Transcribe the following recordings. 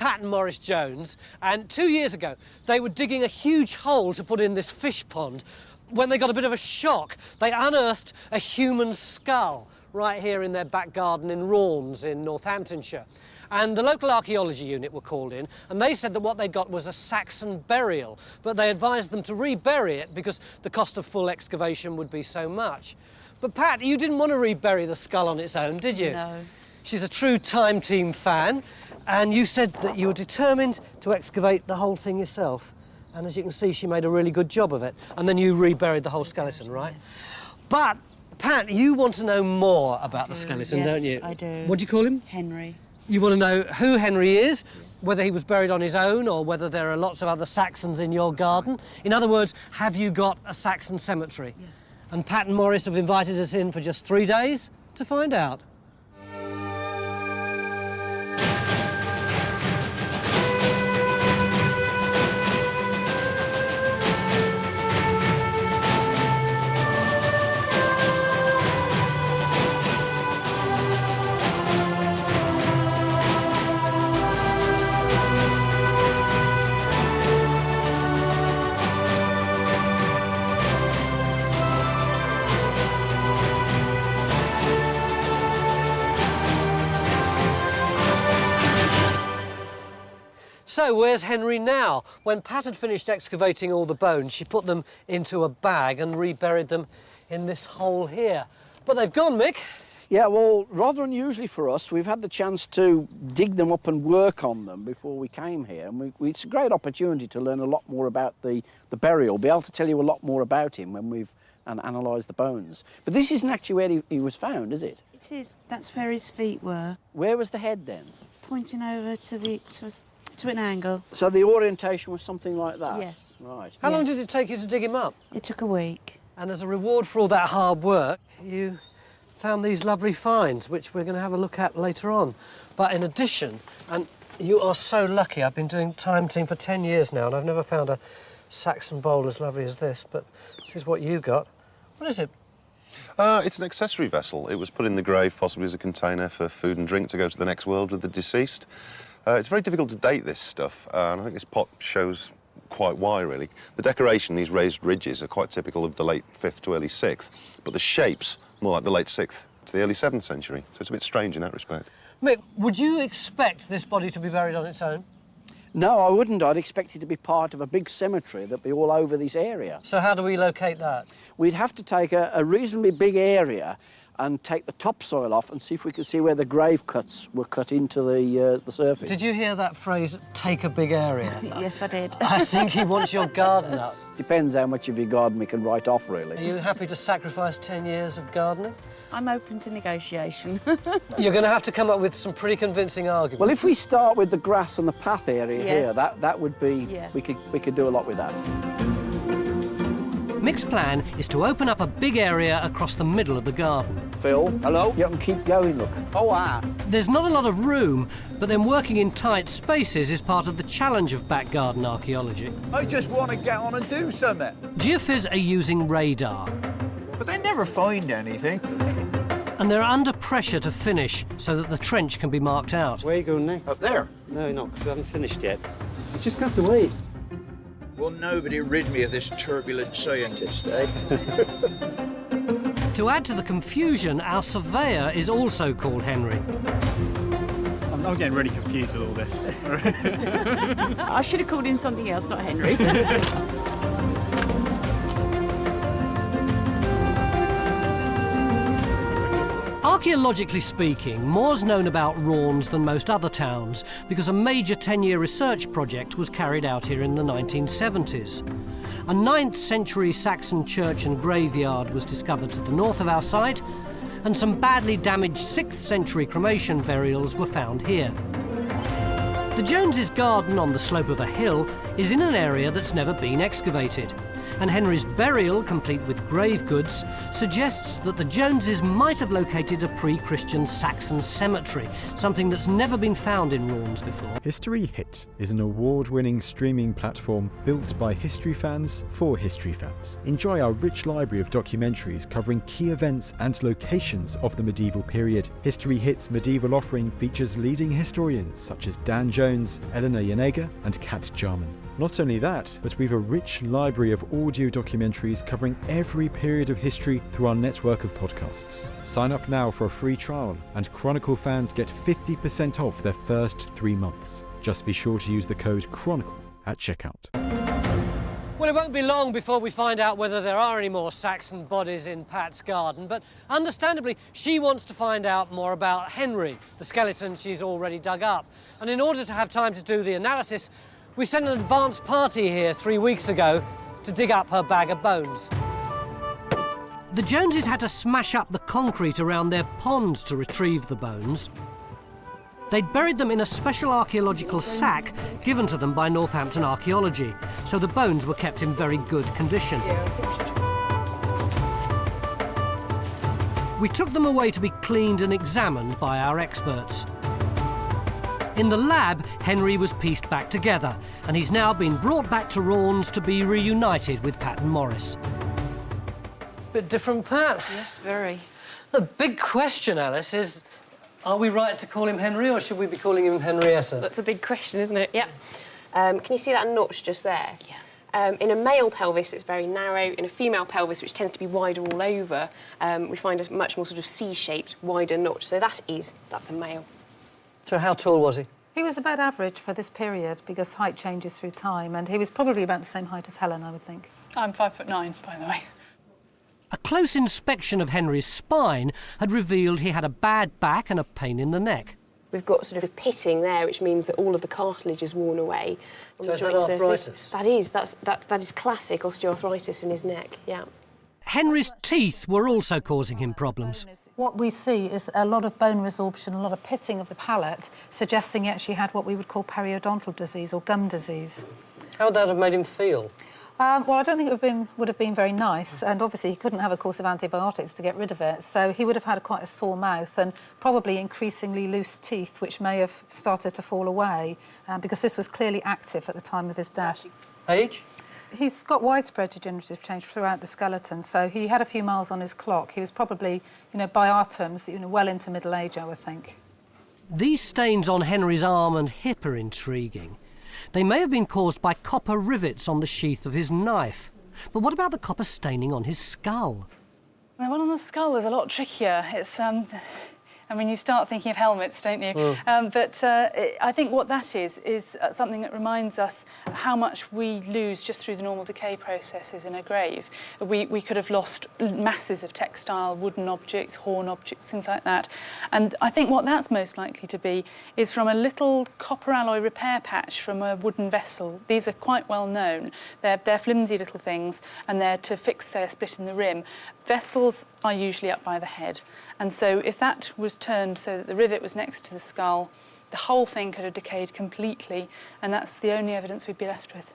Pat and Maurice Jones, and 2 years ago they were digging a huge hole to put in this fish pond. When they got a bit of a shock, they unearthed a human skull right here in their back garden in Raunds in Northamptonshire. And the local archaeology unit were called in, and they said that what they'd got was a Saxon burial, but they advised them to rebury it because the cost of full excavation would be so much. But Pat, you didn't want to rebury the skull on its own, did you? No. She's a true Time Team fan, and you said that you were determined to excavate the whole thing yourself. And as you can see, she made a really good job of it. And then you reburied the whole skeleton, right? Yes. But, Pat, you want to know more about the skeleton, don't you? Yes, I do. What do you call him? Henry. You want to know who Henry is, whether he was buried on his own or whether there are lots of other Saxons in your garden. In other words, have you got a Saxon cemetery? Yes. And Pat and Maurice have invited us in for just 3 days to find out. So, where's Henry now? When Pat had finished excavating all the bones, she put them into a bag and reburied them in this hole here. But they've gone, Mick. Yeah, well, rather unusually for us, we've had the chance to dig them up and work on them before we came here. And it's a great opportunity to learn a lot more about the burial, be able to tell you a lot more about him when we've analysed the bones. But this isn't actually where he was found, is it? It is. That's where his feet were. Where was the head then? Pointing over to an angle. So the orientation was something like that? Yes. Right. How long did it take you to dig him up? It took a week. And as a reward for all that hard work, you found these lovely finds, which we're going to have a look at later on. But in addition, and you are so lucky, I've been doing Time Team for 10 years now, and I've never found a Saxon bowl as lovely as this, but this is what you got. What is it? It's an accessory vessel. It was put in the grave possibly as a container for food and drink to go to the next world with the deceased. It's very difficult to date this stuff, and I think this pot shows quite why, really. The decoration, these raised ridges, are quite typical of the late 5th to early 6th, but the shape's more like the late 6th to the early 7th century, so it's a bit strange in that respect. Mick, would you expect this body to be buried on its own? No, I wouldn't. I'd expect it to be part of a big cemetery that'd be all over this area. So how do we locate that? We'd have to take a reasonably big area and take the topsoil off and see if we could see where the grave cuts were cut into the surface. Did you hear that phrase, take a big area? Yes, I did. I think he wants your garden up. Depends how much of your garden we can write off, really. Are you happy to sacrifice 10 years of gardening? I'm open to negotiation. You're going to have to come up with some pretty convincing arguments. Well, if we start with the grass and the path area Yes. here, that would be... Yeah. We could do a lot with that. Mick's plan is to open up a big area across the middle of the garden. Phil? Hello? You can keep going, look. Oh, ah. There's not a lot of room, but then working in tight spaces is part of the challenge of back garden archaeology. I just want to get on and do something. Geophys are using radar, But they never find anything. and they're under pressure to finish so that the trench can be marked out. Where are you going next? Up there. No, not because we haven't finished yet. You just have to wait. Will nobody rid me of this turbulent scientist, eh? To add to the confusion, our surveyor is also called Henry. I'm getting really confused with all this. I should have called him something else, not Henry. Archaeologically speaking, more's known about Raunds than most other towns because a major 10-year research project was carried out here in the 1970s. A 9th century Saxon church and graveyard was discovered to the north of our site, and some badly damaged 6th century cremation burials were found here. The Joneses' garden on the slope of a hill is in an area that's never been excavated. and Henry's burial, complete with grave goods, suggests that the Joneses might have located a pre-Christian Saxon cemetery, something that's never been found in Raunds before. History Hit is an award-winning streaming platform built by history fans for history fans. Enjoy our rich library of documentaries covering key events and locations of the medieval period. History Hit's medieval offering features leading historians such as Dan Jones, Eleanor Janega and Kat Jarman. Not only that, but we've a rich library of audio documentaries covering every period of history through our network of podcasts. Sign up now for a free trial, and Chronicle fans get 50% off their first 3 months. Just be sure to use the code Chronicle at checkout. Well, it won't be long before we find out whether there are any more Saxon bodies in Pat's garden, but understandably, she wants to find out more about Henry, the skeleton she's already dug up. And in order to have time to do the analysis, we sent an advance party here 3 weeks ago to dig up her bag of bones. The Joneses had to smash up the concrete around their pond to retrieve the bones. They'd buried them in a special archaeological sack given to them by Northampton Archaeology, so the bones were kept in very good condition. We took them away to be cleaned and examined by our experts. In the lab, Henry was pieced back together, and he's now been brought back to Raunds to be reunited with Pat and Morris. Bit different, Pat. Yes, very. The big question, Alice, is are we right to call him Henry, or should we be calling him Henrietta? That's a big question, isn't it? Yeah. Can you see that notch just there? Yeah. In a male pelvis, it's very narrow. In a female pelvis, which tends to be wider all over, we find a much more sort of C-shaped, wider notch. So that's a male. So how tall was he? He was about average for this period because height changes through time, and he was probably about the same height as Helen, I would think. I'm 5'9", by the way. A close inspection of Henry's spine had revealed he had a bad back and a pain in the neck. We've got sort of pitting there, which means that all of the cartilage is worn away. So is that arthritis? That is classic osteoarthritis in his neck, yeah. Henry's teeth were also causing him problems. What we see is a lot of bone resorption, a lot of pitting of the palate, suggesting he actually had what we would call periodontal disease or gum disease. How would that have made him feel? Well, I don't think it would have been very nice, and obviously he couldn't have a course of antibiotics to get rid of it, so he would have had quite a sore mouth and probably increasingly loose teeth, which may have started to fall away, because this was clearly active at the time of his death. Age? He's got widespread degenerative change throughout the skeleton, so he had a few miles on his clock. He was probably, by our terms, well into middle age, I would think. These stains on Henry's arm and hip are intriguing. They may have been caused by copper rivets on the sheath of his knife. But what about the copper staining on his skull? The one on the skull is a lot trickier. It's, you start thinking of helmets, don't you? I think what that is something that reminds us how much we lose just through the normal decay processes in a grave. We could have lost masses of textile, wooden objects, horn objects, things like that. And I think what that's most likely to be is from a little copper alloy repair patch from a wooden vessel. These are quite well known. They're flimsy little things, and they're to fix, say, a split in the rim. Vessels are usually up by the head. And so if that was turned so that the rivet was next to the skull, the whole thing could have decayed completely, and that's the only evidence we'd be left with.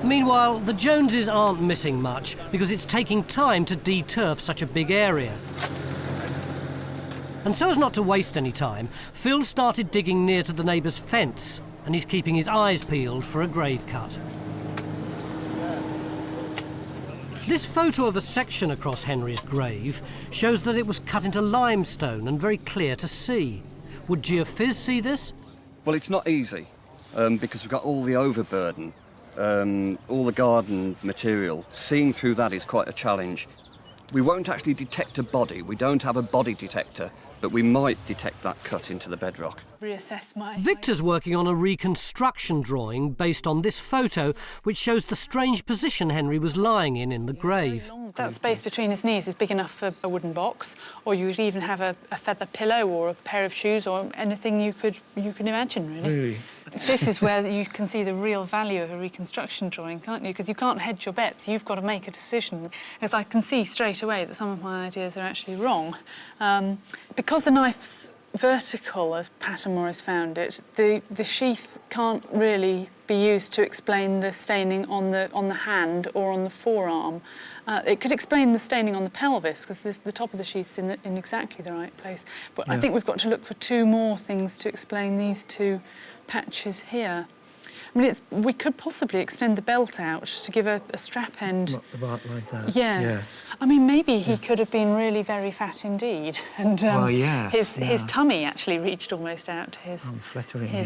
Meanwhile, the Joneses aren't missing much because it's taking time to de-turf such a big area. And so as not to waste any time, Phil started digging near to the neighbour's fence, and he's keeping his eyes peeled for a grave cut. This photo of a section across Henry's grave shows that it was cut into limestone and very clear to see. Would Geophys see this? Well, it's not easy, because we've got all the overburden, all the garden material. Seeing through that is quite a challenge. We won't actually detect a body. We don't have a body detector, but we might detect that cut into the bedrock. Reassess Victor's working on a reconstruction drawing based on this photo, which shows the strange position Henry was lying in the grave. That space between his knees is big enough for a wooden box, or you could even have a feather pillow or a pair of shoes or anything you could imagine, really. This is where you can see the real value of a reconstruction drawing, can't you? Because you can't hedge your bets. You've got to make a decision. Because I can see straight away that some of my ideas are actually wrong. Because the knife's vertical as Pat and Morris found it, the sheath can't really be used to explain the staining on the hand or on the forearm. It could explain the staining on the pelvis because the top of the sheath's in exactly the right place. But I think we've got to look for 2 more things to explain these 2 patches here. I mean, we could possibly extend the belt out to give a strap end. Not the back like that. Yes. I mean, maybe he could have been really very fat indeed, and his tummy actually reached almost out to his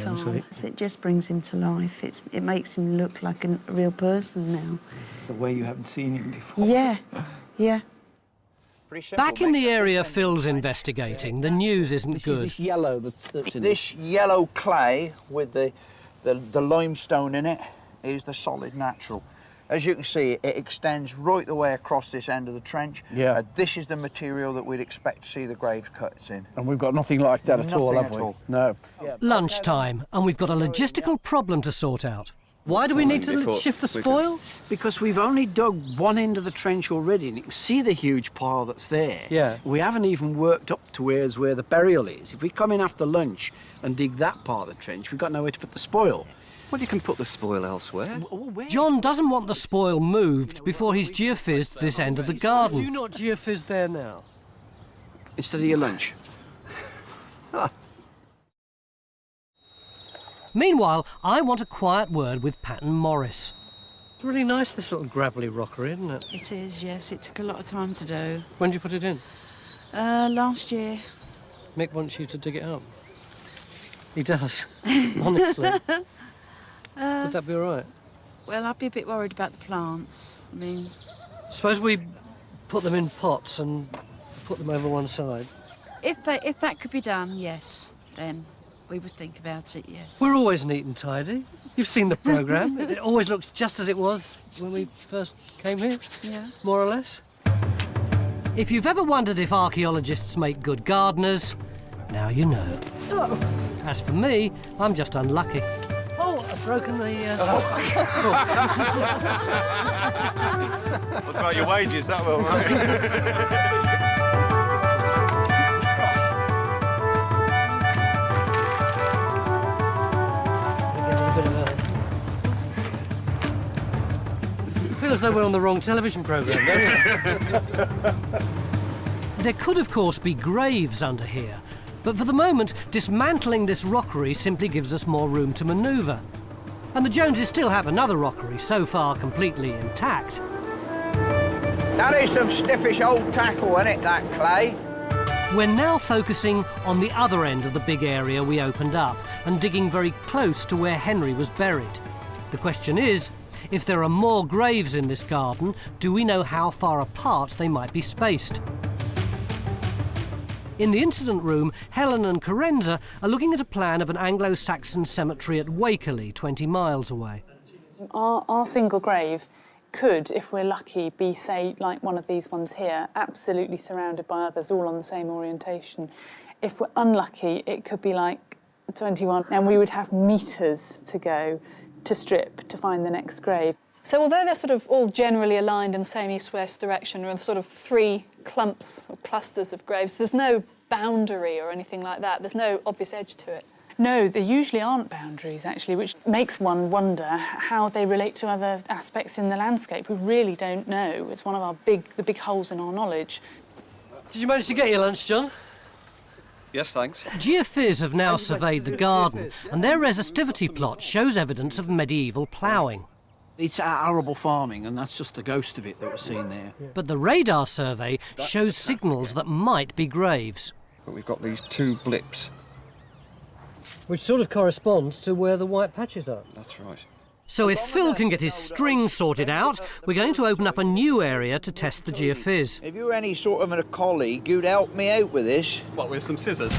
arm. So it just brings him to life. It makes him look like a real person now. The way you haven't seen him before. Yeah, yeah. Back in the area Phil's investigating, the news isn't good. This yellow This yellow clay with the limestone in it is the solid natural. As you can see, it extends right the way across this end of the trench. Yeah. This is the material that we'd expect to see the grave cuts in. And we've got nothing like that at all, have we? All. No. Lunchtime, and we've got a logistical problem to sort out. Why do we need to shift the spoil? Because we've only dug one end of the trench already, and you can see the huge pile that's there. Yeah. We haven't even worked up to where the burial is. If we come in after lunch and dig that part of the trench, we've got nowhere to put the spoil. Well, you can put the spoil elsewhere. John doesn't want the spoil moved before he's geophysied this end of the garden. Do you not geophys there now? Instead of your lunch. Meanwhile, I want a quiet word with Pat and Morris. It's really nice, this little gravelly rockery, isn't it? It is, yes. It took a lot of time to do. When did you put it in? Last year. Mick wants you to dig it up. He does, honestly. Would that be all right? Well, I'd be a bit worried about the plants. I mean... Suppose we put them in pots and put them over one side. If that could be done, yes, then we would think about it, yes. We're always neat and tidy. You've seen the programme. It always looks just as it was when we first came here, more or less. If you've ever wondered if archaeologists make good gardeners, now you know. As for me, I'm just unlucky. Oh, I've broken the... What about your wages? That will, right? I feel as though we're on the wrong television programme, don't you? There could, of course, be graves under here, but for the moment, dismantling this rockery simply gives us more room to manoeuvre. And the Joneses still have another rockery, so far completely intact. That is some stiffish old tackle, isn't it, that clay? We're now focusing on the other end of the big area we opened up and digging very close to where Henry was buried. The question is, if there are more graves in this garden, do we know how far apart they might be spaced? In the incident room, Helen and Carenza are looking at a plan of an Anglo-Saxon cemetery at Wakerley, 20 miles away. Our single grave could, if we're lucky, be, say, like one of these ones here, absolutely surrounded by others, all on the same orientation. If we're unlucky, it could be like 21, and we would have metres to go to strip to find the next grave. So although they're sort of all generally aligned in the same east-west direction, or sort of 3 clumps or clusters of graves, there's no boundary or anything like that. There's no obvious edge to it. No, there usually aren't boundaries, actually, which makes one wonder how they relate to other aspects in the landscape. We really don't know. It's one of the big holes in our knowledge. Did you manage to get your lunch, John? Yes, thanks. Geophys have now surveyed the garden, and their resistivity plot shows evidence of medieval ploughing. It's arable farming, and that's just the ghost of it that we're seeing there. But the radar survey shows signals that might be graves. But we've got these 2 blips. Which sort of corresponds to where the white patches are. That's right. So if Phil can get his string sorted out, we're going to open up a new area to test the geophys. If you were any sort of a colleague, you'd help me out with this. What, with some scissors?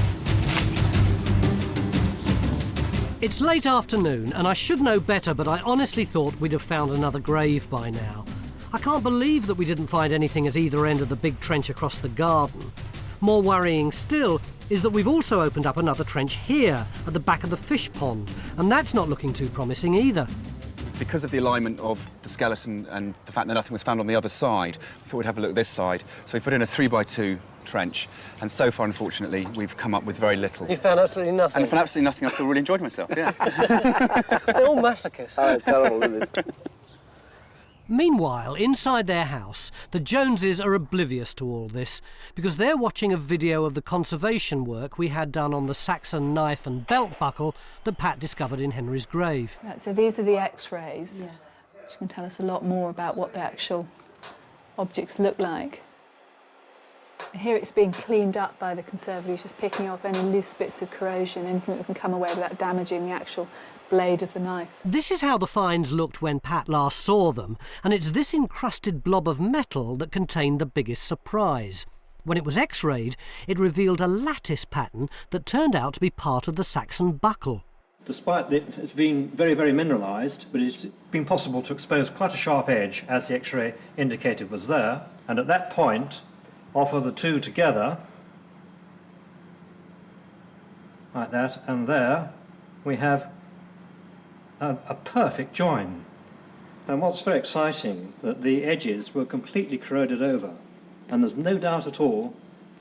It's late afternoon, and I should know better, but I honestly thought we'd have found another grave by now. I can't believe that we didn't find anything at either end of the big trench across the garden. More worrying still is that we've also opened up another trench here, at the back of the fish pond, and that's not looking too promising either. Because of the alignment of the skeleton and the fact that nothing was found on the other side, we thought we'd have a look at this side. So we put in a 3x2 trench, and so far, unfortunately, we've come up with very little. You found absolutely nothing? And I found absolutely nothing. I still really enjoyed myself, yeah. They're all masochists. Oh, terrible, isn't it? Meanwhile, inside their house, the Joneses are oblivious to all this because they're watching a video of the conservation work we had done on the Saxon knife and belt buckle that Pat discovered in Henry's grave. Right, so these are the X-rays, which can tell us a lot more about what the actual objects look like. Here it's being cleaned up by the conservatories, just picking off any loose bits of corrosion, anything that can come away without damaging the actual blade of the knife. This is how the finds looked when Pat last saw them, and it's this encrusted blob of metal that contained the biggest surprise. When it was X-rayed, it revealed a lattice pattern that turned out to be part of the Saxon buckle. Despite it being very, very mineralised, but it's been possible to expose quite a sharp edge, as the X-ray indicated was there, and at that point, offer the two together, like that, and there we have a perfect join. And what's very exciting, that the edges were completely corroded over, and there's no doubt at all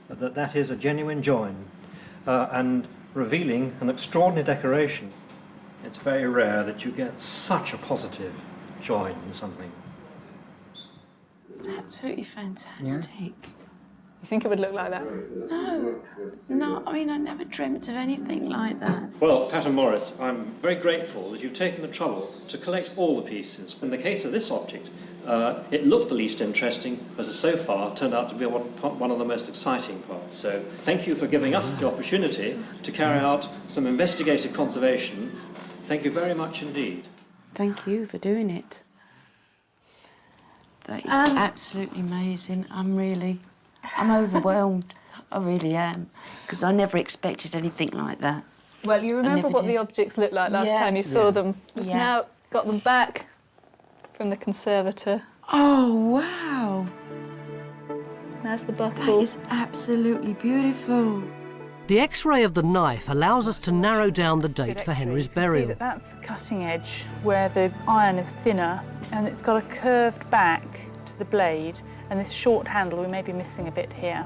that that is a genuine join, and revealing an extraordinary decoration. It's very rare that you get such a positive join in something. It's absolutely fantastic. You think it would look like that? No, I mean, I never dreamt of anything like that. Well, Pat and Morris, I'm very grateful that you've taken the trouble to collect all the pieces. In the case of this object, it looked the least interesting, but so far turned out to be one of the most exciting parts. So thank you for giving us the opportunity to carry out some investigative conservation. Thank you very much indeed. Thank you for doing it. That is absolutely amazing. I'm overwhelmed. I really am, because I never expected anything like that. Well, you remember what the objects looked like last time you saw them. We've now got them back from the conservator. Oh, wow. There's the buckle. That is absolutely beautiful. The X-ray of the knife allows us to narrow down the date for Henry's burial. See that's the cutting edge where the iron is thinner, and it's got a curved back to the blade, and this short handle, we may be missing a bit here.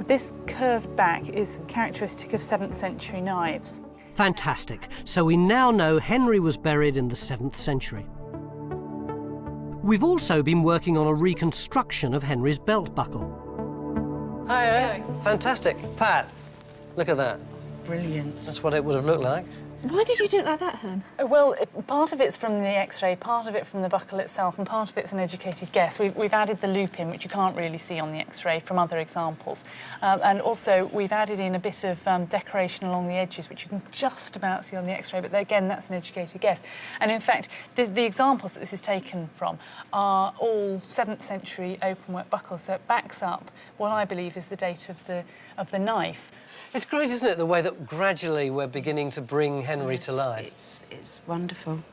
This curved back is characteristic of 7th century knives. Fantastic. So we now know Henry was buried in the 7th century. We've also been working on a reconstruction of Henry's belt buckle. Hi, fantastic. Pat, look at that. Brilliant. That's what it would have looked like. Why did you do it like that, Helen? Well, part of it's from the X-ray, part of it from the buckle itself, and part of it's an educated guess. We've added the loop in, which you can't really see on the X-ray from other examples. And also, we've added in a bit of decoration along the edges, which you can just about see on the X-ray, but again, that's an educated guess. And in fact, the examples that this is taken from are all 7th century openwork buckles, so it backs up what I believe is the date of the knife. It's great, isn't it, the way that gradually we're beginning to bring Henry to life. It's wonderful.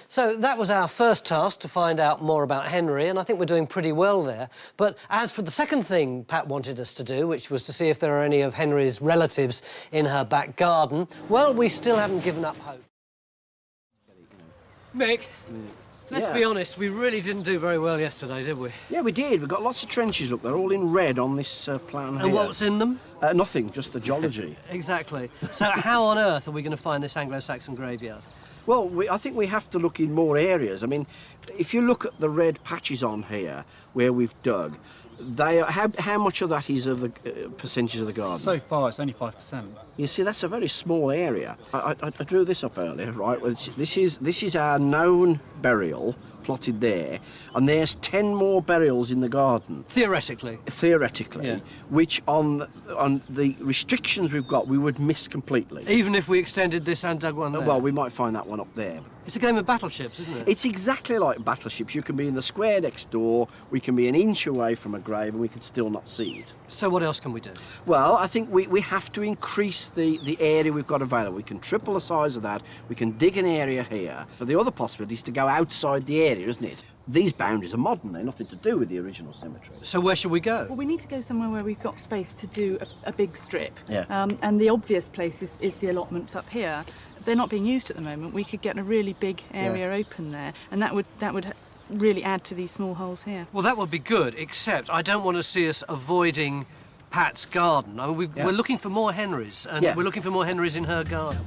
So that was our first task, to find out more about Henry, and I think we're doing pretty well there. But as for the second thing Pat wanted us to do, which was to see if there are any of Henry's relatives in her back garden, well, we still haven't given up hope. Mick, let's be honest, we really didn't do very well yesterday, did we? Yeah, we did. We've got lots of trenches, look, they're all in red on this plan here. And what's in them? Nothing, just the geology. Exactly. So how on earth are we going to find this Anglo-Saxon graveyard? Well, I think we have to look in more areas. I mean, if you look at the red patches on here where we've dug, they are, how much of that is of the percentage of the garden? So far, it's only 5%. You see, that's a very small area. I drew this up earlier, right? Well, this is our known burial plotted there, and there's 10 more burials in the garden. Theoretically? Theoretically, yeah. Which on the restrictions we've got, we would miss completely. Even if we extended this and dug one there? Well, we might find that one up there. It's a game of battleships, isn't it? It's exactly like battleships. You can be in the square next door, we can be an inch away from a grave, and we can still not see it. So what else can we do? Well, I think we have to increase the area we've got available. We can triple the size of that, we can dig an area here. But the other possibility is to go outside the area, isn't it? These boundaries are modern, they're nothing to do with the original cemetery. So where should we go? Well, we need to go somewhere where we've got space to do a big strip. Yeah. And the obvious place is the allotments up here. they're not being used at the moment. We could get a really big area open there, and that would really add to these small holes here. Well, that would be good, except I don't want to see us avoiding Pat's garden. I mean, we're looking for more Henrys, and we're looking for more Henrys in her garden.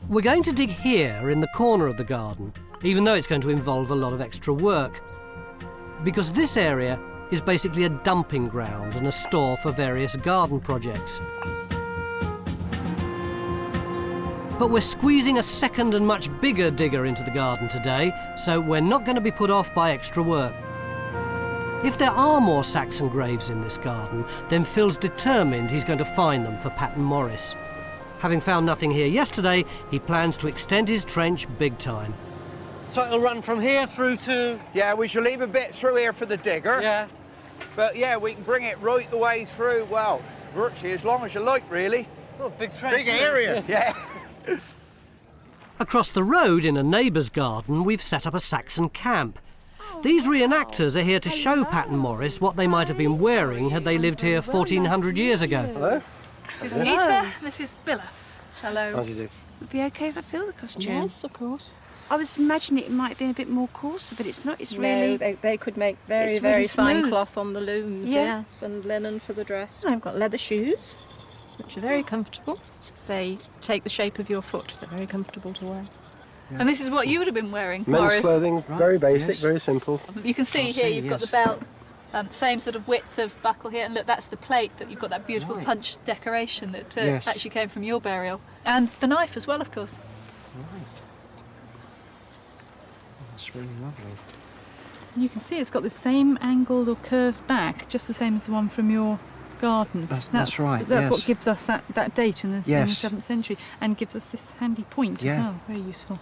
We're going to dig here in the corner of the garden, even though it's going to involve a lot of extra work, because this area is basically a dumping ground and a store for various garden projects. But we're squeezing a second and much bigger digger into the garden today, so we're not going to be put off by extra work. If there are more Saxon graves in this garden, then Phil's determined he's going to find them for Pat and Morris. Having found nothing here yesterday, he plans to extend his trench big time. So it'll run from here through to... Yeah, we shall leave a bit through here for the digger. Yeah. But yeah, we can bring it right the way through, well, virtually as long as you like, really. Oh, big trench. Big area, yeah. Across the road in a neighbour's garden, we've set up a Saxon camp. These reenactors are here to show Pat and Morris what they might have been wearing had they lived here 1,400 years ago. Hello. This is Ether, this is Billa. Hello. How do you do? Would it be okay if I feel the costume? Yes, of course. I was imagining it might have been a bit more coarser, but it's not. It's really... No, they could make very, very fine cloth on the looms, yes, and linen for the dress. And I've got leather shoes, which are very comfortable. They take the shape of your foot. They're very comfortable to wear. Yeah. And this is what you would have been wearing, Men's Morris. clothing, very basic, very simple. You can see here you've got the belt, same sort of width of buckle here, and look, that's the plate, that you've got that beautiful punch decoration that actually came from your burial. And the knife as well, of course. Right. That's really lovely. And you can see it's got the same angled or curved back, just the same as the one from your garden. That's right, That's what gives us that date in the 7th century, and gives us this handy point as well, very useful.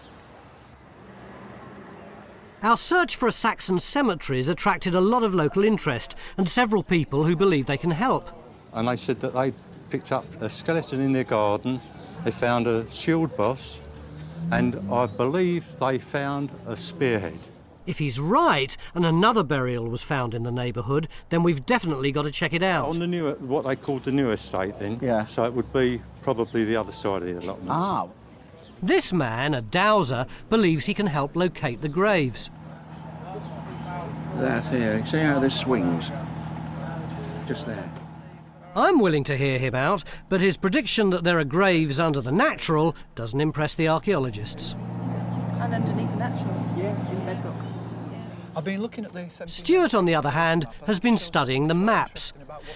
Our search for a Saxon cemeteries attracted a lot of local interest and several people who believe they can help. And they said that they picked up a skeleton in their garden, they found a shield boss, and I believe they found a spearhead. If he's right, and another burial was found in the neighbourhood, then we've definitely got to check it out. On the new, what they called the new estate then, so it would be probably the other side of the allotments. Ah. This man, a dowser, believes he can help locate the graves. That here, see how this swings? Just there. I'm willing to hear him out, but his prediction that there are graves under the natural doesn't impress the archaeologists. And underneath the natural? Yeah, in bedrock. I've been looking at these. Stuart, on the other hand, has been studying the maps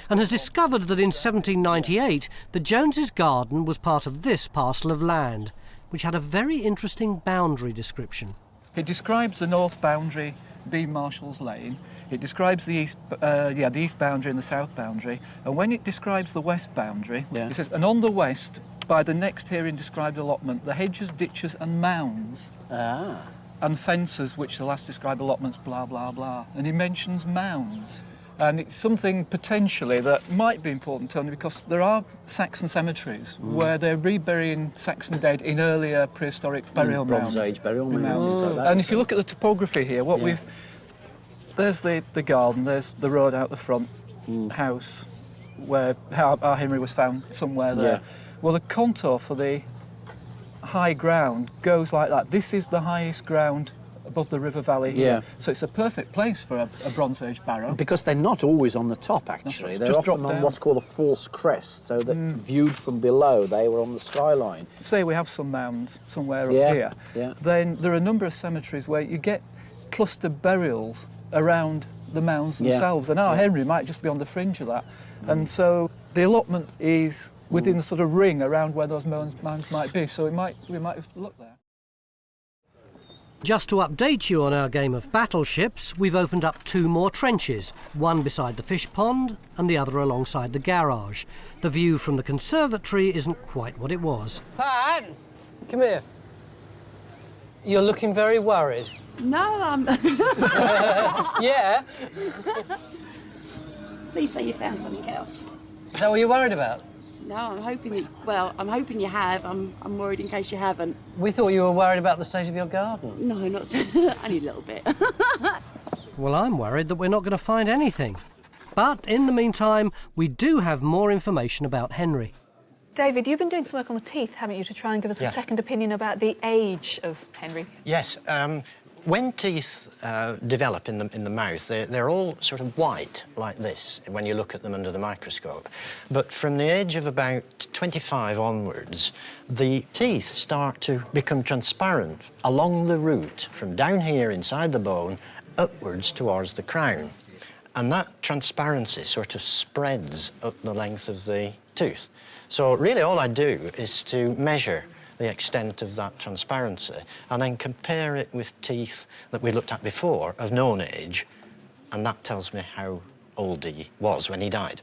and has discovered that in 1798 the Joneses' garden was part of this parcel of land, which had a very interesting boundary description. It describes the north boundary being Marshall's Lane. It describes the east, the east boundary and the south boundary. And when it describes the west boundary, it says, and on the west, by the next herein described allotment, the hedges, ditches and mounds. And fences, which the last described allotments, blah, blah, blah. And he mentions mounds. And it's something potentially that might be important, Tony, because there are Saxon cemeteries where they're reburying Saxon dead in earlier prehistoric burial mounds. Bronze Age burial mounds. Like that, and if you look at the topography here, there's the garden, there's the road out the front, house, where our Henry was found somewhere there. Well, the contour for the high ground goes like that. This is the highest ground above the river valley here. So it's a perfect place for a Bronze Age barrow. Because they're not always on the top, actually. They're often on what's called a false crest, so that viewed from below, they were on the skyline. Say we have some mounds somewhere up here, then there are a number of cemeteries where you get clustered burials around the mounds themselves, and our Henry might just be on the fringe of that. And so the allotment is within the sort of ring around where those mounds might be, so we might have looked there. Just to update you on our game of battleships, we've opened up 2 more trenches, one beside the fish pond and the other alongside the garage. The view from the conservatory isn't quite what it was. Pat, come here. You're looking very worried. No, I'm... Yeah? Please say you found something else. Is that what you're worried about? No, I'm hoping you... Well, I'm hoping you have. I'm worried in case you haven't. We thought you were worried about the state of your garden. No, not so... only a little bit. Well, I'm worried that we're not going to find anything. But in the meantime, we do have more information about Henry. David, you've been doing some work on the teeth, haven't you, to try and give us a second opinion about the age of Henry? Yes. When teeth develop in the mouth, they're all sort of white, like this, when you look at them under the microscope. But from the age of about 25 onwards, the teeth start to become transparent along the root, from down here inside the bone, upwards towards the crown. And that transparency sort of spreads up the length of the tooth. So really all I do is to measure the extent of that transparency and then compare it with teeth that we looked at before of known age, and that tells me how old he was when he died.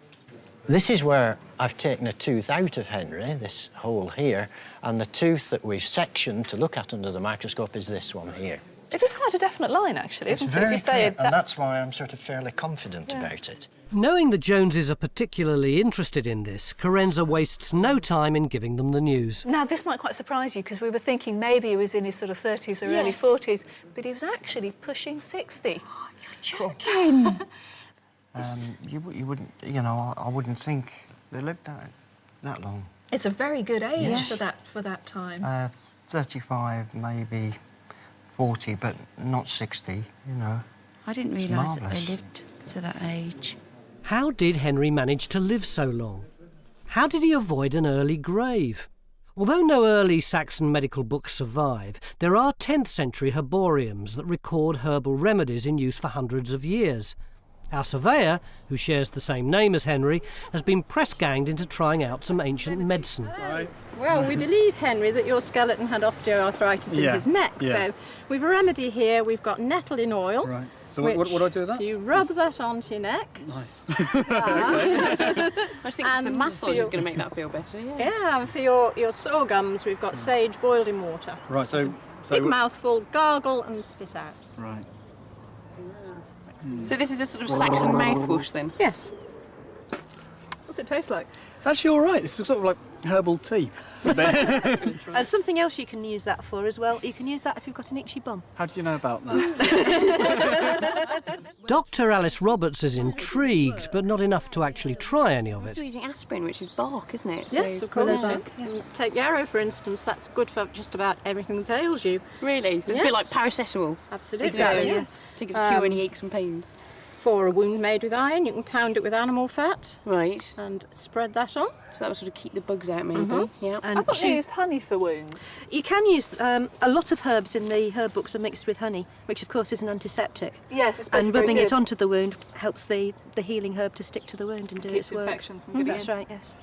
This is where I've taken a tooth out of Henry, this hole here, and the tooth that we've sectioned to look at under the microscope is this one here. It is quite a definite line, actually, isn't it? It's very As you clear, say, and that's why I'm sort of fairly confident about it. Knowing the Joneses are particularly interested in this, Carenza wastes no time in giving them the news. Now, this might quite surprise you, because we were thinking maybe he was in his sort of 30s or early 40s, but he was actually pushing 60. Oh, you're joking! You wouldn't, you know, I wouldn't think they lived that long. It's a very good age Yes. for that time. 35, maybe 40, but not 60, you know. I didn't It's realise that they marvellous. lived to that age. How did Henry manage to live so long? How did he avoid an early grave? Although no early Saxon medical books survive, there are 10th century herbariums that record herbal remedies in use for hundreds of years. Our surveyor, who shares the same name as Henry, has been press-ganged into trying out some ancient medicine. Well, we believe, Henry, that your skeleton had osteoarthritis in his neck. So we've a remedy here. We've got nettle in oil. Right. So what do I do with that? You rub that onto your neck. Nice. I just think just the And massage for is your- going to make that feel better. Yeah. Yeah, and for your sore gums, we've got sage boiled in water. Right. So Big mouthful, gargle and spit out. Right. So this is a sort of Saxon mouthwash then? Yes. What's it taste like? It's actually all right. It's sort of like herbal tea. And something else you can use that for as well, you can use that if you've got an itchy bum. How do you know about that? Dr. Alice Roberts is intrigued, but not enough to actually try any of We're it. still using aspirin, which is bark, isn't it? Yes, So- of course. Yeah. Yes. Take yarrow, for instance. That's good for just about everything that ails you. Really? So it's a bit like paracetamol? Absolutely. Exactly, yeah. yes. Take it to cure any aches and pains. For a wound made with iron, you can pound it with animal fat. Right. And spread that on. So that will sort of keep the bugs out, maybe. Mhm. Yeah. And I thought they used honey for wounds. You can use a lot of herbs in the herb books are mixed with honey, which of course is an antiseptic. Yes, it's supposed to and be very rubbing it good. onto the wound helps the healing herb to stick to the wound and do Keeps its work. infection from getting That's in. right, yes.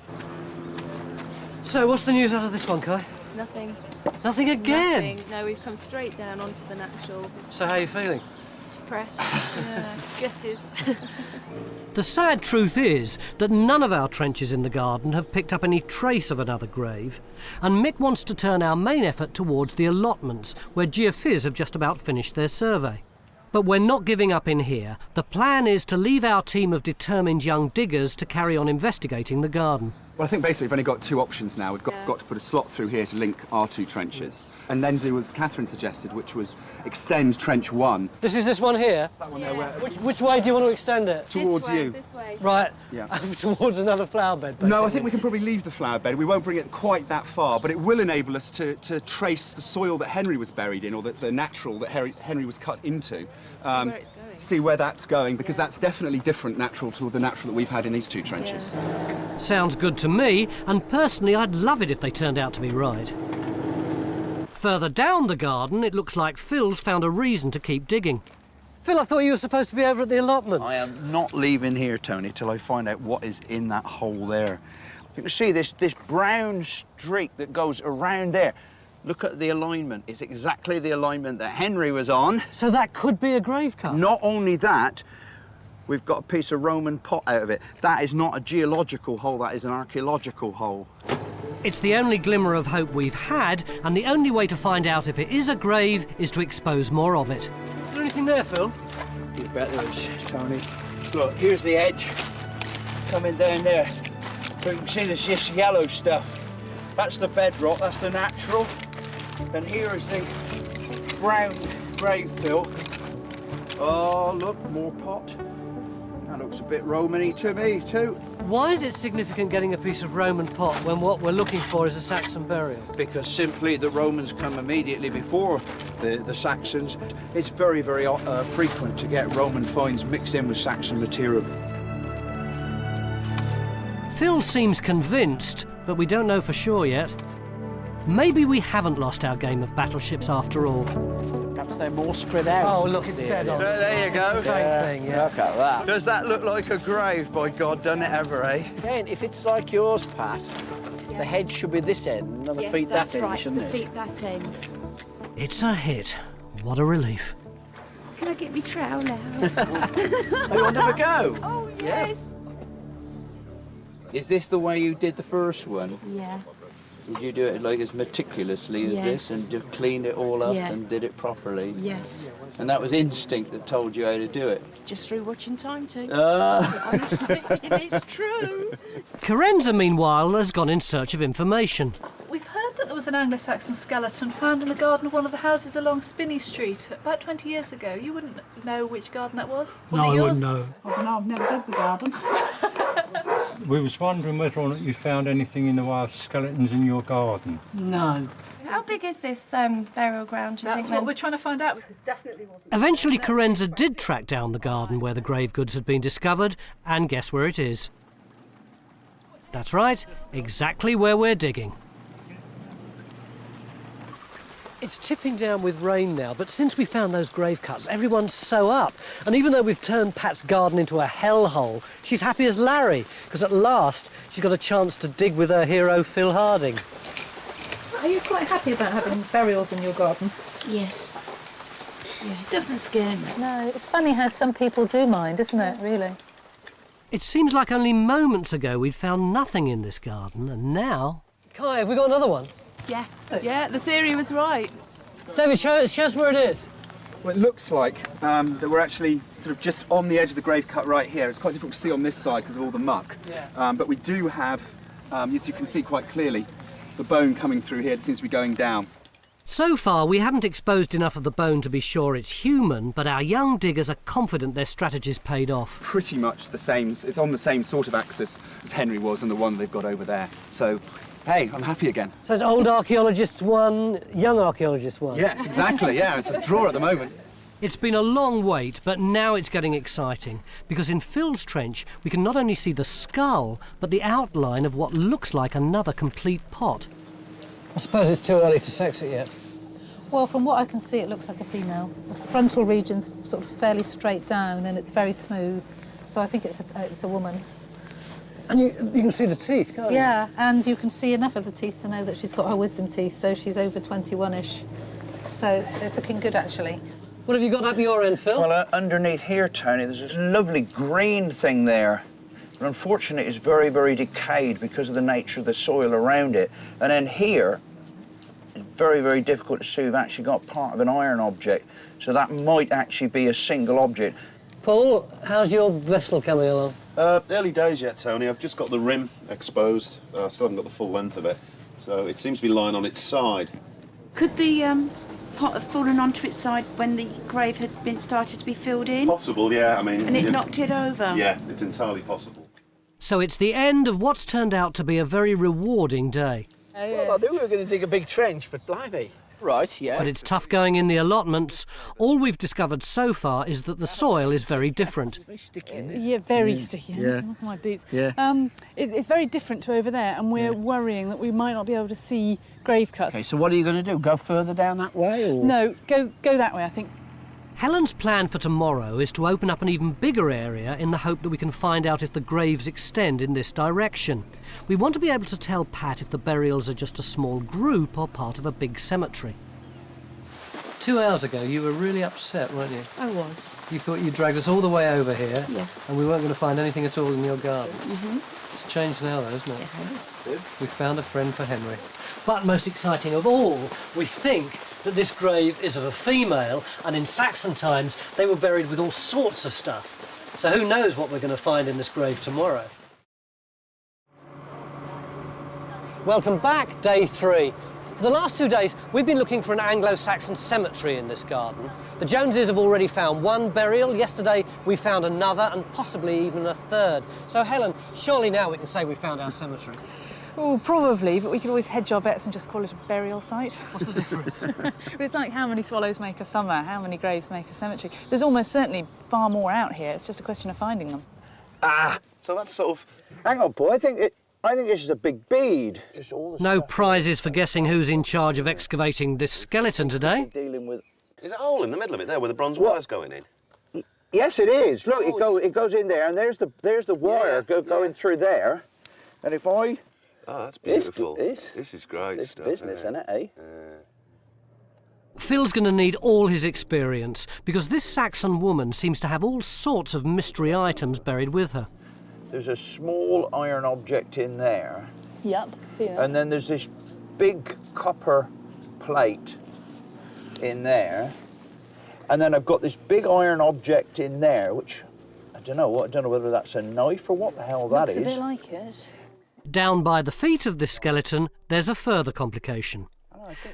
So what's the news out of this one, Kai? Nothing. Nothing again? Nothing. No, we've come straight down onto the natural. So how are you feeling? Depressed. Yeah, gutted. The sad truth is that none of our trenches in the garden have picked up any trace of another grave, and Mick wants to turn our main effort towards the allotments, where GeoPhys have just about finished their survey. But we're not giving up in here. The plan is to leave our team of determined young diggers to carry on investigating the garden. Well, I think basically we've only got two options now. We've got to put a slot through here to link our two trenches, and then do as Catherine suggested, which was extend trench 1. This is this one here? That one there. Where, Which way do you want to extend it? Towards you. This way. Right, Yeah. towards another flower bed, basically. No, I think we can probably leave the flower bed. We won't bring it quite that far, but it will enable us to trace the soil that Henry was buried in, or the natural that Henry was cut into. where it's going. See where that's going, because that's definitely different natural to the natural that we've had in these two trenches. Sounds good to me, and personally I'd love it if they turned out to be right. Further down the garden, it looks like Phil's found a reason to keep digging. Phil, I thought you were supposed to be over at the allotments. I am not leaving here, Tony, till I find out what is in that hole there. You can see this brown streak that goes around there. Look at the alignment. It's exactly the alignment that Henry was on. So that could be a grave cut? Not only that, we've got a piece of Roman pot out of it. That is not a geological hole, that is an archaeological hole. It's the only glimmer of hope we've had, and the only way to find out if it is a grave is to expose more of it. Is there anything there, Phil? You bet there is, Tony. Look, here's the edge coming down there. So you can see there's this yellow stuff. That's the bedrock, that's the natural. And here is the brown grave fill. Oh, look, more pot. That looks a bit Roman-y to me too. Why is it significant getting a piece of Roman pot when what we're looking for is a Saxon burial? Because simply the Romans come immediately before the Saxons. It's very, very frequent to get Roman finds mixed in with Saxon material. Phil seems convinced, but we don't know for sure yet. Maybe we haven't lost our game of battleships after all. Perhaps they're more spread out. Oh, look, it's dead on. There you go. Same thing, yeah. Look at that. Does that look like a grave, by God, doesn't it ever, eh? Again, if it's like yours, Pat, the head should be this end and the feet that end, shouldn't it? The feet that end. It's a hit. What a relief. Can I get me trowel now? Oh, you want to have a go? Oh, yes. Is this the way you did the first one? Yeah. Did you do it like as meticulously as this and just cleaned it all up and did it properly? Yes. And that was instinct that told you how to do it? Just through watching Time too. Honestly, it's true. Carenza, meanwhile, has gone in search of information. We've heard that there was an Anglo-Saxon skeleton found in the garden of one of the houses along Spinney Street about 20 years ago. You wouldn't know which garden that was? Was it yours? I don't know, I've never did the garden. We was wondering whether or not you found anything in the way of skeletons in your garden. No. How big is this burial ground, do you That's think? what we're trying to find out. Eventually, Carenza did track down the garden where the grave goods had been discovered, and guess where it is? That's right, exactly where we're digging. It's tipping down with rain now, but since we found those grave cuts, everyone's so up. And even though we've turned Pat's garden into a hellhole, she's happy as Larry, because at last she's got a chance to dig with her hero, Phil Harding. Are you quite happy about having burials in your garden? Yes. Yeah, it doesn't scare me. No, it's funny how some people do mind, isn't it, really? It seems like only moments ago we'd found nothing in this garden, and now... Kai, have we got another one? Yeah, the theory was right. David, show us where it is. Well, it looks like that we're actually sort of just on the edge of the grave cut right here. It's quite difficult to see on this side because of all the muck. Yeah. But we do have, as you can see quite clearly, the bone coming through here. It seems to be going down. So far, we haven't exposed enough of the bone to be sure it's human, but our young diggers are confident their strategy's paid off. Pretty much the same. It's on the same sort of axis as Henry was and the one they've got over there. So, hey, I'm happy again. So it's old archaeologists won, young archaeologists won. Yes, exactly. Yeah, it's a draw at the moment. It's been a long wait, but now it's getting exciting, because in Phil's trench we can not only see the skull, but the outline of what looks like another complete pot. I suppose it's too early to sex it yet. Well, from what I can see, it looks like a female. The frontal region's sort of fairly straight down and it's very smooth. So I think it's a woman. And you can see the teeth, can't you? Yeah, and you can see enough of the teeth to know that she's got her wisdom teeth, so she's over 21-ish. So it's looking good, actually. What have you got up your end, Phil? Well, underneath here, Tony, there's this lovely green thing there. But unfortunately, it's very, very decayed because of the nature of the soil around it. And then here, it's very, very difficult to see. We've actually got part of an iron object, so that might actually be a single object. Paul, how's your vessel coming along? Early days yet, Tony. I've just got the rim exposed. I still haven't got the full length of it. So it seems to be lying on its side. Could the pot have fallen onto its side when the grave had been started to be filled in? Possible, yeah. I mean... And it knocked it over? Yeah, it's entirely possible. So it's the end of what's turned out to be a very rewarding day. Well, I knew we were going to dig a big trench, but blimey. Right, yeah. But it's tough going in the allotments. All we've discovered so far is that the soil is very different. Very sticky, isn't it? Yeah, very sticky. Yeah. My boots. Yeah. It's very different to over there, and we're worrying that we might not be able to see grave cuts. OK, so what are you going to do? Go further down that way, or...? No, go that way, I think. Helen's plan for tomorrow is to open up an even bigger area in the hope that we can find out if the graves extend in this direction. We want to be able to tell Pat if the burials are just a small group or part of a big cemetery. 2 hours ago, you were really upset, weren't you? I was. You thought you dragged us all the way over here. Yes. And we weren't going to find anything at all in your garden. Mm-hmm. It's changed now, though, isn't it? It has. We found a friend for Henry. But most exciting of all, we think that this grave is of a female, and in Saxon times, they were buried with all sorts of stuff. So who knows what we're going to find in this grave tomorrow. Welcome back, day 3. For the last 2 days, we've been looking for an Anglo-Saxon cemetery in this garden. The Joneses have already found one burial. Yesterday, we found another and possibly even a third. So, Helen, surely now we can say we found our cemetery. Oh, probably, but we could always hedge our bets and just call it a burial site. What's the difference? But it's like how many swallows make a summer, how many graves make a cemetery. There's almost certainly far more out here. It's just a question of finding them. Ah, so that's sort of... Hang on, Paul, I think this is a big bead. No prizes for guessing who's in charge of excavating this skeleton today. Dealing with... Is it a hole in the middle of it there where the bronze wire's going in? Yes, it is. Look, it goes in there, and there's the wire going through there. And if I... Oh, that's beautiful. This is great this stuff. business, isn't it, eh? Phil's going to need all his experience because this Saxon woman seems to have all sorts of mystery items buried with her. There's a small iron object in there. Yep, see that. And then there's this big copper plate in there. And then I've got this big iron object in there, which I don't know whether that's a knife or what the hell that is. Looks a bit like it. Down by the feet of this skeleton, there's a further complication.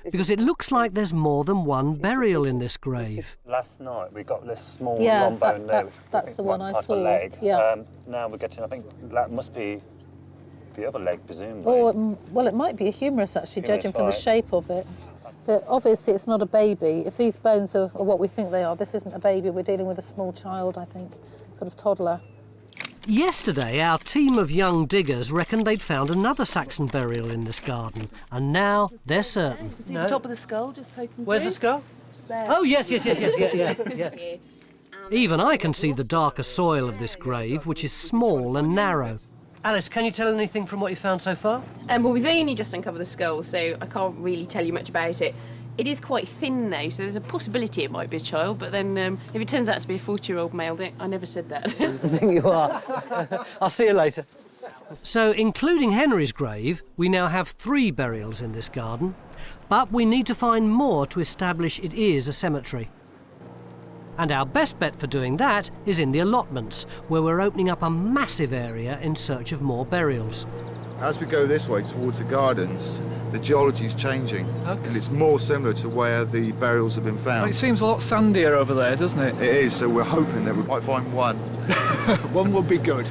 Because it looks like there's more than one burial in this grave. Last night we got this small long bone leg. That's the one I type saw. of leg. Yeah. Now we're getting, I think that must be the other leg, presumably. Oh, well, it might be a humerus, actually, Humerus, judging from the right. shape of it. But obviously it's not a baby. If these bones are what we think they are, this isn't a baby. We're dealing with a small child, I think, sort of toddler. Yesterday, our team of young diggers reckoned they'd found another Saxon burial in this garden, and now they're certain. See the top of the skull just poking Where's through? the skull? Just there. Oh, yes, yeah. Even I can see the darker soil of this grave, which is small and narrow. Alice, can you tell anything from what you found so far? Well, we've only just uncovered the skull, so I can't really tell you much about it. It is quite thin, though, so there's a possibility it might be a child, but then if it turns out to be a 40-year-old male, I never said that. I think you are. I'll see you later. So, including Henry's grave, we now have 3 burials in this garden, but we need to find more to establish it is a cemetery. And our best bet for doing that is in the allotments, where we're opening up a massive area in search of more burials. As we go this way towards the gardens, the geology is changing, and it's more similar to where the burials have been found. Well, it seems a lot sandier over there, doesn't it? It is, so we're hoping that we might find one. One would be good.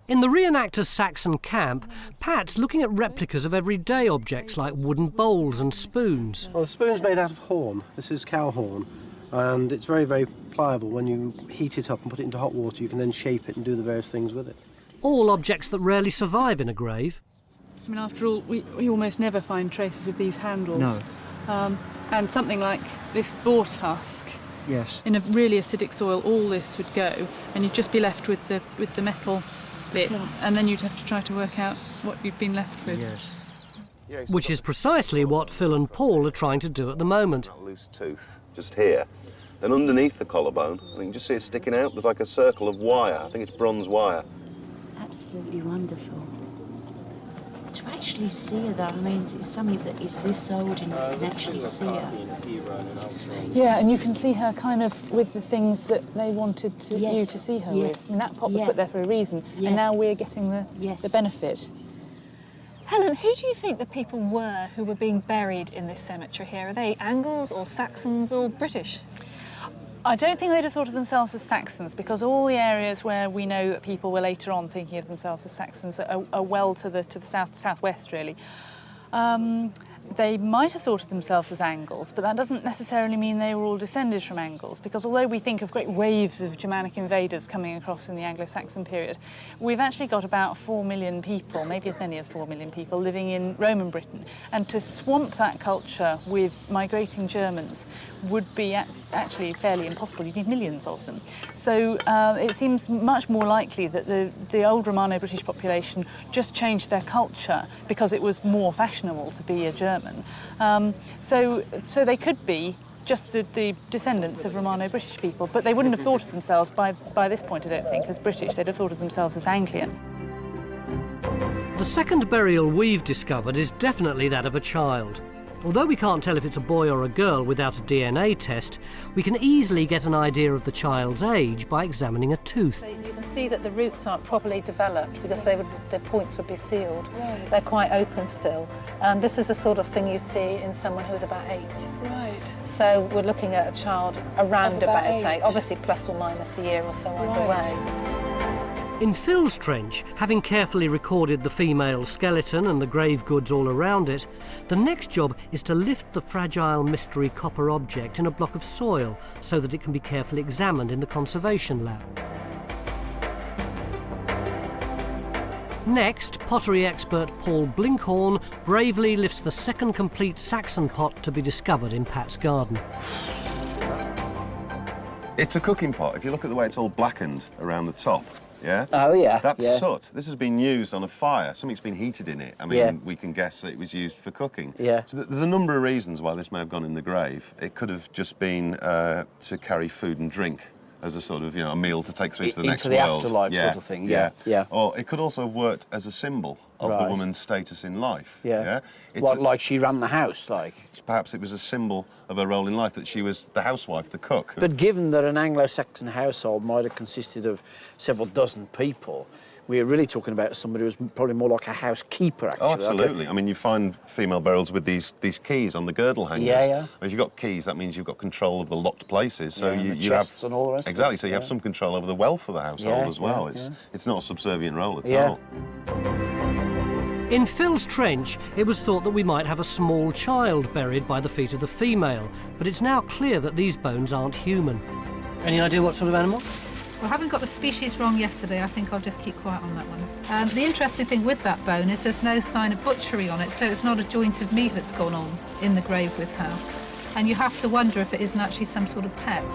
In the reenactors' Saxon camp, Pat's looking at replicas of everyday objects like wooden bowls and spoons. Well, the spoon's made out of horn. This is cow horn, and it's very, very pliable. When you heat it up and put it into hot water, you can then shape it and do the various things with it. All objects that rarely survive in a grave. I mean, after all, we almost never find traces of these handles. No. And something like this boar tusk, Yes. in a really acidic soil, all this would go, and you'd just be left with the metal bits, and then you'd have to try to work out what you'd been left with. Yes. Which is precisely what Phil and Paul are trying to do at the moment. A loose tooth, just here. Then underneath the collarbone, and you can just see it sticking out. There's like a circle of wire. I think it's bronze wire. Absolutely wonderful. To actually see her, though, I mean, it's something that is this old and you can actually see her. Yeah, and you can see her kind of with the things that they wanted you to see her with. And that pot was put there for a reason, and now we're getting the benefit. Helen, who do you think the people were who were being buried in this cemetery here? Are they Angles or Saxons or British? I don't think they'd have thought of themselves as Saxons, because all the areas where we know that people were later on thinking of themselves as Saxons are well to the southwest, really. They might have thought of themselves as Angles, but that doesn't necessarily mean they were all descended from Angles, because although we think of great waves of Germanic invaders coming across in the Anglo-Saxon period, we've actually got about 4 million people, maybe as many as 4 million people, living in Roman Britain. And to swamp that culture with migrating Germans would be actually fairly impossible. You need millions of them. So it seems much more likely that the old Romano-British population just changed their culture because it was more fashionable to be a German. So they could be just the descendants of Romano-British people, but they wouldn't have thought of themselves by this point, I don't think, as British. They'd have thought of themselves as Anglian. The second burial we've discovered is definitely that of a child. Although we can't tell if it's a boy or a girl without a DNA test, we can easily get an idea of the child's age by examining a tooth. You can see that the roots aren't properly developed because the points would be sealed. Right. They're quite open still. And this is the sort of thing you see in someone who's about 8. Right. So we're looking at a child around about 8, obviously plus or minus a year or so either way. In Phil's trench, having carefully recorded the female skeleton and the grave goods all around it, the next job is to lift the fragile mystery copper object in a block of soil so that it can be carefully examined in the conservation lab. Next, pottery expert Paul Blinkhorn bravely lifts the second complete Saxon pot to be discovered in Pat's garden. It's a cooking pot. If you look at the way it's all blackened around the top, yeah? Oh, yeah. That's yeah. soot. This has been used on a fire. Something's been heated in it. I mean, we can guess that it was used for cooking. Yeah. So there's a number of reasons why this may have gone in the grave. It could have just been to carry food and drink as a sort of, a meal to take through to the next world. Into the afterlife sort of thing, yeah. Or it could also have worked as a symbol of the woman's status in life. Yeah. Like she ran the house, like? Perhaps it was a symbol of her role in life, that she was the housewife, the cook. But given that an Anglo-Saxon household might have consisted of several dozen people, we're really talking about somebody who's probably more like a housekeeper, actually. Oh, absolutely. I mean, you find female burials with these keys on the girdle hangers. Yeah. If you've got keys, that means you've got control of the locked places. So you have and all the rest exactly. of it. So you have some control over the wealth of the household as well. It's not a subservient role at all. In Phil's trench, it was thought that we might have a small child buried by the feet of the female, but it's now clear that these bones aren't human. Any idea what sort of animal? Well, having got the species wrong yesterday, I think I'll just keep quiet on that one. The interesting thing with that bone is there's no sign of butchery on it, so it's not a joint of meat that's gone on in the grave with her. And you have to wonder if it isn't actually some sort of pet.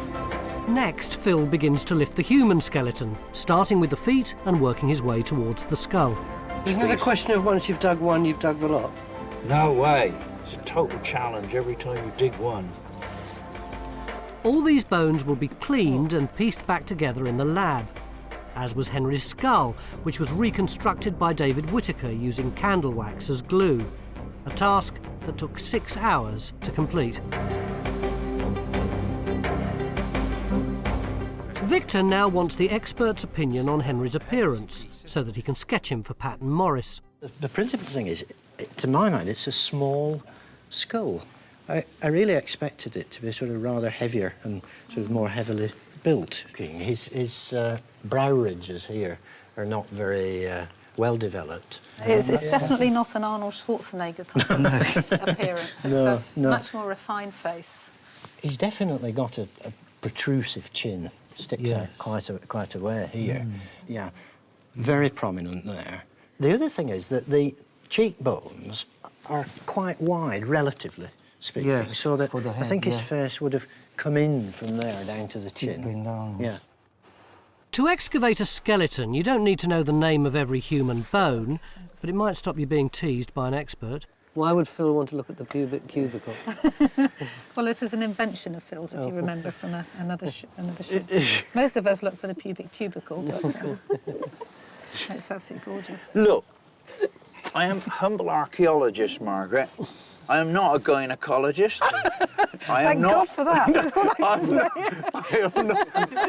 Next, Phil begins to lift the human skeleton, starting with the feet and working his way towards the skull. Isn't it a question of once you've dug one, you've dug the lot? No way. It's a total challenge every time you dig one. All these bones will be cleaned and pieced back together in the lab, as was Henry's skull, which was reconstructed by David Whittaker using candle wax as glue, a task that took 6 hours to complete. Victor now wants the expert's opinion on Henry's appearance, so that he can sketch him for Pat and Morris. The principal thing is, to my mind, it's a small skull. I really expected it to be sort of rather heavier and sort of more heavily built. His brow ridges here are not very well developed. It's definitely not an Arnold Schwarzenegger type of appearance. It's a much more refined face. He's definitely got a protrusive chin. Sticks out quite a way here. Yeah, very prominent there. The other thing is that the cheekbones are quite wide, relatively speaking, so that I think his face would have come in from there down to the chin. Yeah. To excavate a skeleton, you don't need to know the name of every human bone, but it might stop you being teased by an expert. Why would Phil want to look at the pubic cubicle? Well, this is an invention of Phil's, if you remember from another show. Most of us look for the pubic tubercle, but it's absolutely gorgeous. Look, I am a humble archaeologist, Margaret. I am not a gynaecologist. Thank God for that. That's what I can say.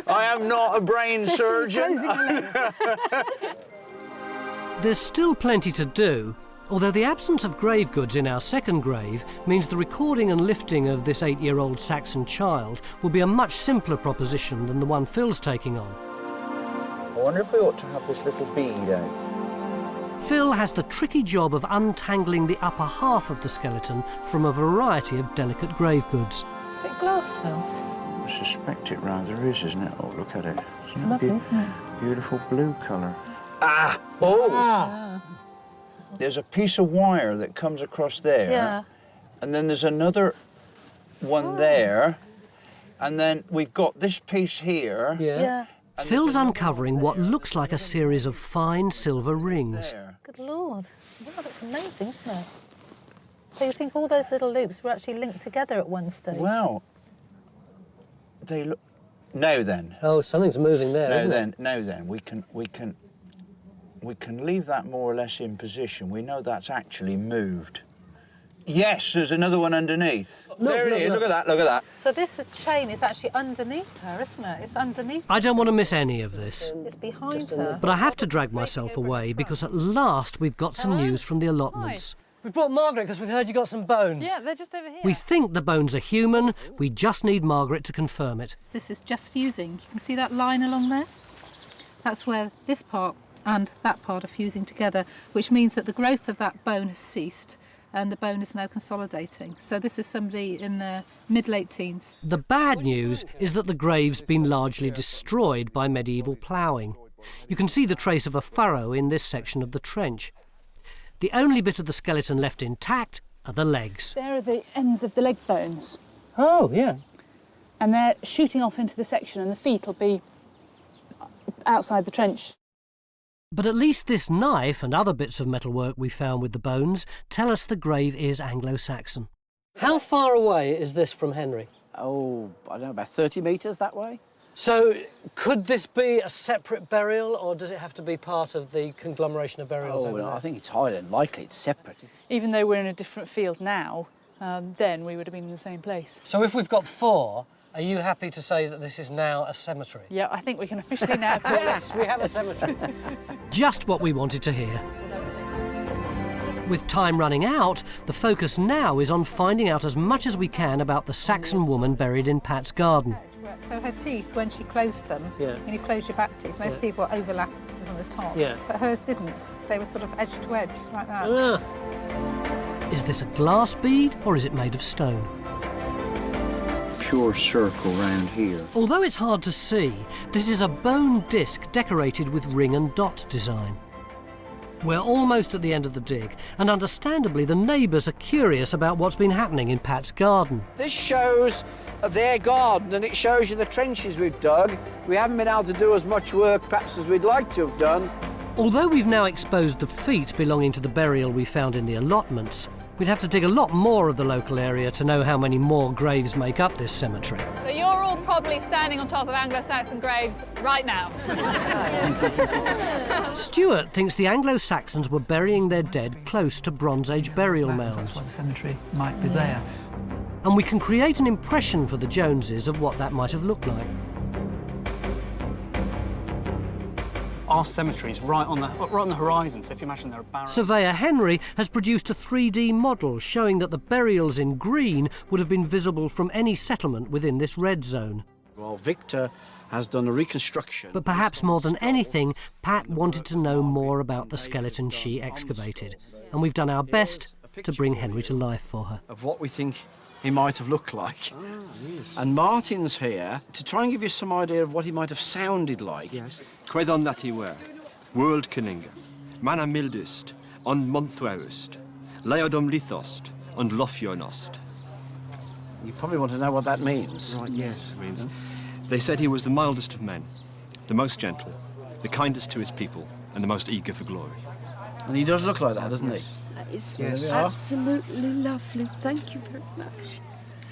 I am not a brain surgeon. There's still plenty to do, although the absence of grave goods in our second grave means the recording and lifting of this 8-year-old Saxon child will be a much simpler proposition than the one Phil's taking on. I wonder if we ought to have this little bead out. Phil has the tricky job of untangling the upper half of the skeleton from a variety of delicate grave goods. Is it glass, Phil? I suspect it rather is, isn't it? Oh, look at it. It's lovely, isn't it? Beautiful blue colour. Ah! Oh! Ah. There's a piece of wire that comes across there. Yeah. And then there's another one there. And then we've got this piece here. Yeah. Phil's uncovering what looks like a series of fine silver rings. Good Lord. Wow, that's amazing, isn't it? So you think all those little loops were actually linked together at one stage? Well, they look... Now then. Oh, something's moving there, isn't it? Now then, we can leave that more or less in position. We know that's actually moved. Yes, there's another one underneath. There it is, look at that, look at that. So this chain is actually underneath her, isn't it? It's underneath. I don't want to miss any of this. It's behind her. But I have to drag myself away because at last we've got some news from the allotments. We've brought Margaret because we've heard you got some bones. Yeah, they're just over here. We think the bones are human. We just need Margaret to confirm it. This is just fusing. You can see that line along there? That's where this part and that part are fusing together, which means that the growth of that bone has ceased and the bone is now consolidating. So this is somebody in their mid-late teens. The bad news is that the grave's been largely destroyed by medieval ploughing. You can see the trace of a furrow in this section of the trench. The only bit of the skeleton left intact are the legs. There are the ends of the leg bones. Oh, yeah. And they're shooting off into the section, and the feet will be outside the trench. But at least this knife and other bits of metalwork we found with the bones tell us the grave is Anglo-Saxon. How far away is this from Henry? Oh, I don't know, about 30 metres that way. So, could this be a separate burial, or does it have to be part of the conglomeration of burials over there? I think it's highly unlikely it's separate. Even though we're in a different field now, then we would have been in the same place. So if we've got 4, are you happy to say that this is now a cemetery? Yeah, I think we can officially now call Yes, we have a cemetery. Just what we wanted to hear. With time running out, the focus now is on finding out as much as we can about the Saxon woman buried in Pat's garden. So her teeth, when she closed them, when you close your back teeth, most people overlap them on the top, but hers didn't. They were sort of edge to edge, like that. Is this a glass bead, or is it made of stone? Pure circle round here. Although it's hard to see, this is a bone disc decorated with ring and dot design. We're almost at the end of the dig, and understandably the neighbours are curious about what's been happening in Pat's garden. This shows their garden, and it shows you the trenches we've dug. We haven't been able to do as much work perhaps as we'd like to have done. Although we've now exposed the feet belonging to the burial we found in the allotments, we'd have to dig a lot more of the local area to know how many more graves make up this cemetery. So you're all probably standing on top of Anglo-Saxon graves right now. Stuart thinks the Anglo-Saxons were burying their dead close to Bronze Age burial mounds. That's why the cemetery might be there. And we can create an impression for the Joneses of what that might have looked like. Our cemetery is right on the horizon, so if you imagine there are barrows... Surveyor Henry has produced a 3D model showing that the burials in green would have been visible from any settlement within this red zone. Well, Victor has done a reconstruction. But perhaps more than anything, Pat wanted to know more about the skeleton she excavated, and we've done our best to bring Henry to life for her. Of what we think he might have looked like. And Martin's here to try and give you some idea of what he might have sounded like. Quedon that he were, world cunninga, mana mildest, on monthwarest, leodom lithost, and lofionost. You probably want to know what that means. Right, yes. It means they said he was the mildest of men, the most gentle, the kindest to his people, and the most eager for glory. And he does look like that, doesn't he? That is Yes. absolutely lovely. Thank you very much.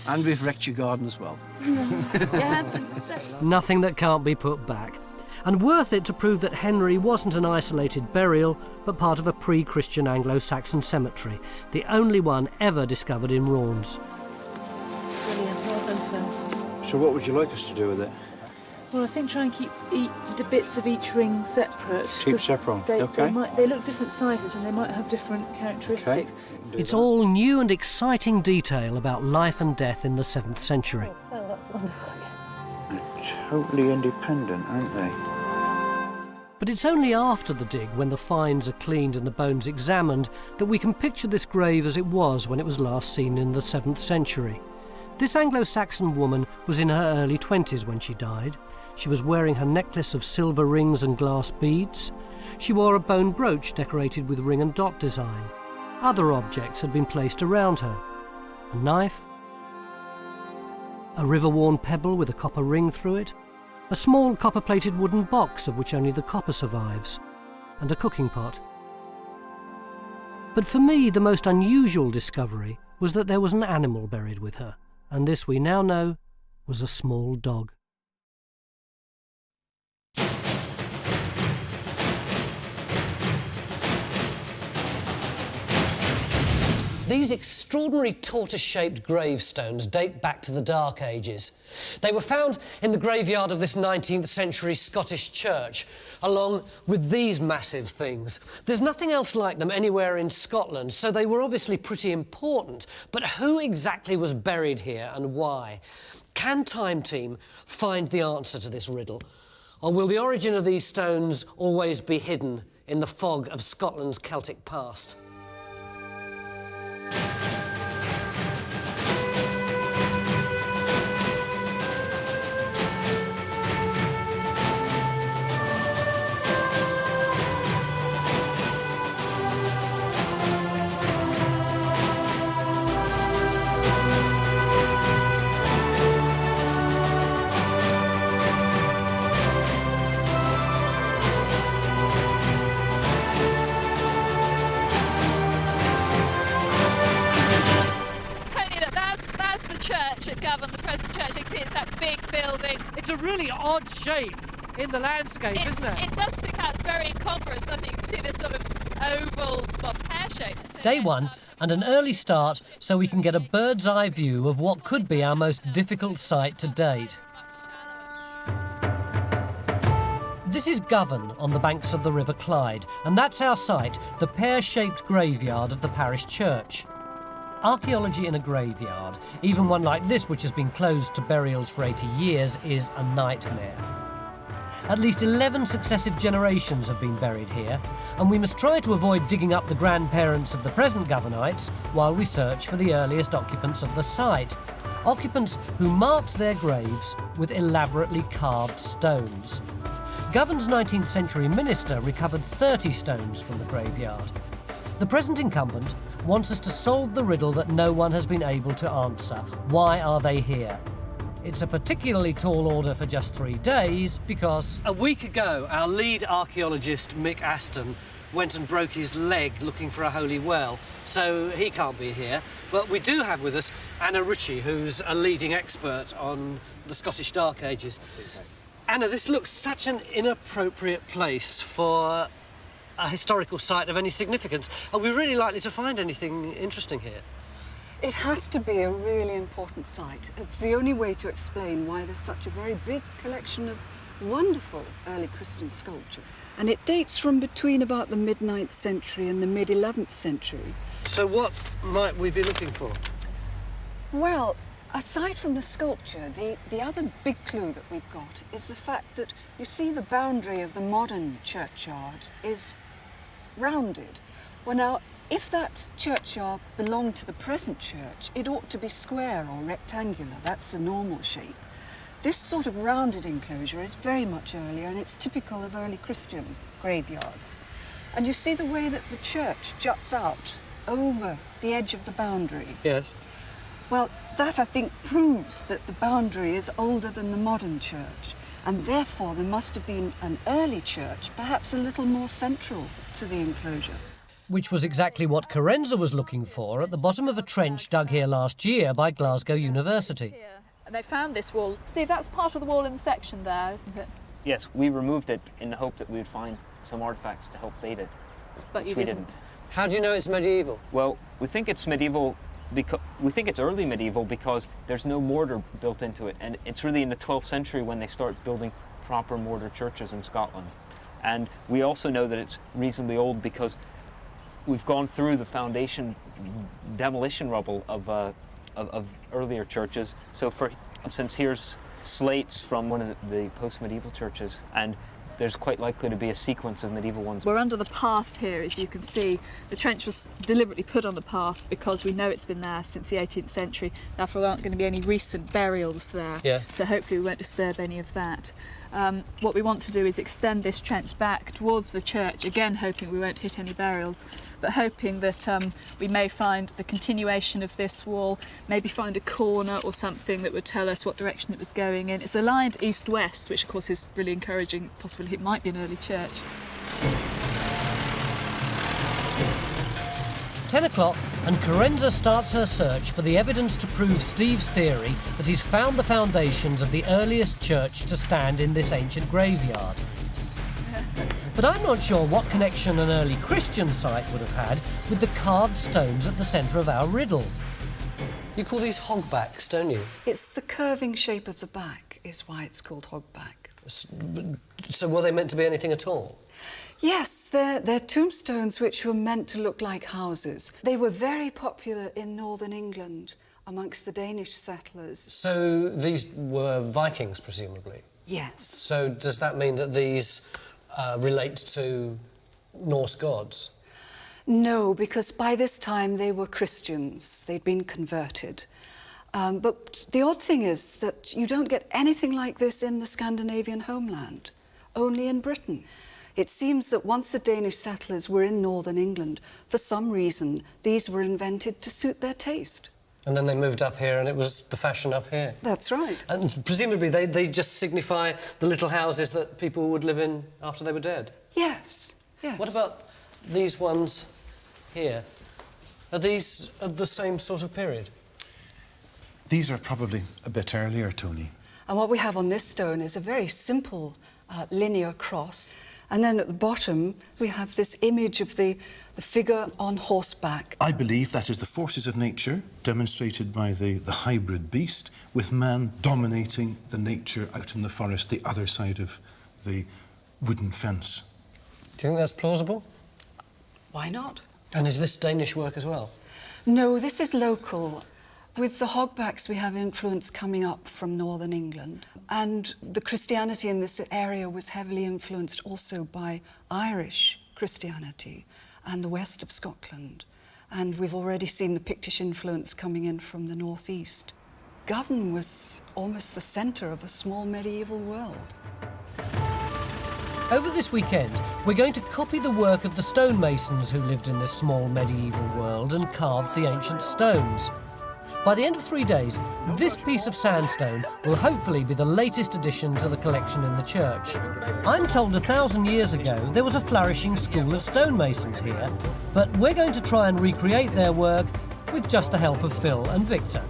And we've wrecked your garden as well. Yeah, but that's... Nothing that can't be put back. And worth it to prove that Henry wasn't an isolated burial, but part of a pre-Christian Anglo-Saxon cemetery, the only one ever discovered in Raunds. Brilliant, well done, Phil. So what would you like us to do with it? Well, I think try and keep the bits of each ring separate. Keep separate, okay. They look different sizes and they might have different characteristics. It's all new and exciting detail about life and death in the 7th century. Oh, Phil, that's wonderful again. They're totally independent, aren't they? But it's only after the dig, when the finds are cleaned and the bones examined, that we can picture this grave as it was when it was last seen in the 7th century. This Anglo-Saxon woman was in her early 20s when she died. She was wearing her necklace of silver rings and glass beads. She wore a bone brooch decorated with ring and dot design. Other objects had been placed around her. A knife, a river-worn pebble with a copper ring through it, a small copper-plated wooden box of which only the copper survives, and a cooking pot. But for me, the most unusual discovery was that there was an animal buried with her, and this, we now know, was a small dog. These extraordinary tortoise-shaped gravestones date back to the Dark Ages. They were found in the graveyard of this 19th century Scottish church, along with these massive things. There's nothing else like them anywhere in Scotland, so they were obviously pretty important. But who exactly was buried here and why? Can Time Team find the answer to this riddle? Or will the origin of these stones always be hidden in the fog of Scotland's Celtic past? It's a really odd shape in the landscape, isn't it? It does stick out. It's very incongruous, doesn't it? You can see this sort of oval, well, pear shape. Day one, and an early start so we can get a bird's eye view of what could be our most difficult site to date. This is Govan on the banks of the River Clyde, and that's our site, the pear-shaped graveyard of the parish church. Archaeology in a graveyard, even one like this which has been closed to burials for 80 years, is a nightmare. At least 11 successive generations have been buried here, and we must try to avoid digging up the grandparents of the present Govanites while we search for the earliest occupants of the site, occupants who marked their graves with elaborately carved stones. Govan's 19th century minister recovered 30 stones from the graveyard. The present incumbent wants us to solve the riddle that no one has been able to answer. Why are they here? It's a particularly tall order for just 3 days because... A week ago, our lead archaeologist, Mick Aston, went and broke his leg looking for a holy well, so he can't be here. But we do have with us Anna Ritchie, who's a leading expert on the Scottish Dark Ages. Anna, this looks such an inappropriate place for a historical site of any significance. Are we really likely to find anything interesting here? It has to be a really important site. It's the only way to explain why there's such a very big collection of wonderful early Christian sculpture. And it dates from between about the mid-9th century and the mid-11th century. So what might we be looking for? Well, aside from the sculpture, the other big clue that we've got is the fact that, you see, the boundary of the modern churchyard is rounded. Well, now, if that churchyard belonged to the present church, it ought to be square or rectangular. That's the normal shape. This sort of rounded enclosure is very much earlier, and it's typical of early Christian graveyards. And you see the way that the church juts out over the edge of the boundary? Yes. Well, that, I think, proves that the boundary is older than the modern church, and therefore there must have been an early church, perhaps a little more central to the enclosure. Which was exactly what Carenza was looking for at the bottom of a trench dug here last year by Glasgow University. And they found this wall. Steve, that's part of the wall in the section there, isn't it? Yes, we removed it in the hope that we would find some artefacts to help date it. But you didn't. How do you know it's medieval? Well, we think it's medieval because we think it's early medieval because there's no mortar built into it, and it's really in the 12th century when they start building proper mortar churches in Scotland. And we also know that it's reasonably old because we've gone through the foundation demolition rubble of earlier churches. So for instance, here's slates from one of the post-medieval churches, and there's quite likely to be a sequence of medieval ones. We're under the path here, as you can see. The trench was deliberately put on the path because we know it's been there since the 18th century. Therefore, there aren't going to be any recent burials there. Yeah. So hopefully we won't disturb any of that. What we want to do is extend this trench back towards the church, again hoping we won't hit any burials, but hoping that we may find the continuation of this wall, maybe find a corner or something that would tell us what direction it was going in. It's aligned east-west, which of course is really encouraging, possibly it might be an early church. 10 o'clock, and Carenza starts her search for the evidence to prove Steve's theory that he's found the foundations of the earliest church to stand in this ancient graveyard. But I'm not sure what connection an early Christian site would have had with the carved stones at the centre of our riddle. You call these hogbacks, don't you? It's the curving shape of the back is why it's called hogback. So were they meant to be anything at all? Yes, they're tombstones which were meant to look like houses. They were very popular in northern England amongst the Danish settlers. So these were Vikings, presumably? Yes. So does that mean that these relate to Norse gods? No, because by this time they were Christians. They'd been converted. But the odd thing is that you don't get anything like this in the Scandinavian homeland, only in Britain. It seems that once the Danish settlers were in northern England, for some reason, these were invented to suit their taste. And then they moved up here and it was the fashion up here? That's right. And presumably they just signify the little houses that people would live in after they were dead? Yes, yes. What about these ones here? Are these of the same sort of period? These are probably a bit earlier, Tony. And what we have on this stone is a very simple linear cross. And then at the bottom, we have this image of the figure on horseback. I believe that is the forces of nature demonstrated by the hybrid beast, with man dominating the nature out in the forest, the other side of the wooden fence. Do you think that's plausible? Why not? And is this Danish work as well? No, this is local. With the hogbacks, we have influence coming up from northern England. And the Christianity in this area was heavily influenced also by Irish Christianity and the west of Scotland. And we've already seen the Pictish influence coming in from the northeast. Govan was almost the centre of a small medieval world. Over this weekend, we're going to copy the work of the stonemasons who lived in this small medieval world and carved the ancient stones. By the end of 3 days, this piece of sandstone will hopefully be the latest addition to the collection in the church. I'm told 1,000 years ago there was a flourishing school of stonemasons here, but we're going to try and recreate their work with just the help of Phil and Victor.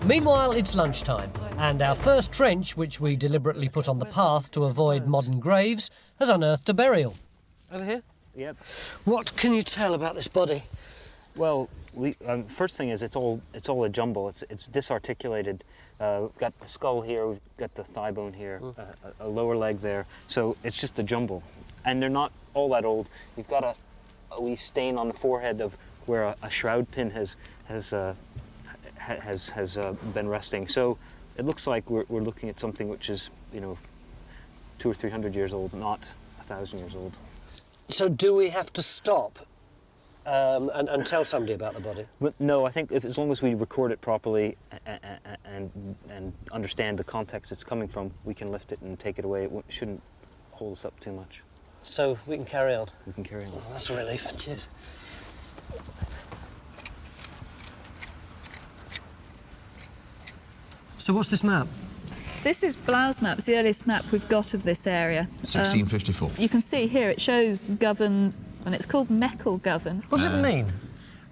Meanwhile, it's lunchtime, and our first trench, which we deliberately put on the path to avoid modern graves, has unearthed a burial. Over here? Yep. What can you tell about this body? Well, first thing is it's all a jumble. It's disarticulated. We've got the skull here, we've got the thigh bone here, a lower leg there. So it's just a jumble, and they're not all that old. You've got a wee stain on the forehead of where a shroud pin has been resting. So it looks like we're looking at something which is 200 or 300 years old, not 1,000 years old. So do we have to stop and tell somebody about the body? But no, I think as long as we record it properly and understand the context it's coming from, we can lift it and take it away. It shouldn't hold us up too much. So we can carry on? We can carry on. Oh, that's a relief. Cheers. So what's this map? This is Blau's map. It's the earliest map we've got of this area. 1654. You can see here it shows Govan, and it's called Meckel Govan. What does it mean?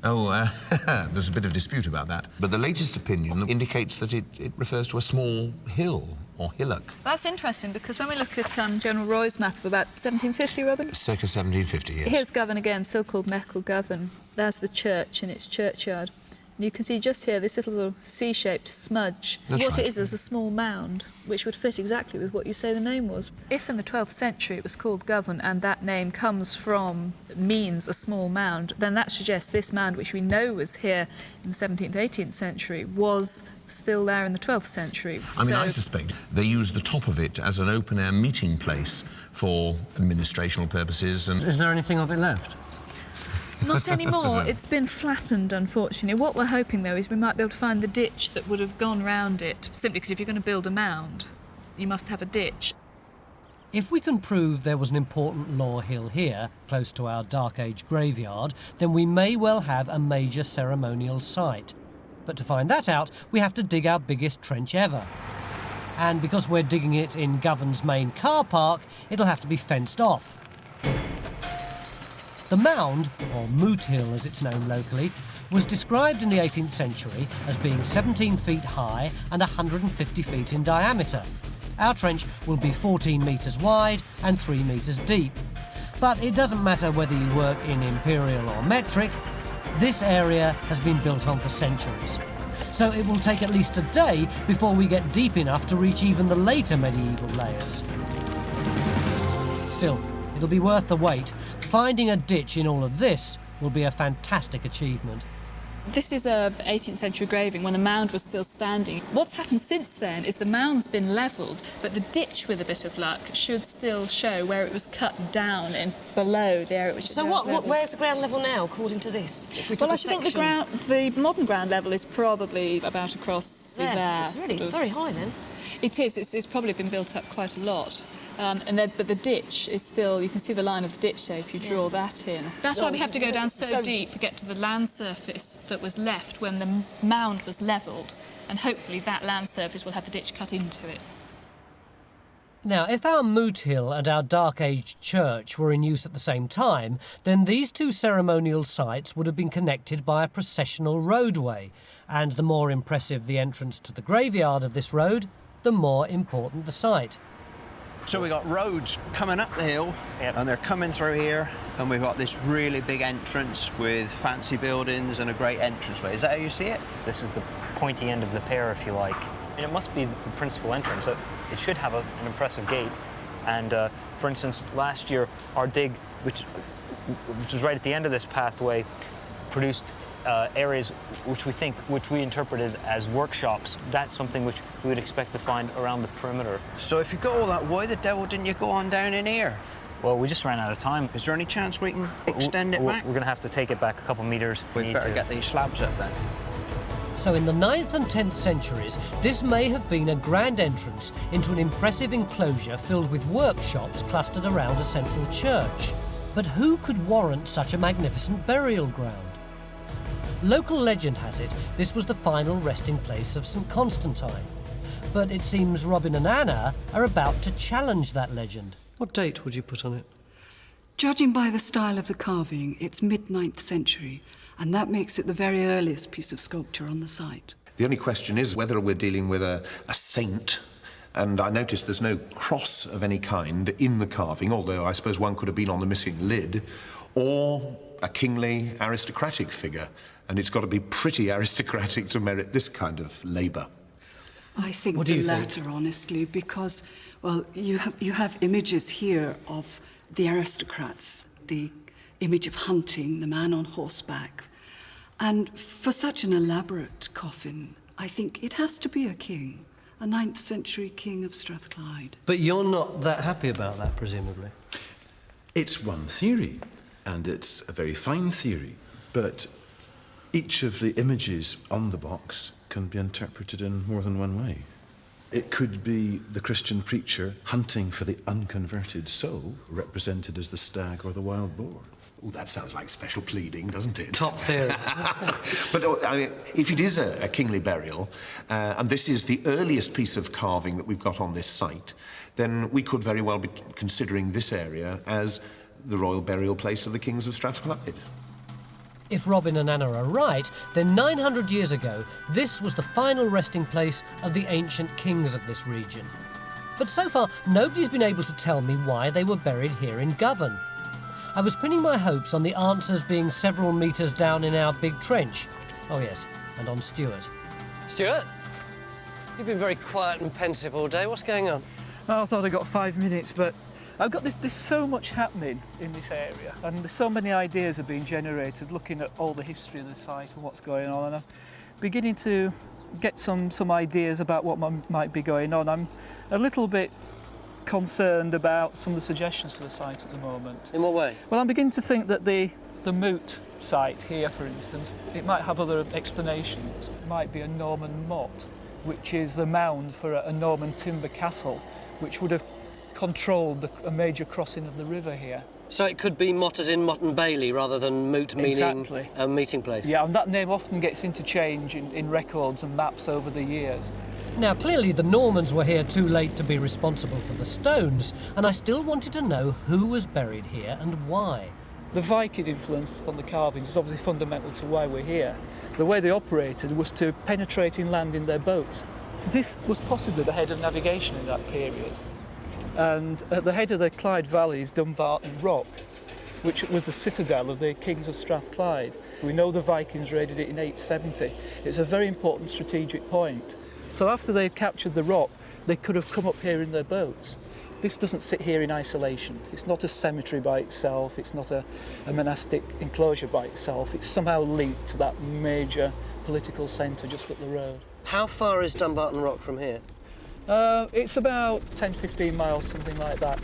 There's a bit of dispute about that. But the latest opinion indicates that it refers to a small hill or hillock. That's interesting because when we look at General Roy's map of about 1750, Robin? Circa 1750, yes. Here's Govan again, still called Meckel Govan. There's the church in its churchyard. And you can see just here this little C-shaped smudge. So what it is a small mound, which would fit exactly with what you say the name was. If in the 12th century it was called Govan and that name means a small mound, then that suggests this mound, which we know was here in the 17th, 18th century, was still there in the 12th century. I suspect they used the top of it as an open-air meeting place for administrational purposes. And is there anything of it left? Not anymore. It's been flattened, unfortunately. What we're hoping, though, is we might be able to find the ditch that would have gone round it, simply because if you're going to build a mound, you must have a ditch. If we can prove there was an important law hill here, close to our Dark Age graveyard, then we may well have a major ceremonial site. But to find that out, we have to dig our biggest trench ever. And because we're digging it in Govan's main car park, it'll have to be fenced off. The mound, or Moot Hill as it's known locally, was described in the 18th century as being 17 feet high and 150 feet in diameter. Our trench will be 14 metres wide and 3 metres deep. But it doesn't matter whether you work in imperial or metric, this area has been built on for centuries. So it will take at least a day before we get deep enough to reach even the later medieval layers. Still, it'll be worth the wait. Finding a ditch in all of this will be a fantastic achievement. This is a 18th century graving when the mound was still standing. What's happened since then is the mound's been levelled, but the ditch, with a bit of luck, should still show where it was cut down and below the area which is So where's the ground level now, according to this? If we took Well, I a think section? the modern ground level is probably about across there. It's really very high then. It is. It's probably been built up quite a lot. But the ditch is still, you can see the line of the ditch there if you draw that in. That's why we have to go down so deep to get to the land surface that was left when the mound was levelled, and hopefully that land surface will have the ditch cut into it. Now, if our Moot Hill and our Dark Age church were in use at the same time, then these two ceremonial sites would have been connected by a processional roadway, and the more impressive the entrance to the graveyard of this road, the more important the site. So we've got roads coming up the hill, and they're coming through here, and we've got this really big entrance with fancy buildings and a great entranceway. Is that how you see it? This is the pointy end of the pear, if you like. And it must be the principal entrance. It should have an impressive gate. And for instance, last year, our dig, which was right at the end of this pathway, produced areas which we interpret as workshops. That's something which we would expect to find around the perimeter. So if you got all that, why the devil didn't you go on down in here? Well, we just ran out of time. Is there any chance we can extend it back? We're going to have to take it back a couple metres. We better get these slabs up then. So in the 9th and 10th centuries, this may have been a grand entrance into an impressive enclosure filled with workshops clustered around a central church. But who could warrant such a magnificent burial ground? Local legend has it this was the final resting place of St. Constantine. But it seems Robin and Anna are about to challenge that legend. What date would you put on it? Judging by the style of the carving, it's mid-9th century, and that makes it the very earliest piece of sculpture on the site. The only question is whether we're dealing with a saint, and I noticed there's no cross of any kind in the carving, although I suppose one could have been on the missing lid, or a kingly aristocratic figure, and it's got to be pretty aristocratic to merit this kind of labour. I think the latter, honestly, because, well, you have images here of the aristocrats, the image of hunting, the man on horseback. And for such an elaborate coffin, I think it has to be a king, a 9th century king of Strathclyde. But you're not that happy about that, presumably? It's one theory, and it's a very fine theory, but each of the images on the box can be interpreted in more than one way. It could be the Christian preacher hunting for the unconverted soul, represented as the stag or the wild boar. Oh, that sounds like special pleading, doesn't it? Top theory. But I mean, if it is a kingly burial, and this is the earliest piece of carving that we've got on this site, then we could very well be considering this area as the royal burial place of the kings of Strathclyde. If Robin and Anna are right, then 900 years ago, this was the final resting place of the ancient kings of this region. But so far, nobody's been able to tell me why they were buried here in Govan. I was pinning my hopes on the answers being several metres down in our big trench. Oh yes, and on Stuart. Stuart? You've been very quiet and pensive all day. What's going on? I thought I got 5 minutes, but I've got there's so much happening in this area, and there's so many ideas are being generated looking at all the history of the site and what's going on, and I'm beginning to get some ideas about what might be going on. I'm a little bit concerned about some of the suggestions for the site at the moment. In what way? Well, I'm beginning to think that the Moot site here, for instance, it might have other explanations. It might be a Norman motte, which is the mound for a Norman timber castle, which would have controlled a major crossing of the river here. So it could be Mott as in Mott and Bailey rather than Moot meaning a meeting place? Yeah, and that name often gets interchanged in records and maps over the years. Now, clearly the Normans were here too late to be responsible for the stones, and I still wanted to know who was buried here and why. The Viking influence on the carvings is obviously fundamental to why we're here. The way they operated was to penetrate inland in their boats. This was possibly the head of navigation in that period. And at the head of the Clyde Valley is Dumbarton Rock, which was the citadel of the kings of Strathclyde. We know the Vikings raided it in 870. It's a very important strategic point. So after they captured the rock, they could have come up here in their boats. This doesn't sit here in isolation. It's not a cemetery by itself. It's not a monastic enclosure by itself. It's somehow linked to that major political centre just up the road. How far is Dumbarton Rock from here? It's about 10, 15 miles, something like that.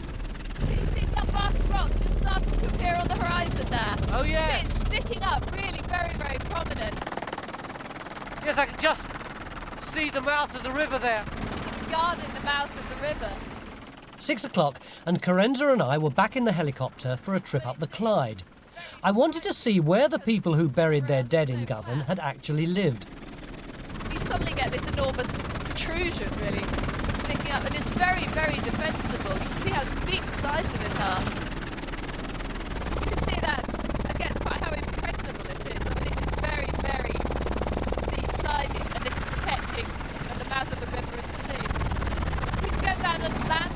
Can you see Dumbarton Rock just starting to appear on the horizon there? Oh, yeah. You see it's sticking up, really very, very prominent. Yes, I can just see the mouth of the river there. Sort of guarding the mouth of the river. 6 o'clock, and Carenza and I were back in the helicopter for a trip up the Clyde. I wanted to see where the people who buried their dead in Govan had actually lived. You suddenly get this enormous protrusion, really, sticking up, and it's very, very defensible. You can see how steep the sides of it are. You can see that, again, quite how impregnable it is. I mean, it is very, very steep-sided, and this is protecting the mouth of the river and the sea. You can go down and land.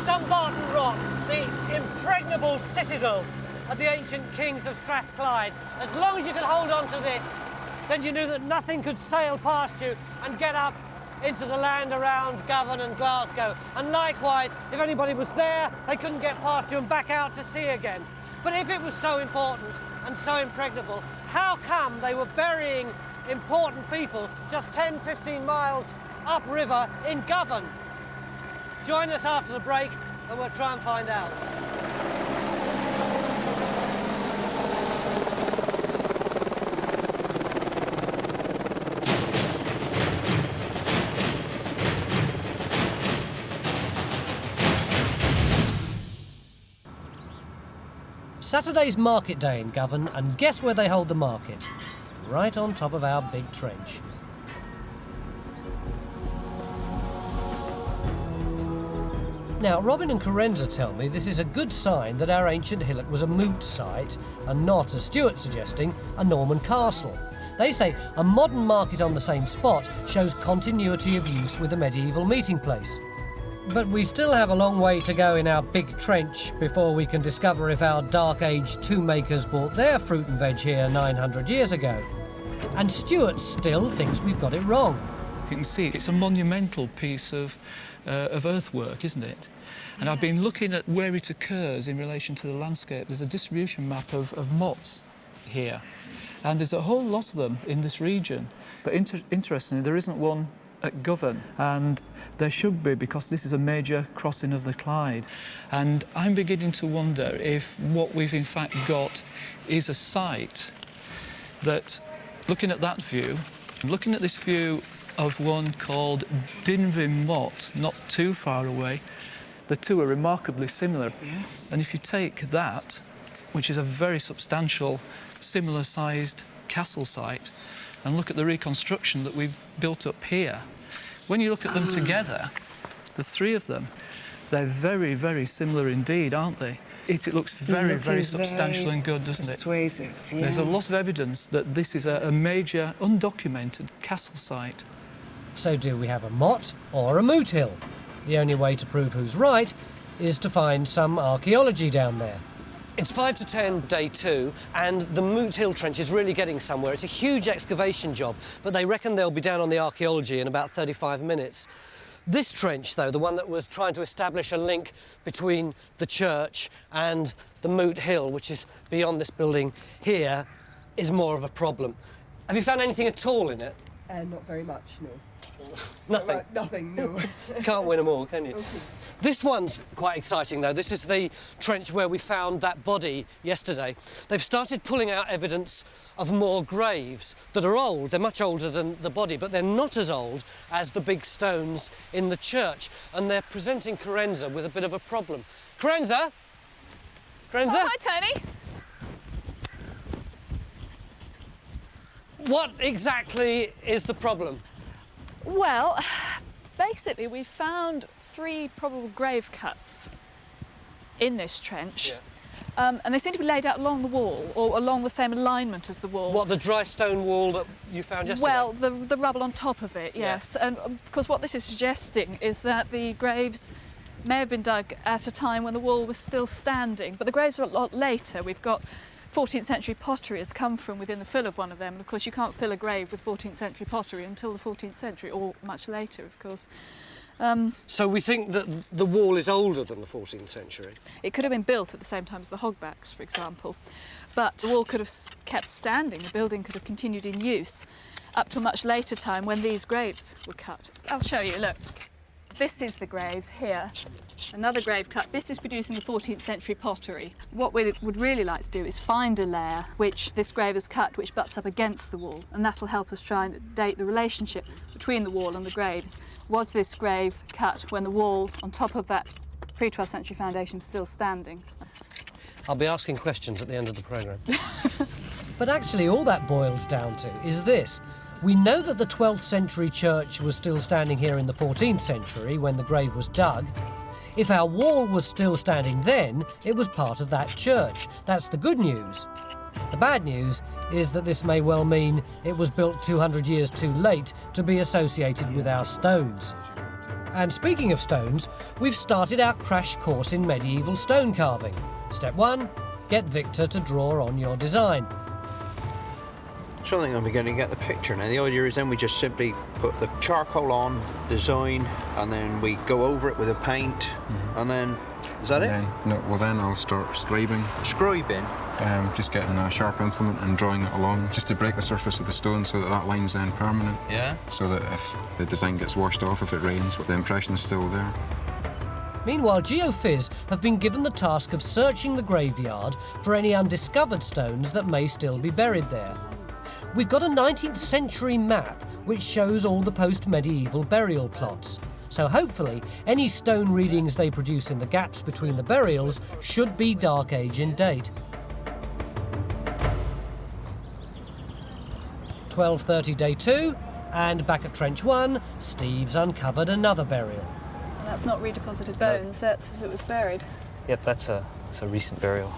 Dumbarton Rock, the impregnable citadel of the ancient kings of Strathclyde. As long as you could hold on to this, then you knew that nothing could sail past you and get up into the land around Govan and Glasgow. And likewise, if anybody was there, they couldn't get past you and back out to sea again. But if it was so important and so impregnable, how come they were burying important people just 10, 15 miles upriver in Govan? Join us after the break and we'll try and find out. Saturday's market day in Govan, and guess where they hold the market? Right on top of our big trench. Now, Robin and Carenza tell me this is a good sign that our ancient hillock was a moot site and not, as Stuart's suggesting, a Norman castle. They say a modern market on the same spot shows continuity of use with a medieval meeting place. But we still have a long way to go in our big trench before we can discover if our Dark Age tomb-makers bought their fruit and veg here 900 years ago. And Stuart still thinks we've got it wrong. You can see it's a monumental piece of earthwork, isn't it? And I've been looking at where it occurs in relation to the landscape. There's a distribution map of mottes here, and there's a whole lot of them in this region. But interestingly, there isn't one at Govan, and there should be, because this is a major crossing of the Clyde. And I'm beginning to wonder if what we've in fact got is a site that, looking at that view, looking at this view of one called Dinvim Mott, not too far away, the two are remarkably similar. Yes. And if you take that, which is a very substantial, similar-sized castle site, and look at the reconstruction that we've built up here, when you look at them together, the three of them, they're very, very similar indeed, aren't they? It looks very, very substantial and good, doesn't it? Persuasive, yes. There's a lot of evidence that this is a major, undocumented castle site. So do we have a motte or a moot hill? The only way to prove who's right is to find some archaeology down there. It's 5 to 10, day 2, and the Moot Hill Trench is really getting somewhere. It's a huge excavation job, but they reckon they'll be down on the archaeology in about 35 minutes. This trench, though, the one that was trying to establish a link between the church and the Moot Hill, which is beyond this building here, is more of a problem. Have you found anything at all in it? Not very much, no. Nothing? Nothing, no. Can't win them all, can you? Okay. This one's quite exciting, though. This is the trench where we found that body yesterday. They've started pulling out evidence of more graves that are old. They're much older than the body, but they're not as old as the big stones in the church. And they're presenting Carenza with a bit of a problem. Carenza? Carenza? Oh, hi, Tony. What exactly is the problem? Well, basically, we found 3 probable grave cuts in this trench. And they seem to be laid out along the wall, or along the same alignment as the wall. What, the dry stone wall that you found yesterday? Well, the rubble on top of it, yes. And because what this is suggesting is that the graves may have been dug at a time when the wall was still standing, but the graves are a lot later. We've got 14th century pottery has come from within the fill of one of them, and of course you can't fill a grave with 14th century pottery until the 14th century, or much later, of course. So we think that the wall is older than the 14th century? It could have been built at the same time as the hogbacks, for example, but the wall could have kept standing, the building could have continued in use up to a much later time when these graves were cut. I'll show you, look. This is the grave here, another grave cut. This is producing the 14th century pottery. What we would really like to do is find a layer which this grave has cut, which butts up against the wall, and that'll help us try and date the relationship between the wall and the graves. Was this grave cut when the wall on top of that pre-12th century foundation is still standing? I'll be asking questions at the end of the programme. But actually all that boils down to is this. We know that the 12th century church was still standing here in the 14th century when the grave was dug. If our wall was still standing then, it was part of that church. That's the good news. The bad news is that this may well mean it was built 200 years too late to be associated with our stones. And speaking of stones, we've started our crash course in medieval stone carving. Step 1, get Victor to draw on your design. So I think I'm beginning to get the picture now. The idea is then we just simply put the charcoal on, design, and then we go over it with a paint, and then, is that it? No, well then I'll start scribing. Scribing? Just getting a sharp implement and drawing it along, just to break the surface of the stone so that that line's then permanent. Yeah. So that if the design gets washed off, if it rains, the impression's still there. Meanwhile, GeoPhys have been given the task of searching the graveyard for any undiscovered stones that may still be buried there. We've got a 19th century map which shows all the post-medieval burial plots. So hopefully, any stone readings they produce in the gaps between the burials should be Dark Age in date. 12:30 day 2, and back at Trench 1, Steve's uncovered another burial. And that's not redeposited bones, that's as it was buried. Yep, that's a recent burial.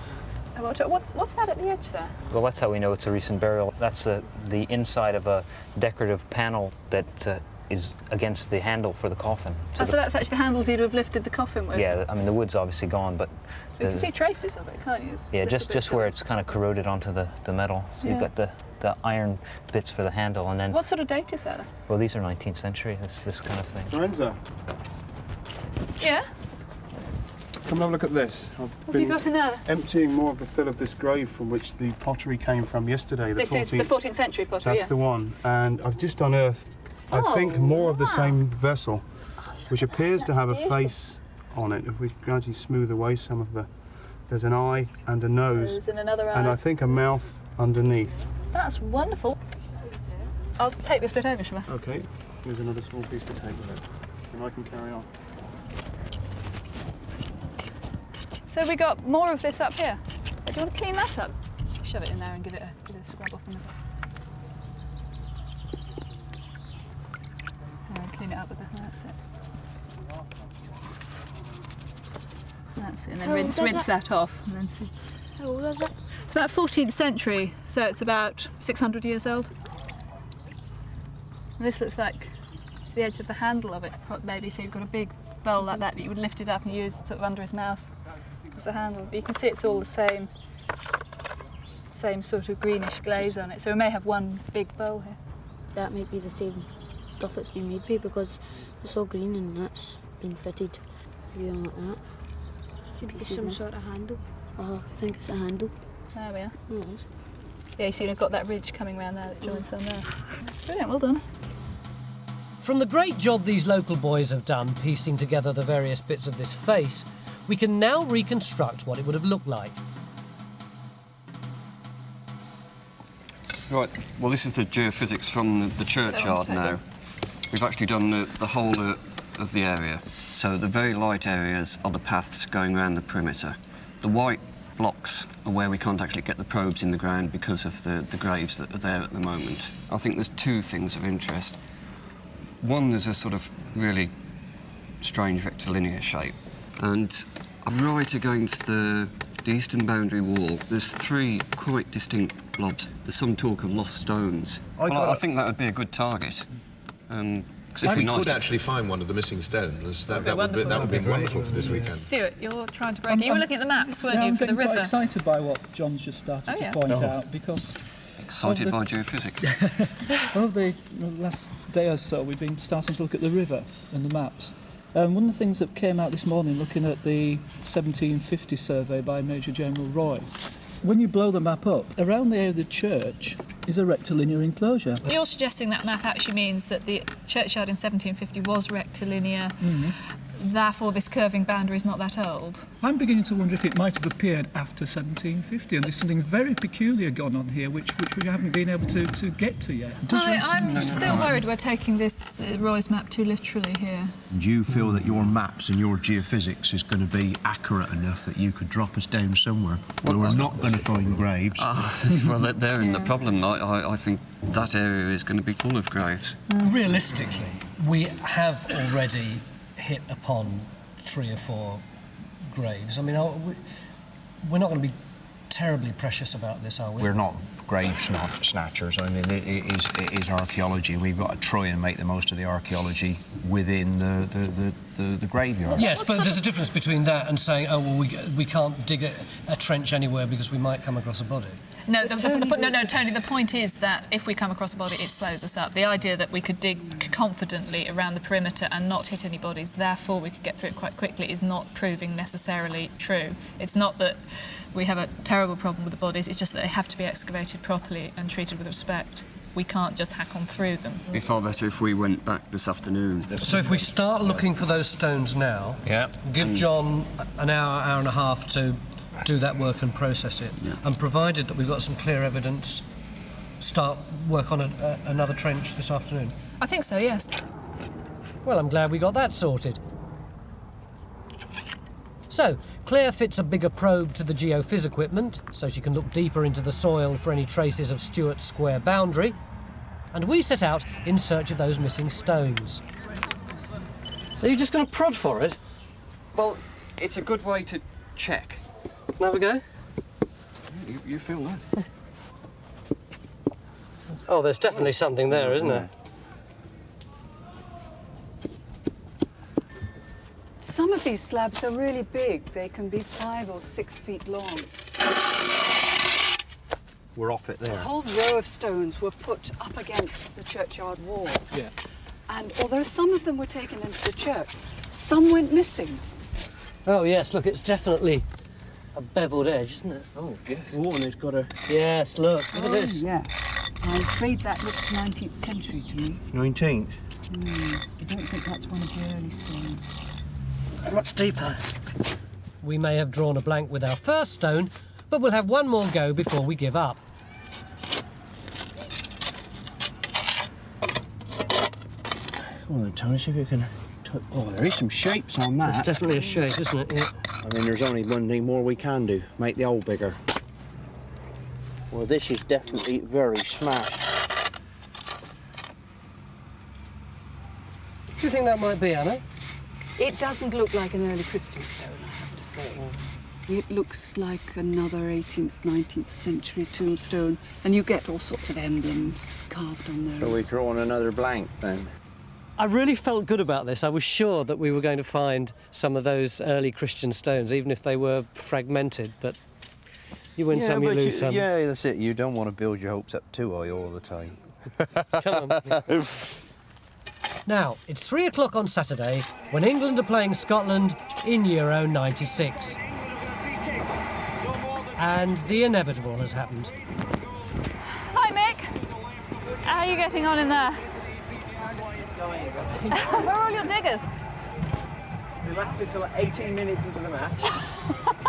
What's that at the edge there? Well, that's how we know it's a recent burial. That's the inside of a decorative panel that is against the handle for the coffin. So that's actually the handles you'd have lifted the coffin with? Yeah, I mean, the wood's obviously gone, but... You can see traces of it, can't you? Yeah, just where it's kind of corroded onto the metal. So you've got the iron bits for the handle, and then... What sort of date is that? Well, these are 19th century, this kind of thing. Lorenza, Yeah? come and have a look at this. What have you got in there? Emptying more of the fill of this grave from which the pottery came from yesterday. This is the 14th century pottery, That's the one. And I've just unearthed, I think, more of the same vessel, which appears to have a face on it. If we gradually smooth away some of the... There's an eye and a nose. And another eye. And I think a mouth underneath. That's wonderful. I'll take this bit over, shall I? Okay. Here's another small piece to take with it. And I can carry on. So we got more of this up here. Do you want to clean that up? Shove it in there and give it a scrub off in a bit. Clean it up with the... That's it. That's it. And then rinse that off. And then see. How old is it? It's about 14th century, so it's about 600 years old. And this looks like it's the edge of the handle of it, maybe. So you've got a big bowl like that you would lift it up and use sort of under his mouth as the handle. But you can see it's all the same sort of greenish glaze on it. So we may have one big bowl here. That might be the same stuff it's been made by, because it's all green and that's been fitted like that. Could be some sort of handle. Oh, I think it's a handle. There we are. Oh, it is. Yeah, you see you've got that ridge coming around there that joins on there. Brilliant, well done. From the great job these local boys have done piecing together the various bits of this face, we can now reconstruct what it would have looked like. Right, well this is the geophysics from the churchyard now. We've actually done the whole of the area. So the very light areas are the paths going around the perimeter. The white blocks are where we can't actually get the probes in the ground because of the graves that are there at the moment. I think there's two things of interest. One, there's a sort of really strange rectilinear shape, and right against the eastern boundary wall, there's three quite distinct blobs. There's some talk of lost stones. I think that would be a good target. If we could actually find one of the missing stones, that would be wonderful for this weekend. Stuart, you're trying to break it. You were looking at the maps, weren't you, for the river? I'm quite excited by what John's just started to point out, because... Excited by geophysics. Over the last day or so, we've been starting to look at the river and the maps. One of the things that came out this morning, looking at the 1750 survey by Major General Roy, when you blow the map up, around the area of the church is a rectilinear enclosure. You're suggesting that map actually means that the churchyard in 1750 was rectilinear, therefore this curving boundary is not that old? I'm beginning to wonder if it might have appeared after 1750, and there's something very peculiar gone on here which we haven't been able to get to yet. I'm still worried we're taking this Roy's map too literally here. Do you feel that your maps and your geophysics is going to be accurate enough that you could drop us down somewhere where we're not going to find graves? Well, they're in the problem. I think that area is going to be full of graves. Realistically, we have already hit upon 3 or 4 graves. I mean, we're not going to be terribly precious about this, are we? We're not grave snatchers. I mean, it is archaeology. We've got to try and make the most of the archaeology within the graveyard. Yes, but there's a difference between that and saying, oh, well, we can't dig a trench anywhere because we might come across a body. No, Tony, the point is that if we come across a body, it slows us up. The idea that we could dig confidently around the perimeter and not hit any bodies, therefore we could get through it quite quickly, is not proving necessarily true. It's not that we have a terrible problem with the bodies, it's just that they have to be excavated properly and treated with respect. We can't just hack on through them. It'd be far better if we went back this afternoon. So if we start looking for those stones now, give John an hour and a half to do that work and process it, and provided that we've got some clear evidence, start work on another trench this afternoon. I think so, yes. Well, I'm glad we got that sorted. So, Claire fits a bigger probe to the geophys equipment, so she can look deeper into the soil for any traces of Stuart's square boundary, and we set out in search of those missing stones. So you're just going to prod for it? Well, it's a good way to check. Can I have a go? You feel that? Oh, there's definitely something there, isn't there? Some of these slabs are really big. They can be 5 or 6 feet long. We're off it there. A whole row of stones were put up against the churchyard wall. Yeah. And although some of them were taken into the church, some went missing. Oh, yes, look, it's definitely a beveled edge, isn't it? Oh, yes. Oh, and it's got a... Yes, look at this. Yeah. I'm afraid that looks 19th century to me. 19th? I don't think that's one of the early stones. Much deeper. We may have drawn a blank with our first stone, but we'll have one more go before we give up. Come on, Tony, see if you can... Oh, there is some shapes on that. It's definitely a shape, isn't it? Yeah. I mean, there's only one thing more we can do. Make the hole bigger. Well, this is definitely very smashed. Do you think that might be, Anna? It doesn't look like an early Christian stone, I have to say. It looks like another 18th, 19th century tombstone, and you get all sorts of emblems carved on those. So we're drawing another blank, then? I really felt good about this. I was sure that we were going to find some of those early Christian stones, even if they were fragmented, but you win some, you lose some. Yeah, that's it. You don't want to build your hopes up too high all the time. Come on. Now, it's 3 o'clock on Saturday when England are playing Scotland in Euro 96. And the inevitable has happened. Hi, Mick. How are you getting on in there? Where are all your diggers? We lasted till 18 minutes into the match,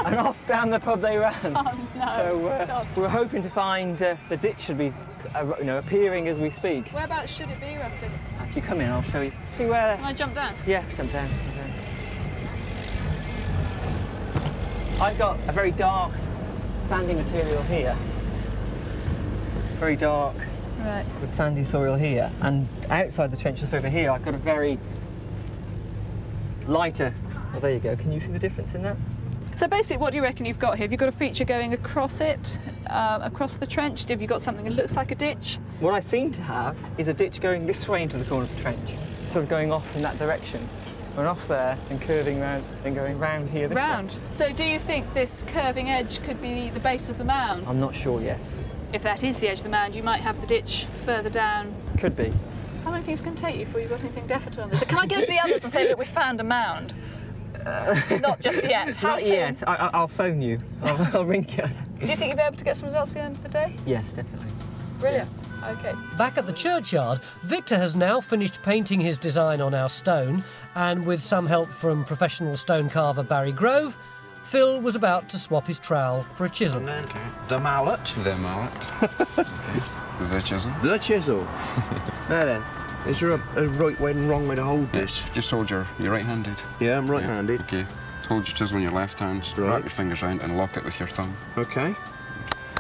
and off down the pub they ran. Oh, no. So we were hoping to find the ditch should be, appearing as we speak. Whereabouts should it be, roughly? If you come in, I'll show you. See where? Can I jump down? Yeah, jump down. I've got a very dark sandy material here. Very dark. Right. With sandy soil here, and outside the trench just over here, I've got a very lighter. Oh, there you go. Can you see the difference in that? So basically, what do you reckon you've got here? Have you got a feature going across it, across the trench? Have you got something that looks like a ditch? What I seem to have is a ditch going this way into the corner of the trench, sort of going off in that direction. Going off there and curving round, then going round here this way. So do you think this curving edge could be the base of the mound? I'm not sure yet. If that is the edge of the mound, you might have the ditch further down. Could be. How many things can take you before you've got anything definite on this? So can I go to the others and say, look, we found a mound? Not just yet. How Not soon? yet. I'll phone you. I'll ring you. Do you think you'll be able to get some results by the end of the day? Yes, definitely. Brilliant. OK. Back at the churchyard, Victor has now finished painting his design on our stone, and with some help from professional stone carver Barry Grove, Phil was about to swap his trowel for a chisel. The mallet. The mallet. Okay. The chisel. The chisel. Now then, is there a right way and wrong way to hold this? Just hold you're right-handed. Yeah, I'm right-handed. Okay. Hold your chisel in your left hand, wrap your fingers round and lock it with your thumb. Okay.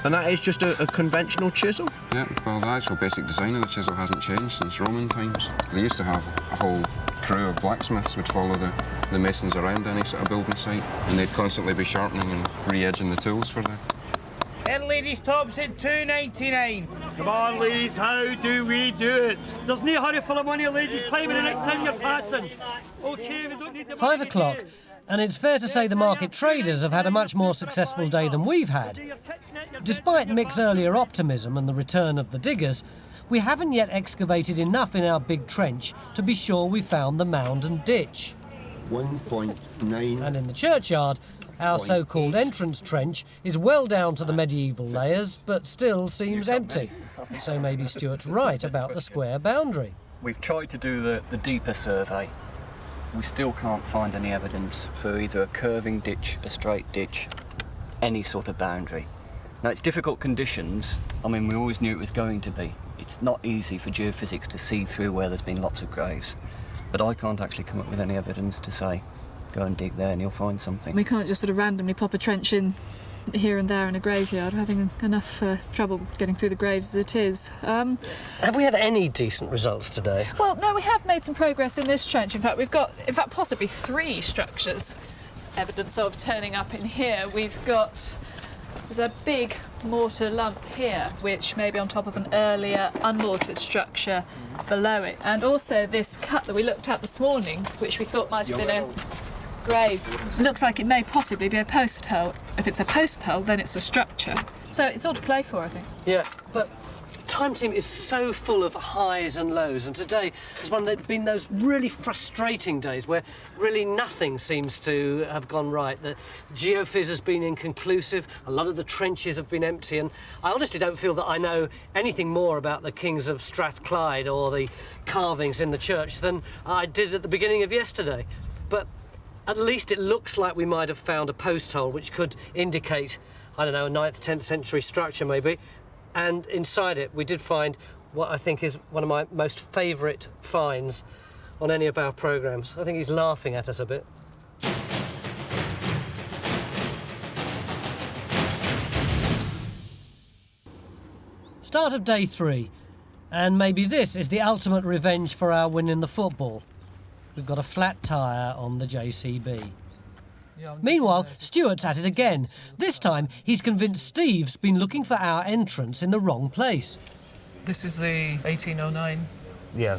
And that is just a conventional chisel? Yeah, well, the actual basic design of the chisel hasn't changed since Roman times. They used to have a whole crew of blacksmiths would follow the masons around any sort of building site, and they'd constantly be sharpening and re-edging the tools for the... Head ladies tops at $2.99. Come on, ladies, how do we do it? There's no hurry for the money, ladies. Pay me the next time you're passing. Okay, we don't need the 5 o'clock, and it's fair to say the market traders have had a much more successful day than we've had. Despite Mick's earlier optimism and the return of the diggers, we haven't yet excavated enough in our big trench to be sure we found the mound and ditch. 1.9. And in the churchyard, our so-called entrance trench is well down to the medieval layers, but still seems empty. So maybe Stuart's right about the square boundary. We've tried to do the deeper survey. We still can't find any evidence for either a curving ditch, a straight ditch, any sort of boundary. Now, it's difficult conditions. I mean, we always knew it was going to be. It's not easy for geophysics to see through where there's been lots of graves. But I can't actually come up with any evidence to say, go and dig there and you'll find something. We can't just sort of randomly pop a trench in here and there in a graveyard. We're having enough trouble getting through the graves as it is. Have we had any decent results today? Well, no, we have made some progress in this trench. In fact, we've got, possibly 3 structures evidence of turning up in here. We've got... There's a big mortar lump here, which may be on top of an earlier unmortared structure below it. And also this cut that we looked at this morning, which we thought might have been a grave. Looks like it may possibly be a post hole. If it's a post hole, then it's a structure. So it's all to play for, I think. Yeah, but time team is so full of highs and lows, and today has been those really frustrating days where really nothing seems to have gone right. The geophys has been inconclusive, a lot of the trenches have been empty, and I honestly don't feel that I know anything more about the kings of Strathclyde or the carvings in the church than I did at the beginning of yesterday. But at least it looks like we might have found a post hole which could indicate, I don't know, a 9th, 10th century structure maybe. And inside it, we did find what I think is one of my most favourite finds on any of our programmes. I think he's laughing at us a bit. Start of day 3, and maybe this is the ultimate revenge for our win in the football. We've got a flat tyre on the JCB. Meanwhile, Stuart's at it again. This time, he's convinced Steve's been looking for our entrance in the wrong place. This is the 1809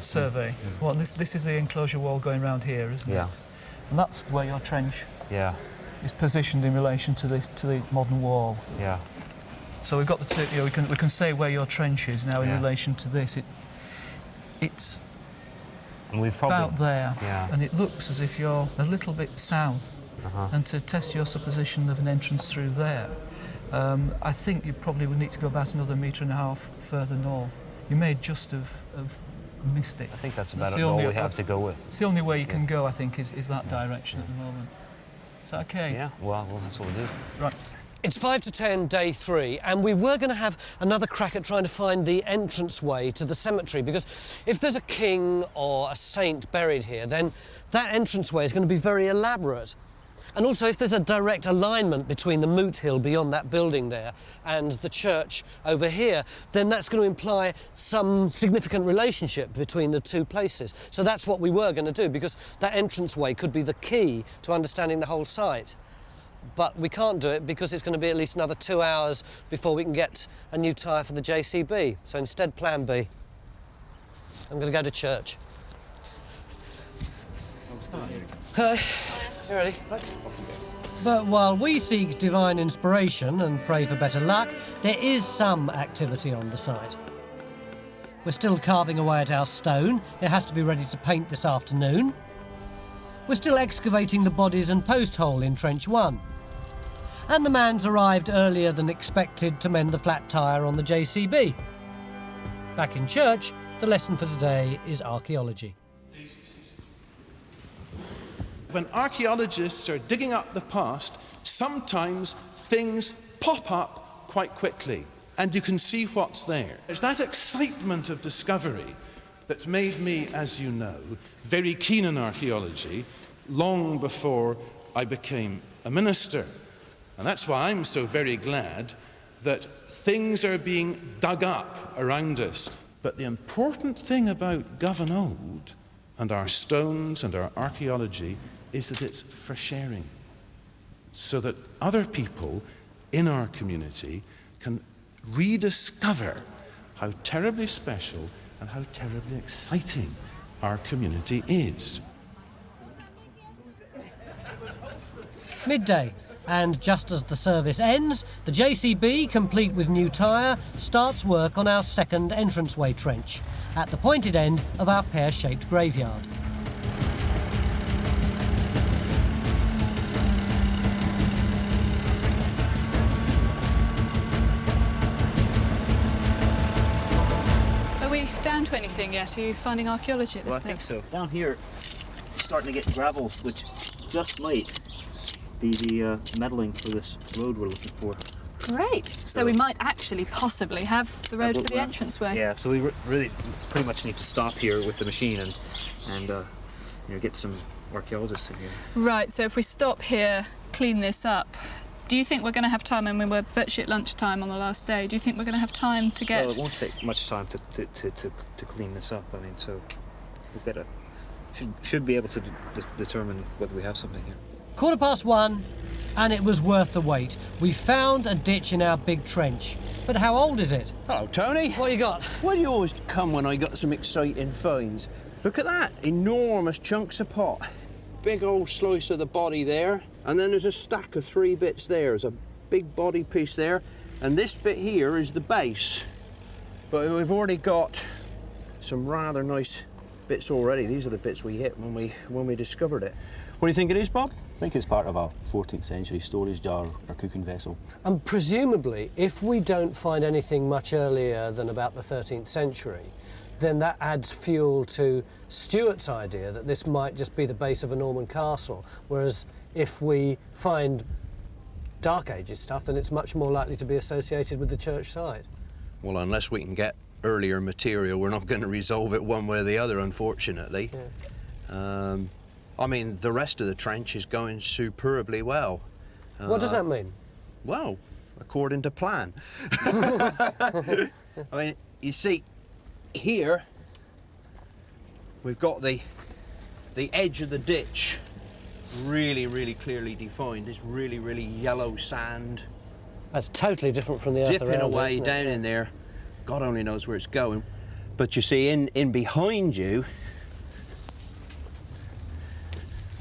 survey. Yeah. Well, this is the enclosure wall going round here, isn't it? And that's where your trench is positioned in relation to the modern wall. Yeah. So we've got the two, we can say where your trench is now in relation to this. It's about there, and it looks as if you're a little bit south. And to test your supposition of an entrance through there, I think you probably would need to go about another 1.5 metres further north. You may just have missed it. I think that's about all we have to go with. It's the only way you can go, I think, is that direction at the moment. Is that okay? Yeah, well, that's what we'll do. Right. It's 5 to 10, day 3, and we were going to have another crack at trying to find the entranceway to the cemetery, because if there's a king or a saint buried here, then that entranceway is going to be very elaborate. And also, if there's a direct alignment between the moot hill beyond that building there and the church over here, then that's going to imply some significant relationship between the two places. So that's what we were going to do, because that entranceway could be the key to understanding the whole site. But we can't do it because it's going to be at least another 2 hours before we can get a new tyre for the JCB. So instead, plan B. I'm going to go to church. You ready? But while we seek divine inspiration and pray for better luck, there is some activity on the site. We're still carving away at our stone. It has to be ready to paint this afternoon. We're still excavating the bodies and post hole in Trench 1. And the man's arrived earlier than expected to mend the flat tyre on the JCB. Back in church, the lesson for today is archaeology. When archaeologists are digging up the past, sometimes things pop up quite quickly, and you can see what's there. It's that excitement of discovery that's made me, as you know, very keen on archaeology long before I became a minister. And that's why I'm so very glad that things are being dug up around us. But the important thing about Govan Old and our stones and our archaeology is that it's for sharing, so that other people in our community can rediscover how terribly special and how terribly exciting our community is. Midday, and just as the service ends, the JCB, complete with new tyre, starts work on our second entranceway trench, at the pointed end of our pear-shaped graveyard. Are we down to anything yet? Are you finding archaeology at this Well, I thing? think so. Down here, starting to get gravel, which just might be the metalling for this road we're looking for. Great. So we might actually possibly have the road for the entranceway. Yeah, so we really pretty much need to stop here with the machine and you know, get some archaeologists in here. Right, so if we stop here, clean this up, do you think we're going to have time? I mean, we're virtually at lunchtime on the last day. Do you think we're going to have time to get... Well, it won't take much time to clean this up. I mean, so we better should be able to determine whether we have something here. 1:15, and it was worth the wait. We found a ditch in our big trench. But how old is it? Hello, Tony. What you got? Why do you always come when I got some exciting finds? Look at that, enormous chunks of pot. Big old slice of the body there, and then there's a stack of 3 bits there. There's a big body piece there, and this bit here is the base. But we've already got some rather nice bits already. These are the bits we hit when we discovered it. What do you think it is, Bob? I think it's part of a 14th century storage jar or cooking vessel. And presumably, if we don't find anything much earlier than about the 13th century, then that adds fuel to Stuart's idea that this might just be the base of a Norman castle, whereas if we find Dark Ages stuff, then it's much more likely to be associated with the church site. Well, unless we can get earlier material, we're not going to resolve it one way or the other, unfortunately. Yeah. I mean, the rest of the trench is going superbly well. What does that mean? Well, according to plan. I mean, you see, here we've got the edge of the ditch really, really clearly defined. This really, really yellow sand. That's totally different from the earth around it, dipping away isn't it? down in there. God only knows where it's going. But you see, in behind you,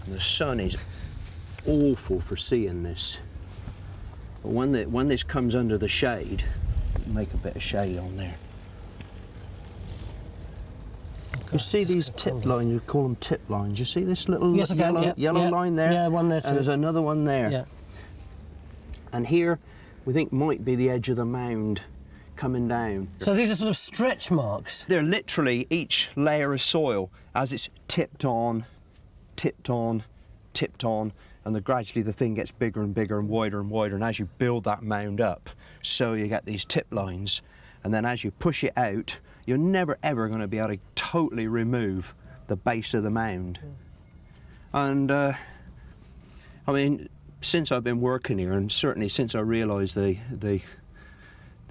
the sun is awful for seeing this. But when this comes under the shade, make a bit of shade on there. You see these tip lines, you call them tip lines. You see this little yellow line there? Yeah, one there too. And there's another one there. Yeah. And here, we think might be the edge of the mound coming down. So these are sort of stretch marks? They're literally each layer of soil as it's tipped on, tipped on, tipped on, and gradually the thing gets bigger and bigger and wider, and as you build that mound up, so you get these tip lines, and then as you push it out, you're never ever going to be able to totally remove the base of the mound. And I mean, since I've been working here, and certainly since I realised what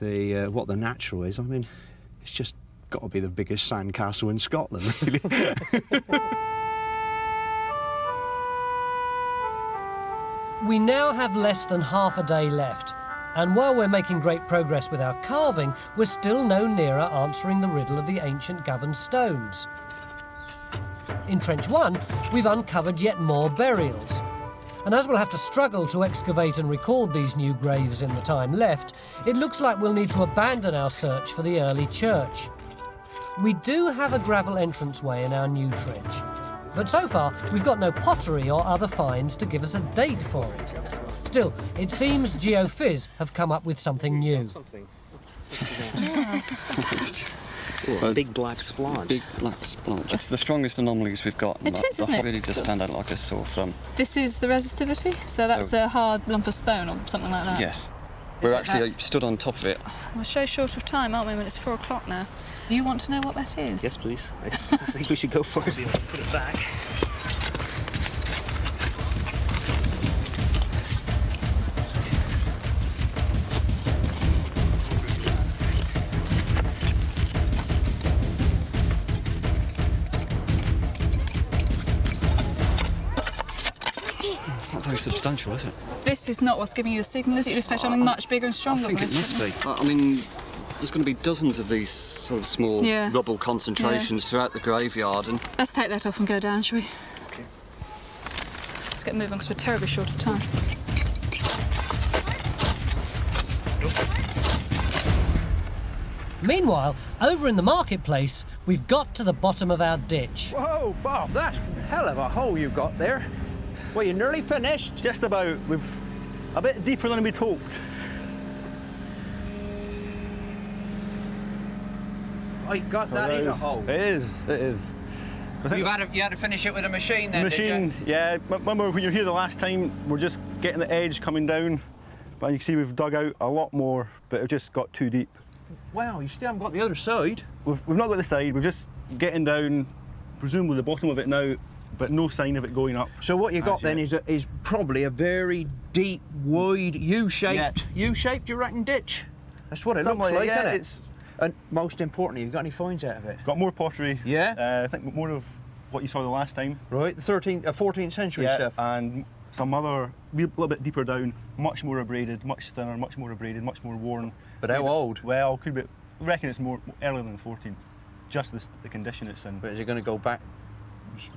the natural is, I mean, it's just got to be the biggest sandcastle in Scotland, really. We now have less than half a day left, and while we're making great progress with our carving, we're still no nearer answering the riddle of the ancient Govan stones. In Trench 1, we've uncovered yet more burials. And as we'll have to struggle to excavate and record these new graves in the time left, it looks like we'll need to abandon our search for the early church. We do have a gravel entranceway in our new trench, but so far we've got no pottery or other finds to give us a date for it. Still, it seems GeoFizz have come up with something new. Well, big black splotch. Big black splotch. It's the strongest anomalies we've got. It is, isn't it? Really does stand out like a sore thumb. This is the resistivity, so that's a hard lump of stone or something like that? Yes. We're actually stood on top of it. We're so short of time, aren't we, when it's 4 o'clock now? You want to know what that is? Yes, please. I think we should go for it. Put it back. It's not very substantial, is it? This is not what's giving you the signal, is it? You'd expect something much bigger and stronger. I think it must be. I mean, there's going to be dozens of these sort of small rubble concentrations throughout the graveyard. And let's take that off and go down, shall we? Okay. Let's get moving because we're terribly short of time. Meanwhile, over in the marketplace, we've got to the bottom of our ditch. Whoa, Bob, that's a hell of a hole you've got there. Well, you're nearly finished. Just about. We've a bit deeper than we'd hoped. Oh, God, that is a hole. It is, it is. You had to finish it with a machine then, Machine, did you? yeah. Remember when you were here the last time, we're just getting the edge coming down, but you can see we've dug out a lot more, but it just got too deep. Wow, you still haven't got the other side. We've not got the side, we're just getting down, presumably the bottom of it now, but no sign of it going up. So what you got then is probably a very deep, wide, U-shaped, U-shaped, you reckon, ditch? That's what it looks like, isn't it? And most importantly, you got any finds out of it? Got more pottery. Yeah? I think more of what you saw the last time. Right, the 14th century stuff. And some other, a little bit deeper down, much more abraded, much thinner, much more abraded, much more worn. But how old? Well, could be, I reckon it's more earlier than the 14th. Just the condition it's in. But is it going to go back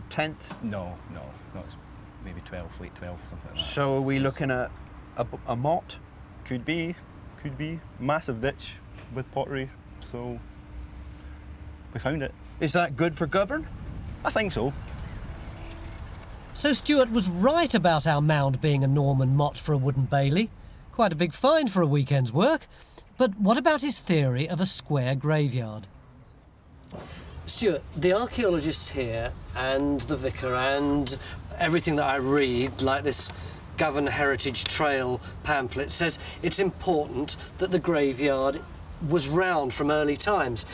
10th? No, it's maybe 12, late 12, something like that. So are we looking at a motte? Could be. Massive ditch with pottery, so we found it. Is that good for Govern? I think so. So Stuart was right about our mound being a Norman motte for a wooden bailey. Quite a big find for a weekend's work. But what about his theory of a square graveyard? Stuart, the archaeologists here and the vicar and everything that I read, like this Govan Heritage Trail pamphlet, says it's important that the graveyard was round from early times.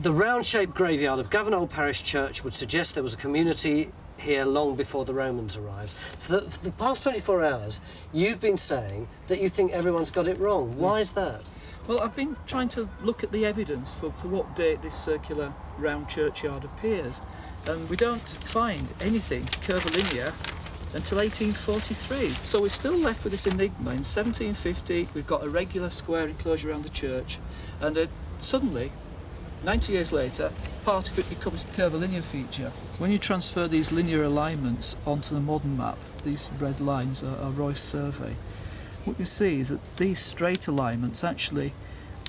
The round-shaped graveyard of Govan Old Parish Church would suggest there was a community here long before the Romans arrived. For the past 24 hours, you've been saying that you think everyone's got it wrong. Why is that? Well, I've been trying to look at the evidence for what date this circular round churchyard appears, and we don't find anything curvilinear until 1843. So we're still left with this enigma. In 1750, we've got a regular square enclosure around the church, and suddenly, 90 years later, part of it becomes a curvilinear feature. When you transfer these linear alignments onto the modern map, these red lines are Roy's survey, what you see is that these straight alignments actually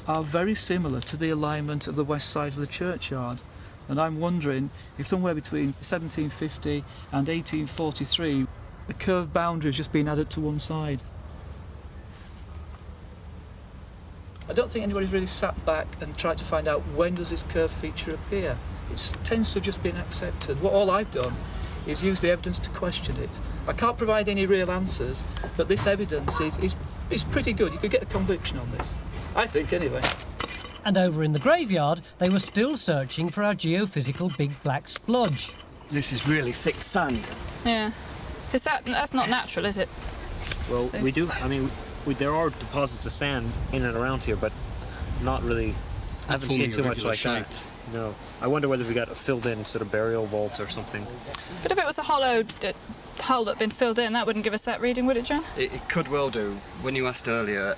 are very similar to the alignment of the west side of the churchyard. And I'm wondering if somewhere between 1750 and 1843, a curved boundary has just been added to one side. I don't think anybody's really sat back and tried to find out when does this curved feature appear. It tends to have just been accepted. All I've done is use the evidence to question it. I can't provide any real answers, but this evidence is pretty good. You could get a conviction on this. I think, anyway. And over in the graveyard, they were still searching for our geophysical big black splodge. This is really thick sand. Yeah. Because that's not natural, is it? Well, So- we do. I mean, there are deposits of sand in and around here, but not really. I haven't seen too much like that. No. I wonder whether we got a filled-in sort of burial vault or something. But if it was a hollow hole that had been filled in, that wouldn't give us that reading, would it, John? It could well do. When you asked earlier,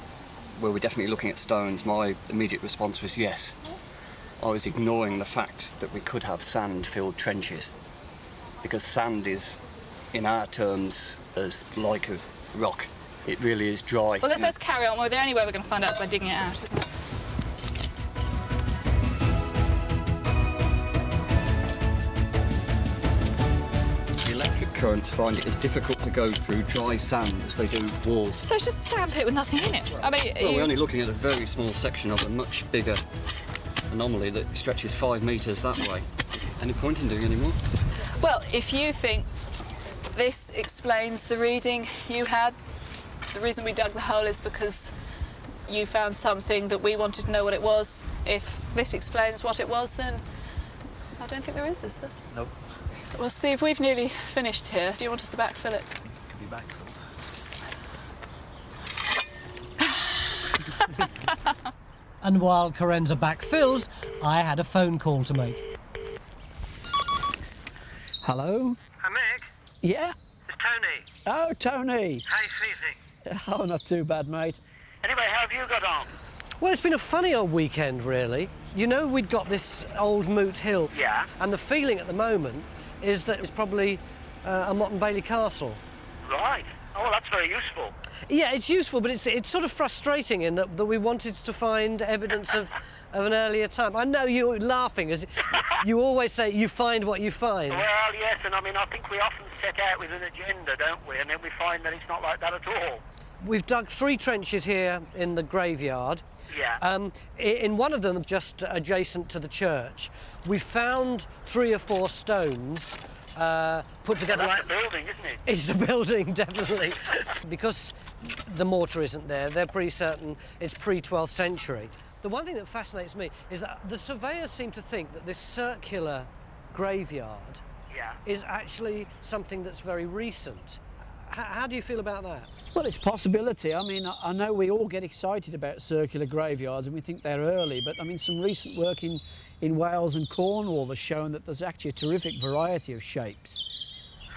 were we definitely looking at stones, my immediate response was yes. I was ignoring the fact that we could have sand-filled trenches, because sand is, in our terms, as like a rock. It really is dry. Well, let's carry on. Well, the only way we're going to find out is by digging it out, isn't it? The electric currents find it as difficult to go through dry sand as they do walls. So it's just a sand pit with nothing in it. I mean, Well, we're only looking at a very small section of a much bigger anomaly that stretches 5 metres that way. Any point in doing any more? Well, if you think this explains the reading you had, the reason we dug the hole is because you found something that we wanted to know what it was. If this explains what it was, then I don't think there is there? Nope. Well, Steve, we've nearly finished here. Do you want us to backfill it? Could be backfilled. And while Carenza backfills, I had a phone call to make. Hello? Hi, Mick. Yeah? It's Tony. Oh, Tony. How you feeling? Oh, not too bad, mate. Anyway, how have you got on? Well, it's been a funny old weekend, really. You know, we'd got this old moot hill. Yeah. And the feeling at the moment is that it's probably a Motte and Bailey castle. Right. Oh, that's very useful. Yeah, it's useful, but it's sort of frustrating in that we wanted to find evidence of an earlier time. I know you're laughing, as you always say, you find what you find. Well, yes, and I mean, I think we often set out with an agenda, don't we? And then we find that it's not like that at all. We've dug 3 trenches here in the graveyard. Yeah. In one of them, just adjacent to the church, we found 3 or 4 stones put together. That's a building, isn't it? It's a building, definitely. Because the mortar isn't there, they're pretty certain it's pre-12th century. The one thing that fascinates me is that the surveyors seem to think that this circular graveyard is actually something that's very recent. How do you feel about that? Well, it's a possibility. I mean, I know we all get excited about circular graveyards and we think they're early, but I mean, some recent work in Wales and Cornwall has shown that there's actually a terrific variety of shapes.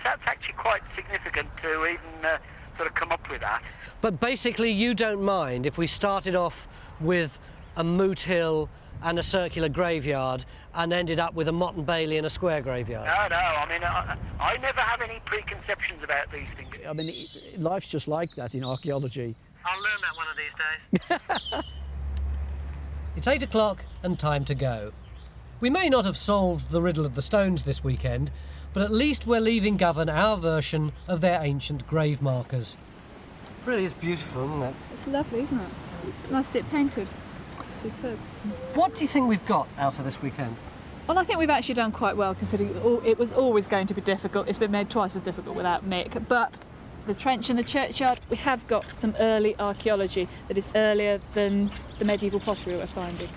That's actually quite significant to even sort of come up with that. But basically, you don't mind if we started off with a moot hill and a circular graveyard and ended up with a Motte and Bailey and a square graveyard? No, I mean, I never have any preconceptions about these things. I mean, life's just like that in archaeology. I'll learn that one of these days. It's 8 o'clock and time to go. We may not have solved the riddle of the stones this weekend, but at least we're leaving Govan our version of their ancient grave markers. It really is beautiful, isn't it? It's lovely, isn't it? It's nice to see it painted. Superb. What do you think we've got out of this weekend? Well, I think we've actually done quite well, considering it was always going to be difficult. It's been made twice as difficult without Mick. But the trench and the churchyard, we have got some early archaeology that is earlier than the medieval pottery we're finding.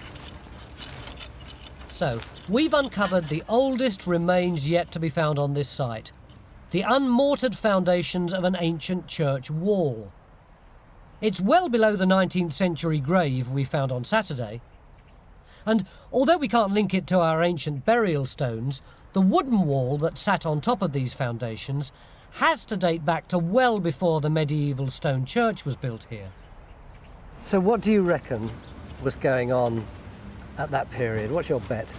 So, we've uncovered the oldest remains yet to be found on this site. The unmortared foundations of an ancient church wall. It's well below the 19th century grave we found on Saturday. And although we can't link it to our ancient burial stones, the wooden wall that sat on top of these foundations has to date back to well before the medieval stone church was built here. So what do you reckon was going on at that period? What's your bet?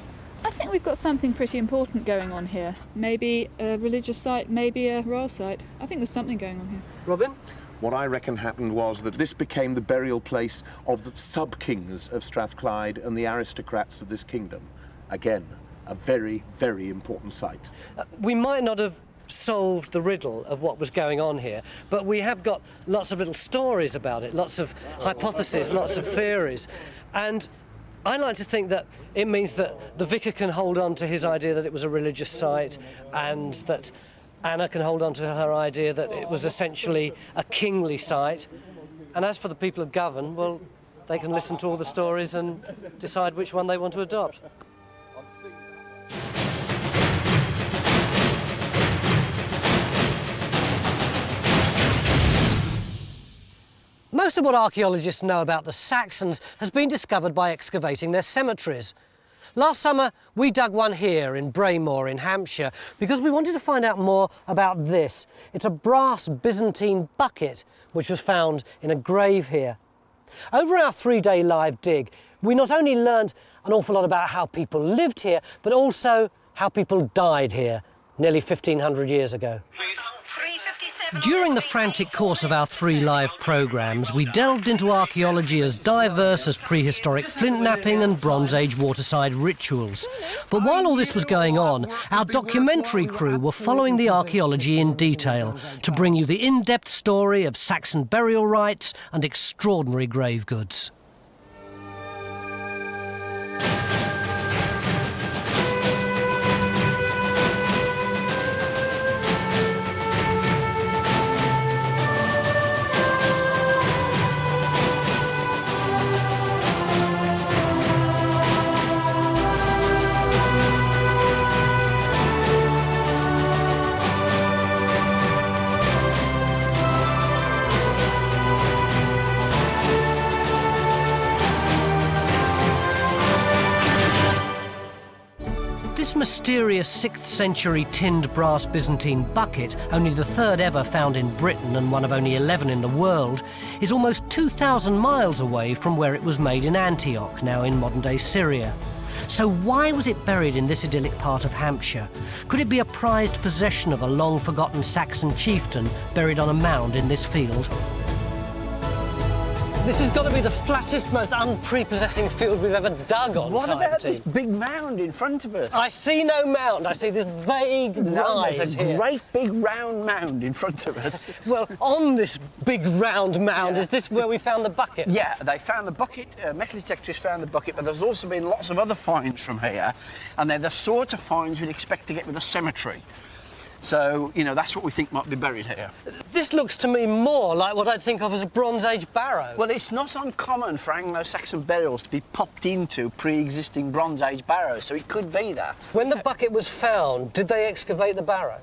I think we've got something pretty important going on here. Maybe a religious site, maybe a royal site. I think there's something going on here. Robin? What I reckon happened was that this became the burial place of the sub-kings of Strathclyde and the aristocrats of this kingdom. Again, a very, very important site. We might not have solved the riddle of what was going on here, but we have got lots of little stories about it, lots of hypotheses, lots of theories. And I like to think that it means that the vicar can hold on to his idea that it was a religious site, and that Anna can hold on to her idea that it was essentially a kingly site. And as for the people of Govan, well, they can listen to all the stories and decide which one they want to adopt. Most of what archaeologists know about the Saxons has been discovered by excavating their cemeteries. Last summer, we dug one here in Braymore in Hampshire because we wanted to find out more about this. It's a brass Byzantine bucket which was found in a grave here. Over our 3-day live dig, we not only learned an awful lot about how people lived here, but also how people died here nearly 1,500 years ago. During the frantic course of our 3 live programmes, we delved into archaeology as diverse as prehistoric flint knapping and Bronze Age waterside rituals. But while all this was going on, our documentary crew were following the archaeology in detail to bring you the in-depth story of Saxon burial rites and extraordinary grave goods. This mysterious 6th century tinned brass Byzantine bucket, only the 3rd ever found in Britain and one of only 11 in the world, is almost 2,000 miles away from where it was made in Antioch, now in modern-day Syria. So why was it buried in this idyllic part of Hampshire? Could it be a prized possession of a long-forgotten Saxon chieftain buried on a mound in this field? This has got to be the flattest, most unprepossessing field we've ever dug on. What about this big mound in front of us? I see no mound. I see this vague rise There's a here. great big round mound in front of us. Well, on this big round mound, is this where we found the bucket? Yeah, they found the bucket. Metal detectors found the bucket, but there's also been lots of other finds from here, and they're the sort of finds we'd expect to get with a cemetery. So, you know, that's what we think might be buried here. This looks to me more like what I'd think of as a Bronze Age barrow. Well, it's not uncommon for Anglo-Saxon burials to be popped into pre-existing Bronze Age barrows, so it could be that. When the bucket was found, did they excavate the barrow?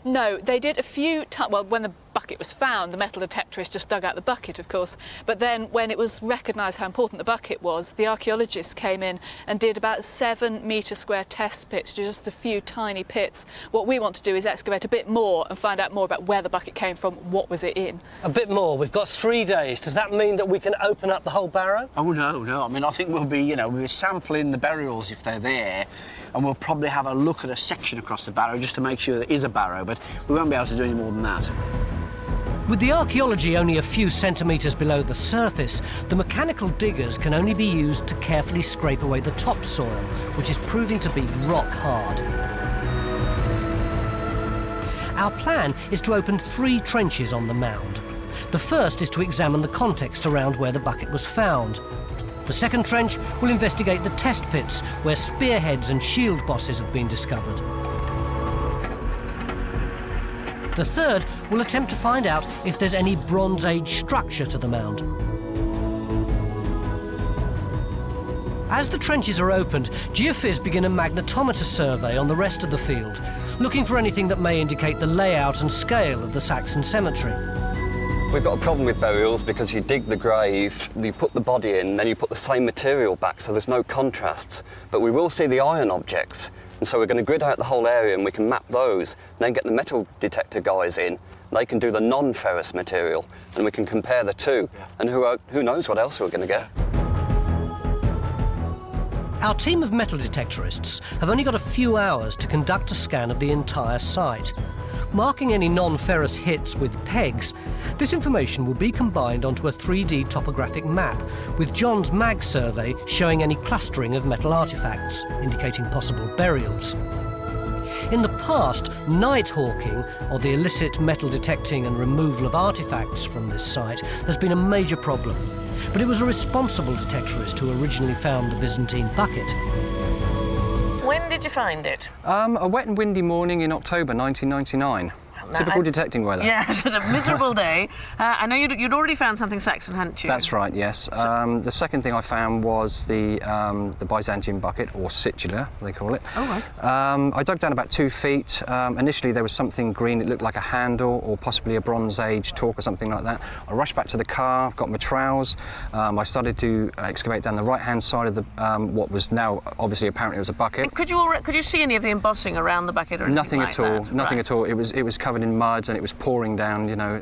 No, they did a few times. Well, when the bucket was found, the metal detectorists just dug out the bucket, of course. But then when it was recognised how important the bucket was, the archaeologists came in and did about 7-metre square test pits, just a few tiny pits. What we want to do is excavate a bit more and find out more about where the bucket came from, what was it in. A bit more. We've got 3 days. Does that mean that we can open up the whole barrow? Oh, no. I mean, I think we'll be sampling the burials if they're there, and we'll probably have a look at a section across the barrow just to make sure there is a barrow, but we won't be able to do any more than that. With the archaeology only a few centimetres below the surface, the mechanical diggers can only be used to carefully scrape away the topsoil, which is proving to be rock hard. Our plan is to open 3 trenches on the mound. The first is to examine the context around where the bucket was found. The second trench will investigate the test pits where spearheads and shield bosses have been discovered. The third will attempt to find out if there's any Bronze Age structure to the mound. As the trenches are opened, geophys begin a magnetometer survey on the rest of the field, looking for anything that may indicate the layout and scale of the Saxon cemetery. We've got a problem with burials because you dig the grave, you put the body in, then you put the same material back, so there's no contrasts. But we will see the iron objects, and so we're going to grid out the whole area and we can map those, and then get the metal detector guys in. They can do the non-ferrous material, and we can compare the two. And who knows what else we're going to get. Our team of metal detectorists have only got a few hours to conduct a scan of the entire site. Marking any non-ferrous hits with pegs, this information will be combined onto a 3D topographic map, with John's mag survey showing any clustering of metal artefacts, indicating possible burials. In the past, night hawking, or the illicit metal detecting and removal of artefacts from this site, has been a major problem. But it was a responsible detectorist who originally found the Byzantine bucket. When did you find it? A wet and windy morning in October 1999. Typical detecting weather. Yes, it's a miserable day. I know you'd already found something Saxon, hadn't you? That's right, yes. The second thing I found was the Byzantium bucket, or situla, they call it. Oh, right. I dug down about 2 feet. Initially there was something green, it looked like a handle, or possibly a Bronze Age torque or something like that. I rushed back to the car, got my trowels. I started to excavate down the right-hand side of the what was now, obviously, apparently it was a bucket. Could you see any of the embossing around the bucket or anything Nothing like at all, that? nothing Right. at all. It was covered in mud and it was pouring down, you know.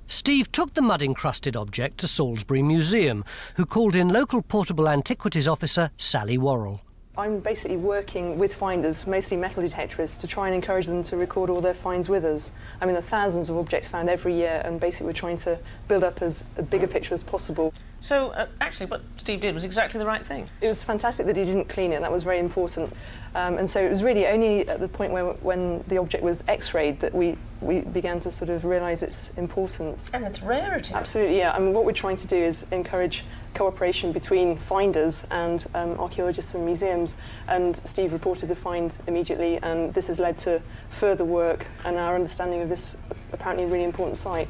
Steve took the mud-encrusted object to Salisbury Museum, who called in local portable antiquities officer Sally Worrell. I'm basically working with finders, mostly metal detectorists, to try and encourage them to record all their finds with us. I mean, there are thousands of objects found every year, and basically we're trying to build up as a bigger picture as possible. So, actually, what Steve did was exactly the right thing. It was fantastic that he didn't clean it, that was very important. And so it was really only at the point when the object was x-rayed that we began to sort of realise its importance. And its rarity. Absolutely, yeah. I mean, what we're trying to do is encourage cooperation between finders and archaeologists and museums. And Steve reported the find immediately, and this has led to further work and our understanding of this apparently really important site.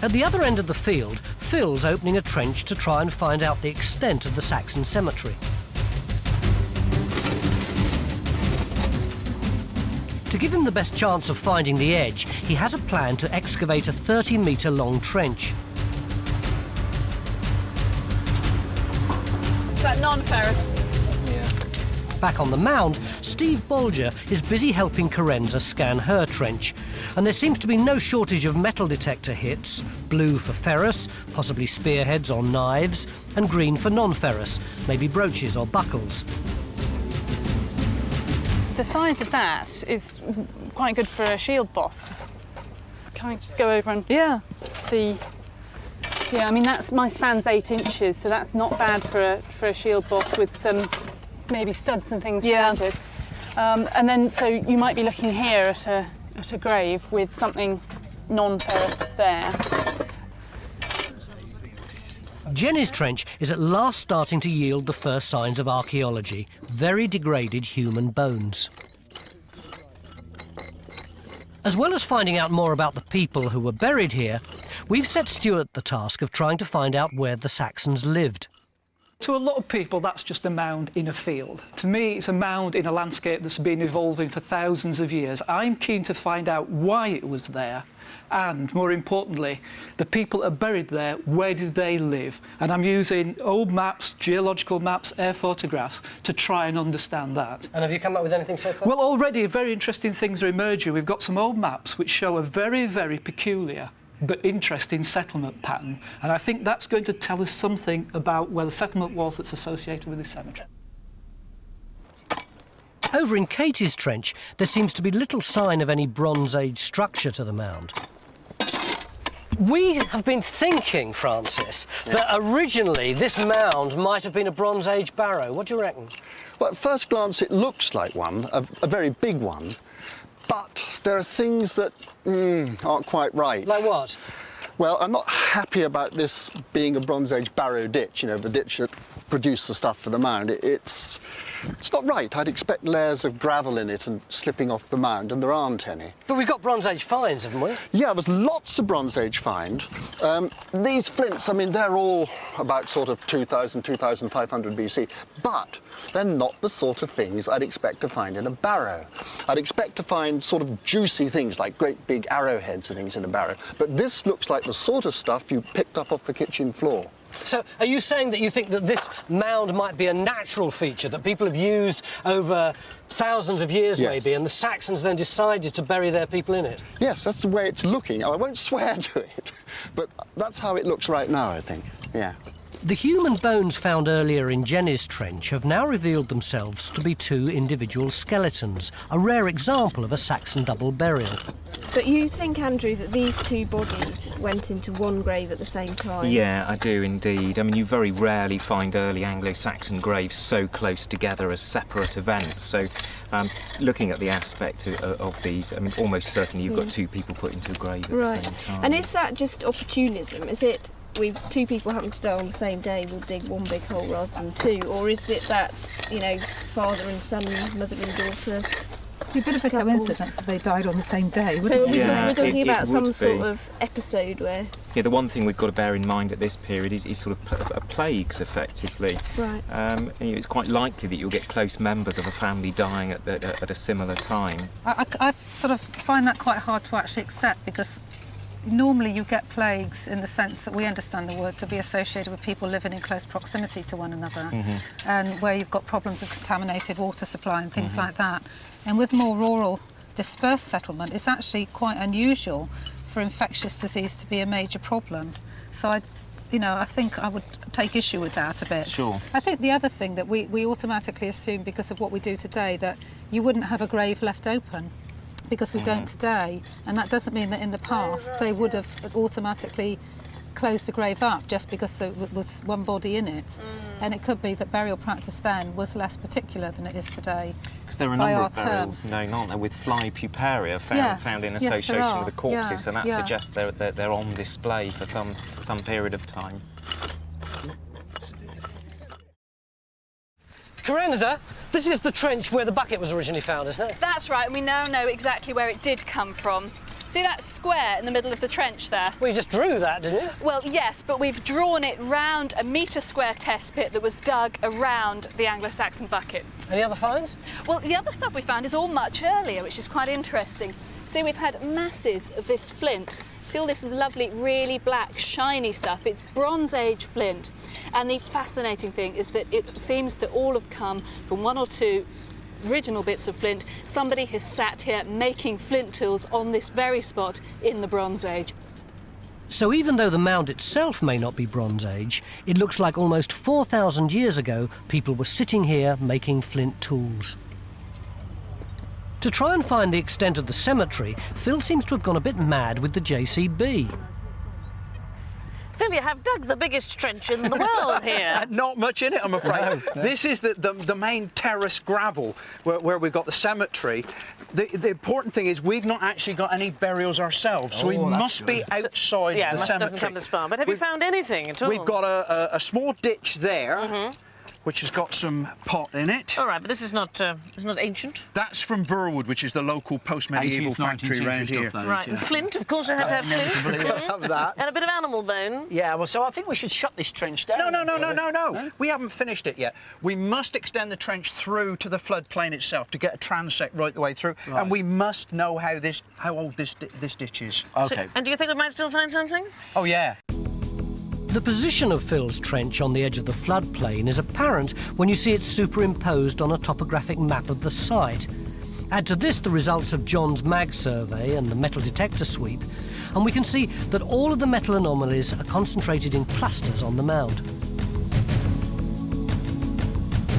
At the other end of the field, Phil's opening a trench to try and find out the extent of the Saxon cemetery. To give him the best chance of finding the edge, he has a plan to excavate a 30-metre long trench. Is that non-ferrous? Back on the mound, Steve Bolger is busy helping Carenza scan her trench. And there seems to be no shortage of metal detector hits: blue for ferrous, possibly spearheads or knives, and green for non-ferrous, maybe brooches or buckles. The size of that is quite good for a shield boss. Can I just go over and see? Yeah, I mean, my span's 8 inches, so that's not bad for a shield boss with some maybe studs and things around it. And then, so you might be looking here at a grave with something non-ferrous there. Jenny's trench is at last starting to yield the first signs of archaeology: very degraded human bones. As well as finding out more about the people who were buried here, we've set Stuart the task of trying to find out where the Saxons lived. To a lot of people, that's just a mound in a field. To me, it's a mound in a landscape that's been evolving for thousands of years. I'm keen to find out why it was there, and more importantly, the people that are buried there, where did they live? And I'm using old maps, geological maps, air photographs to try and understand that. And have you come up with anything so far? Well, already very interesting things are emerging. We've got some old maps which show a very, very peculiar but interesting settlement pattern, and I think that's going to tell us something about where the settlement was that's associated with this cemetery. Over in Katie's trench, there seems to be little sign of any Bronze Age structure to the mound. We have been thinking, Francis, that originally this mound might have been a Bronze Age barrow. What do you reckon? Well, at first glance, it looks like one, a very big one. But there are things that aren't quite right. Like what? Well, I'm not happy about this being a Bronze Age barrow ditch, you know, the ditch that produced the stuff for the mound. It's not right. I'd expect layers of gravel in it and slipping off the mound, and there aren't any. But we've got Bronze Age finds, haven't we? Yeah, there's lots of Bronze Age find. These flints, I mean, they're all about sort of 2000, 2500 BC, but they're not the sort of things I'd expect to find in a barrow. I'd expect to find sort of juicy things like great big arrowheads and things in a barrow, but this looks like the sort of stuff you picked up off the kitchen floor. So, are you saying that you think that this mound might be a natural feature that people have used over thousands of years, maybe, and the Saxons then decided to bury their people in it? Yes, that's the way it's looking. I won't swear to it, but that's how it looks right now, I think, yeah. The human bones found earlier in Jenny's Trench have now revealed themselves to be 2 individual skeletons, a rare example of a Saxon double burial. But you think, Andrew, that these 2 bodies went into one grave at the same time? Yeah, I do indeed. I mean, you very rarely find early Anglo-Saxon graves so close together as separate events. So, looking at the aspect of these, I mean, almost certainly you've got 2 people put into a grave at the same time. And is that just opportunism? Is it we've 2 people happen to die on the same day, we'll dig one big hole rather than 2? Or is it that, you know, father and son, mother and daughter? It'd be a bit of a coincidence that they died on the same day, wouldn't So it? we're talking about some sort of episode where... Yeah, the one thing we've got to bear in mind at this period is sort of plagues, effectively. Right. It's quite likely that you'll get close members of a family dying at a similar time. I sort of find that quite hard to actually accept, because normally you get plagues in the sense that we understand the word to be associated with people living in close proximity to one another, and where you've got problems of contaminated water supply and things like that. And with more rural dispersed settlement, it's actually quite unusual for infectious disease to be a major problem. So I think I would take issue with that a bit. Sure. I think the other thing that we automatically assume, because of what we do today, that you wouldn't have a grave left open, because we don't today, and that doesn't mean that in the past they would have automatically closed the grave up just because there was one body in it. And it could be that burial practice then was less particular than it is today. Because there are a number of burials known, aren't there, with fly puparia found in association with the corpses, and that suggests they're on display for some period of time. Carenza, this is the trench where the bucket was originally found, isn't it? That's right, and we now know exactly where it did come from. See that square in the middle of the trench there? Well, you just drew that, didn't you? Well, yes, but we've drawn it round a metre-square test pit that was dug around the Anglo-Saxon bucket. Any other finds? Well, the other stuff we found is all much earlier, which is quite interesting. See, we've had masses of this flint. See all this lovely, really black, shiny stuff? It's Bronze Age flint. And the fascinating thing is that it seems to all have come from 1 or 2 original bits of flint. Somebody has sat here making flint tools on this very spot in the Bronze Age. So even though the mound itself may not be Bronze Age, it looks like almost 4,000 years ago people were sitting here making flint tools. To try and find the extent of the cemetery, Phil seems to have gone a bit mad with the JCB. Phil, you have dug the biggest trench in the world here. Not much in it, I'm afraid. No. This is the main terrace gravel where we've got the cemetery. The important thing is we've not actually got any burials ourselves, so we must be outside the cemetery. Doesn't come this far. But have you found anything at all? We've got a small ditch there, which has got some pot in it. All right, but this is not ancient. That's from Burwood, which is the local post-medieval 18th, factory 19th around here. stuff, Right, and flint, of course, I had to have flint. Have that. And a bit of animal bone. Yeah, well, so I think we should shut this trench down. No. We haven't finished it yet. We must extend the trench through to the floodplain itself to get a transect right the way through, and we must know how old this ditch is. Okay. And do you think we might still find something? Oh, yeah. The position of Phil's trench on the edge of the floodplain is apparent when you see it superimposed on a topographic map of the site. Add to this the results of John's mag survey and the metal detector sweep, and we can see that all of the metal anomalies are concentrated in clusters on the mound.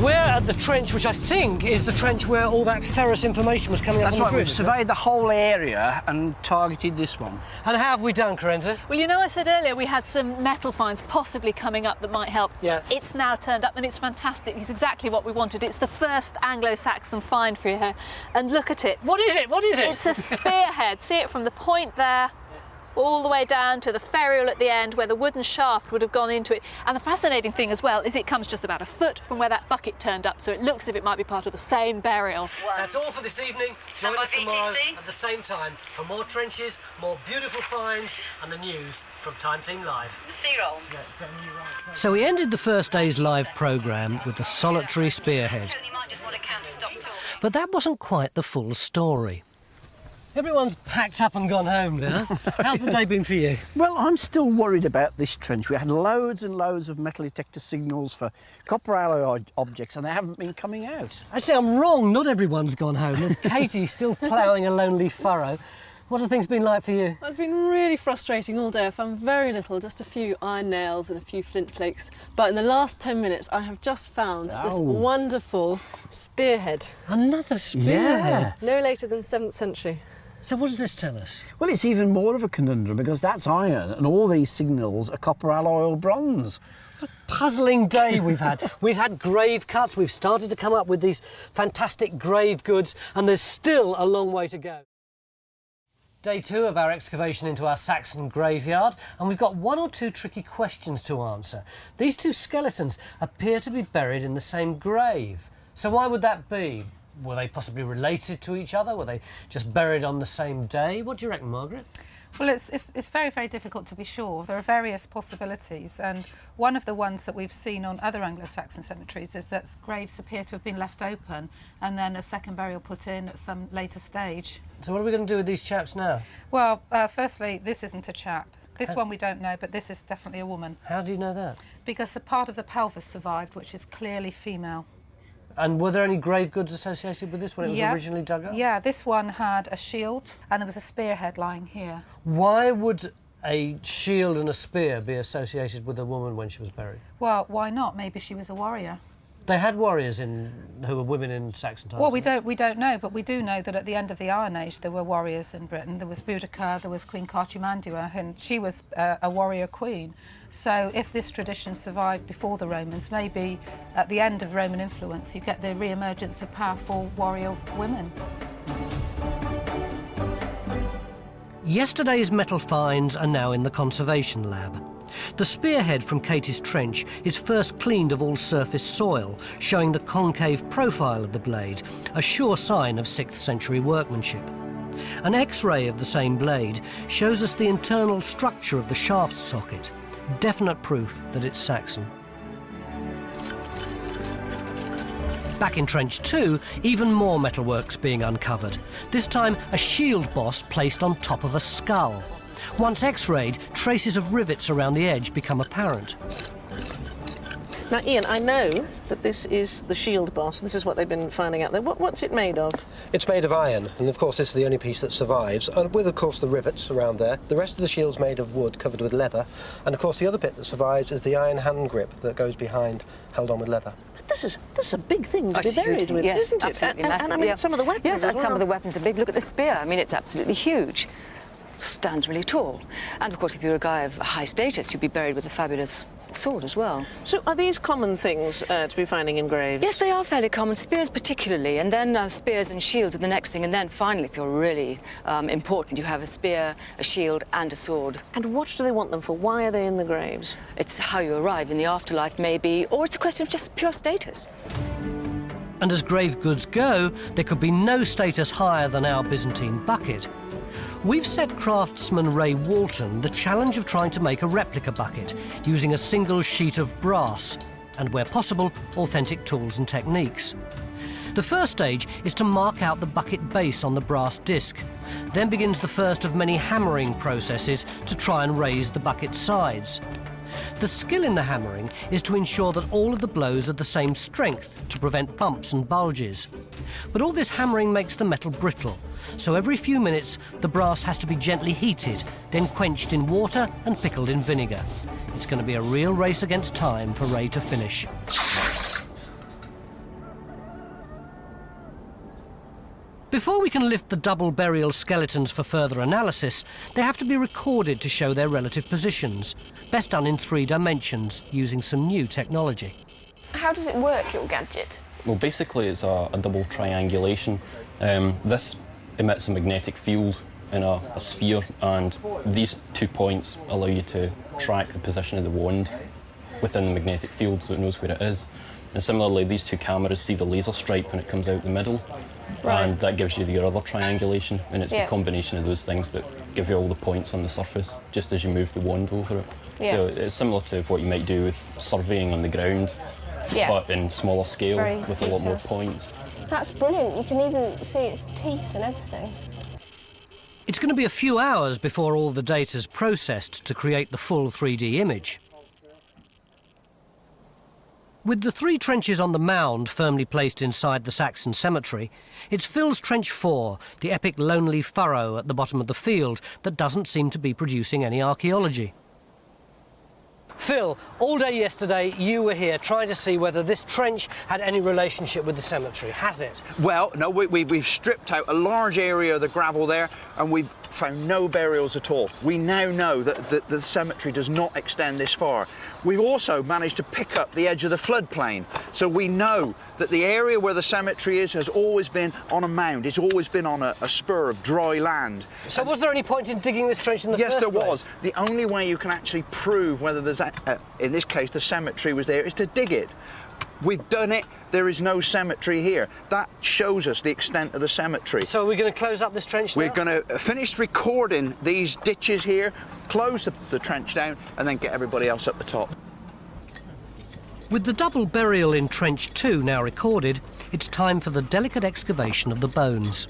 We're at the trench, which I think is the trench where all that ferrous information was coming up. That's right, we've surveyed the whole area and targeted this one. And how have we done, Carenza? Well, you know, I said earlier we had some metal finds possibly coming up that might help. Yeah. It's now turned up, and it's fantastic. It's exactly what we wanted. It's the first Anglo-Saxon find for you here. And look at it. What is it? What is it? It's a spearhead. See it from the point there all the way down to the ferrule at the end where the wooden shaft would have gone into it. And the fascinating thing as well is it comes just about a foot from where that bucket turned up, so it looks as if it might be part of the same burial. That's all for this evening. Join us tomorrow at the same time for more trenches, more beautiful finds, and the news from Time Team Live. So we ended the first day's live programme with the solitary spearhead. But that wasn't quite the full story. Everyone's packed up and gone home now. How's the day been for you? Well, I'm still worried about this trench. We had loads and loads of metal detector signals for copper alloy objects, and they haven't been coming out. Actually, I'm wrong. Not everyone's gone home. There's Katie still ploughing a lonely furrow. What have things been like for you? It's been really frustrating all day. I found very little, just a few iron nails and a few flint flakes. But in the last 10 minutes, I have just found this wonderful spearhead. Another spearhead? No later than 7th century. So what does this tell us? Well, it's even more of a conundrum because that's iron and all these signals are copper alloy or bronze. What a puzzling day we've had. We've had grave cuts, we've started to come up with these fantastic grave goods, and there's still a long way to go. Day 2 of our excavation into our Saxon graveyard, and we've got 1 or 2 tricky questions to answer. These 2 skeletons appear to be buried in the same grave. So why would that be? Were they possibly related to each other? Were they just buried on the same day? What do you reckon, Margaret? Well, it's very, very difficult to be sure. There are various possibilities, and one of the ones that we've seen on other Anglo-Saxon cemeteries is that graves appear to have been left open and then a second burial put in at some later stage. So what are we going to do with these chaps now? Well, firstly, this isn't a chap. This one we don't know, but this is definitely a woman. How do you know that? Because a part of the pelvis survived, which is clearly female. And were there any grave goods associated with this when it was originally dug up? Yeah, this one had a shield and there was a spearhead lying here. Why would a shield and a spear be associated with a woman when she was buried? Well, why not? Maybe she was a warrior. They had warriors who were women in Saxon times. Well, we don't know, but we do know that at the end of the Iron Age there were warriors in Britain. There was Boudicca, there was Queen Cartumandua, and she was a warrior queen. So if this tradition survived before the Romans, maybe at the end of Roman influence you get the re-emergence of powerful warrior women. Yesterday's metal finds are now in the conservation lab. The spearhead from Katie's Trench is first cleaned of all surface soil, showing the concave profile of the blade, a sure sign of 6th century workmanship. An X-ray of the same blade shows us the internal structure of the shaft socket, definite proof that it's Saxon. Back in Trench 2, even more metalwork's being uncovered, this time a shield boss placed on top of a skull. Once X-rayed, traces of rivets around the edge become apparent. Now, Ian, I know that this is the shield boss. This is what they've been finding out there. What's it made of? It's made of iron, and of course this is the only piece that survives, and with of course the rivets around there. The rest of the shield's made of wood covered with leather, and of course the other bit that survives is the iron hand grip that goes behind, held on with leather. This is a big thing to be buried with, yes, isn't it? Absolutely And massive. I mean, some of the weapons. Yes, and as some well. of the weapons are big. Look at the spear. I mean, it's absolutely huge. Stands really tall. And of course, if you're a guy of high status, you'd be buried with a fabulous sword as well. So are these common things to be finding in graves? Yes, they are fairly common. Spears particularly, and then spears and shields are the next thing. And then finally, if you're really important, you have a spear, a shield, and a sword. And what do they want them for? Why are they in the graves? It's how you arrive in the afterlife, maybe, or it's a question of just pure status. And as grave goods go, there could be no status higher than our Byzantine bucket. We've set craftsman Ray Walton the challenge of trying to make a replica bucket using a single sheet of brass and, where possible, authentic tools and techniques. The first stage is to mark out the bucket base on the brass disc. Then begins the first of many hammering processes to try and raise the bucket's sides. The skill in the hammering is to ensure that all of the blows are the same strength to prevent bumps and bulges. But all this hammering makes the metal brittle, so every few minutes the brass has to be gently heated, then quenched in water and pickled in vinegar. It's going to be a real race against time for Ray to finish. Before we can lift the double burial skeletons for further analysis, they have to be recorded to show their relative positions, best done in 3 dimensions using some new technology. How does it work, your gadget? Well, basically it's a double triangulation. This emits a magnetic field in a sphere, and these 2 points allow you to track the position of the wand within the magnetic field so it knows where it is. And similarly, these 2 cameras see the laser stripe when it comes out the middle. Right. And that gives you your other triangulation, and it's the combination of those things that give you all the points on the surface, just as you move the wand over it. Yeah. So it's similar to what you might do with surveying on the ground, but in smaller scale, with a lot more points. That's brilliant. You can even see its teeth and everything. It's going to be a few hours before all the data's processed to create the full 3D image. With the 3 trenches on the mound firmly placed inside the Saxon cemetery, it's Phil's Trench 4, the epic lonely furrow at the bottom of the field, that doesn't seem to be producing any archaeology. Phil, all day yesterday you were here trying to see whether this trench had any relationship with the cemetery. Has it? Well, no, we've stripped out a large area of the gravel there and we've found no burials at all. We now know that the cemetery does not extend this far. We've also managed to pick up the edge of the floodplain, so we know that the area where the cemetery is has always been on a mound. It's always been on a spur of dry land. So was there any point in digging this trench in the first place? Yes, there was. The only way you can actually prove whether there's, in this case, the cemetery was there is to dig it. We've done it, there is no cemetery here. That shows us the extent of the cemetery. So are we going to close up this trench now? We're going to finish recording these ditches here, close the trench down, and then get everybody else up the top. With the double burial in Trench 2 now recorded, it's time for the delicate excavation of the bones.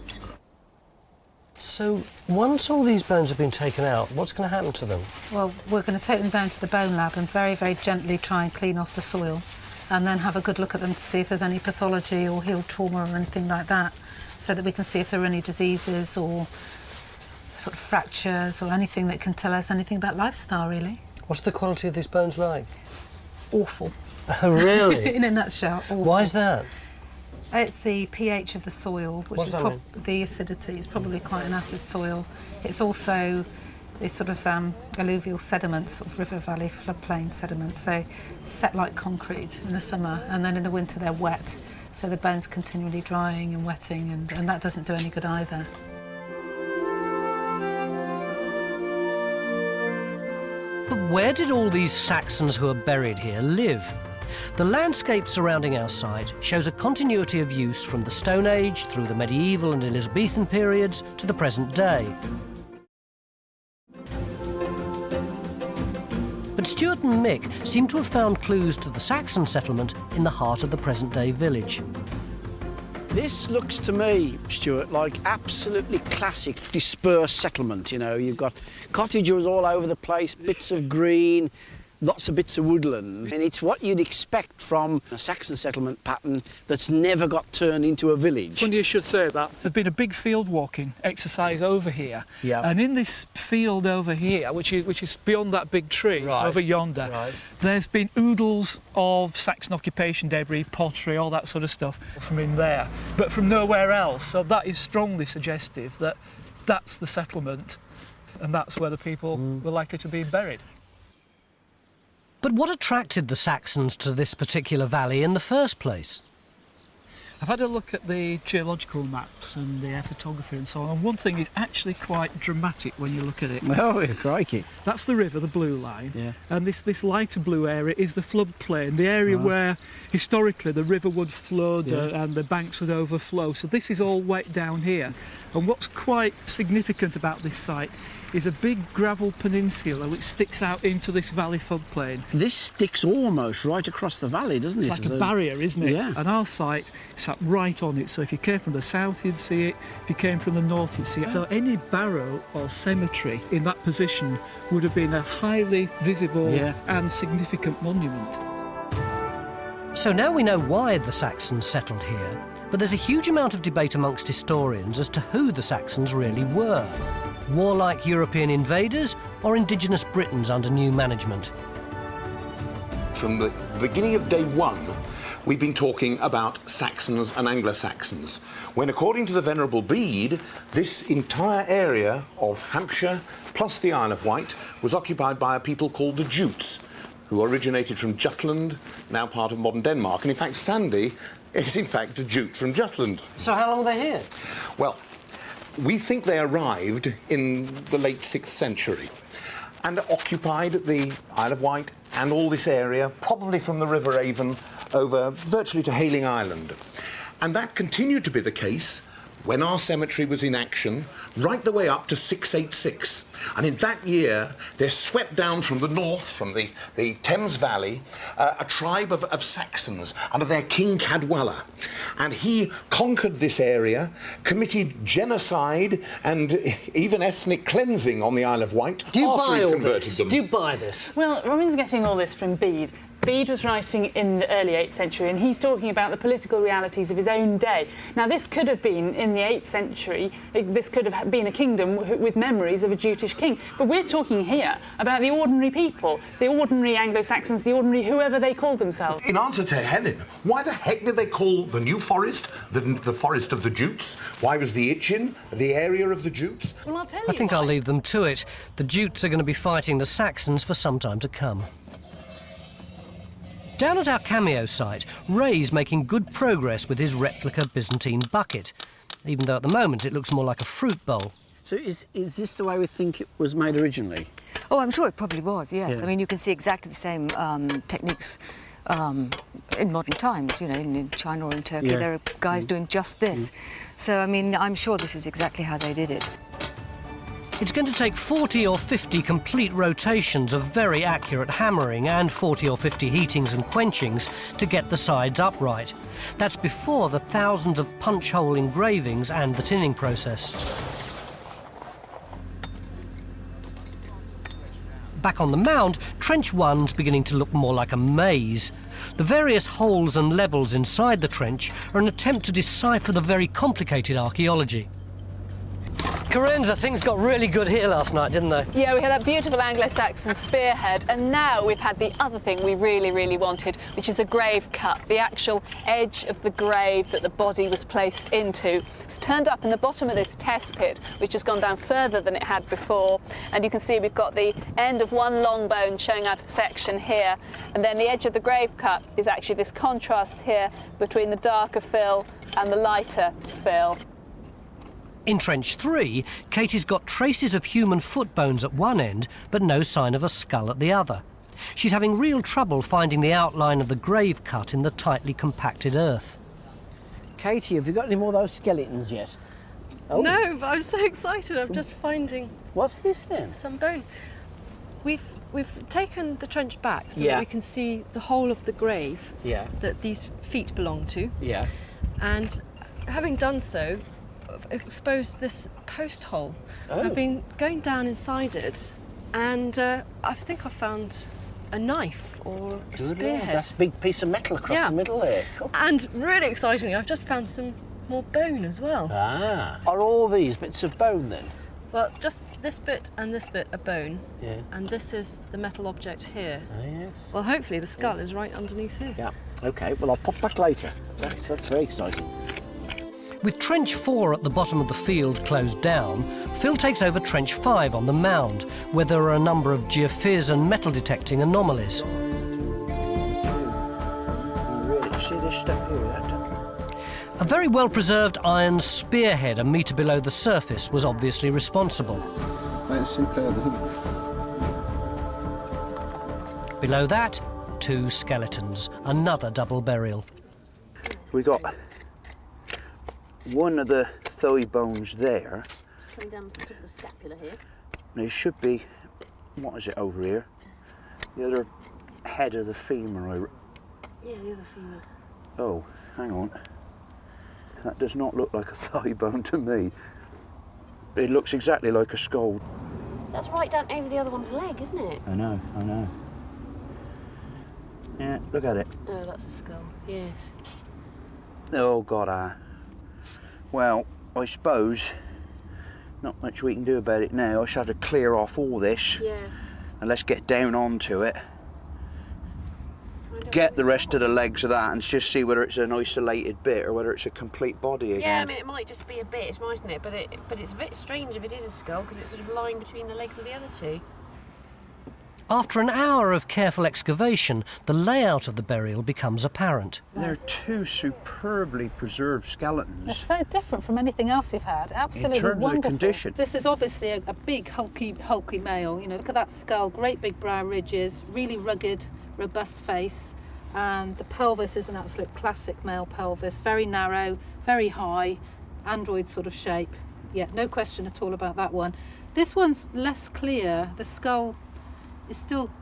So, once all these bones have been taken out, what's going to happen to them? Well, we're going to take them down to the bone lab and very, very gently try and clean off the soil, and then have a good look at them to see if there's any pathology or healed trauma or anything like that, so that we can see if there are any diseases or sort of fractures or anything that can tell us anything about lifestyle, really. What's the quality of these bones like? Awful. Oh, really? In a nutshell, awful. Why is that? It's the pH of the soil, which What's is that mean? the acidity. It's probably quite an acid soil. It's also these sort of alluvial sediments, sort of river valley floodplain sediments. They set like concrete in the summer, and then in the winter they're wet. So the bone's continually drying and wetting, and that doesn't do any good either. But where did all these Saxons who are buried here live? The landscape surrounding our site shows a continuity of use from the Stone Age through the medieval and Elizabethan periods to the present day. But Stuart and Mick seem to have found clues to the Saxon settlement in the heart of the present-day village. This looks to me, Stuart, like absolutely classic dispersed settlement. You know, you've got cottages all over the place, bits of green, lots of bits of woodland, and it's what you'd expect from a Saxon settlement pattern that's never got turned into a village. Funny you should say that. There's been a big field walking exercise over here, and in this field over here, which is beyond that big tree over yonder, there's been oodles of Saxon occupation debris, pottery, all that sort of stuff from in there, but from nowhere else. So that is strongly suggestive that that's the settlement, and that's where the people were likely to be buried. But what attracted the Saxons to this particular valley in the first place? I've had a look at the geological maps and the air photography and so on, and one thing is actually quite dramatic when you look at it. Oh, crikey. That's the river, the blue line, and this lighter blue area is the floodplain, the area where historically the river would flood and the banks would overflow. So this is all wet down here. And what's quite significant about this site is a big gravel peninsula which sticks out into this valley floodplain. This sticks almost right across the valley, doesn't it? It's like a barrier, isn't it? Yeah. And our site sat right on it, so if you came from the south you'd see it, if you came from the north you'd see it. So any barrow or cemetery in that position would have been a highly visible and significant monument. So now we know why the Saxons settled here, but there's a huge amount of debate amongst historians as to who the Saxons really were. Warlike European invaders or indigenous Britons under new management? From the beginning of day one, we've been talking about Saxons and Anglo-Saxons, when according to the Venerable Bede, this entire area of Hampshire plus the Isle of Wight was occupied by a people called the Jutes, who originated from Jutland, now part of modern Denmark, and in fact Sandy is in fact a Jute from Jutland. So how long were they here? Well, we think they arrived in the late 6th century and occupied the Isle of Wight and all this area, probably from the River Avon over virtually to Hayling Island. And that continued to be the case when our cemetery was in action, right the way up to 686. And in that year, there swept down from the north, from the Thames Valley, a tribe of Saxons under their king Cadwalla. And he conquered this area, committed genocide and even ethnic cleansing on the Isle of Wight. Do you buy all converted this? them. Do you buy this? Well, Robin's getting all this from Bede. Bede was writing in the early 8th century, and he's talking about the political realities of his own day. Now, this could have been, in the 8th century, this could have been a kingdom with memories of a Jutish king. But we're talking here about the ordinary people, the ordinary Anglo-Saxons, the ordinary whoever they called themselves. In answer to Helen, why the heck did they call the New Forest the Forest of the Jutes? Why was the Itchen the area of the Jutes? Well, I'll tell you. I think I'll leave them to it. The Jutes are going to be fighting the Saxons for some time to come. Down at our cameo site, Ray's making good progress with his replica Byzantine bucket, even though at the moment it looks more like a fruit bowl. So is this the way we think it was made originally? Oh, I'm sure it probably was, yes. Yeah. I mean, you can see exactly the same techniques in modern times, you know, in China or in Turkey. Yeah. There are guys doing just this. So, I mean, I'm sure this is exactly how they did it. It's going to take 40 or 50 complete rotations of very accurate hammering and 40 or 50 heatings and quenchings to get the sides upright. That's before the thousands of punch-hole engravings and the tinning process. Back on the mound, Trench 1's beginning to look more like a maze. The various holes and levels inside the trench are an attempt to decipher the very complicated archaeology. Carenza, things got really good here last night, didn't they? Yeah, we had that beautiful Anglo-Saxon spearhead, and now we've had the other thing we really, really wanted, which is a grave cut, the actual edge of the grave that the body was placed into. It's turned up in the bottom of this test pit, which has gone down further than it had before, and you can see we've got the end of one long bone showing out a section here, and then the edge of the grave cut is actually this contrast here between the darker fill and the lighter fill. In Trench 3, Katie's got traces of human foot bones at one end, but no sign of a skull at the other. She's having real trouble finding the outline of the grave cut in the tightly compacted earth. Katie, have you got any more of those skeletons yet? Oh. No, but I'm so excited. I'm just finding... What's this then? Some bone. We've taken the trench back so Yeah. that we can see the whole of the grave Yeah. that these feet belong to. Yeah. And having done so, exposed this post hole. Oh. I've been going down inside it, and I think I found a knife or a spearhead. That's a big piece of metal across the middle there. Cool. And really excitingly, I've just found some more bone as well. Ah. Are all these bits of bone then? Well, just this bit and this bit are bone. Yeah. And this is the metal object here. Ah, yes. Well, hopefully the skull is right underneath here. Yeah. OK, well, I'll pop back later. That's very exciting. With Trench 4 at the bottom of the field closed down, Phil takes over Trench 5 on the mound, where there are a number of geophys and metal-detecting anomalies. Really, see this stuff here? A very well-preserved iron spearhead a metre below the surface was obviously responsible. That's superb, isn't it? Below that, 2 skeletons, another double burial. We got one of the thigh bones there. Coming down the top of the scapula here. There should be, what is it over here? The other head of the femur. Yeah, the other femur. Oh, hang on. That does not look like a thigh bone to me. It looks exactly like a skull. That's right down over the other one's leg, isn't it? I know. Yeah, look at it. Oh, that's a skull, yes. Oh, God, Well, I suppose not much we can do about it now. I shall have to clear off all this. Yeah. And let's get down onto it. Get the rest of the legs of that and just see whether it's an isolated bit or whether it's a complete body again. Yeah, I mean, it might just be a bit, mightn't it? But it's a bit strange if it is a skull, because it's sort of lying between the legs of the other two. After an hour of careful excavation, the layout of the burial becomes apparent. They're 2 superbly preserved skeletons. They're so different from anything else we've had. Absolutely in terms wonderful. of the condition. This is obviously a big, hulky male. You know, look at that skull, great big brow ridges, really rugged, robust face, and the pelvis is an absolute classic male pelvis, very narrow, very high, android sort of shape. Yeah, no question at all about that one. This one's less clear. The skull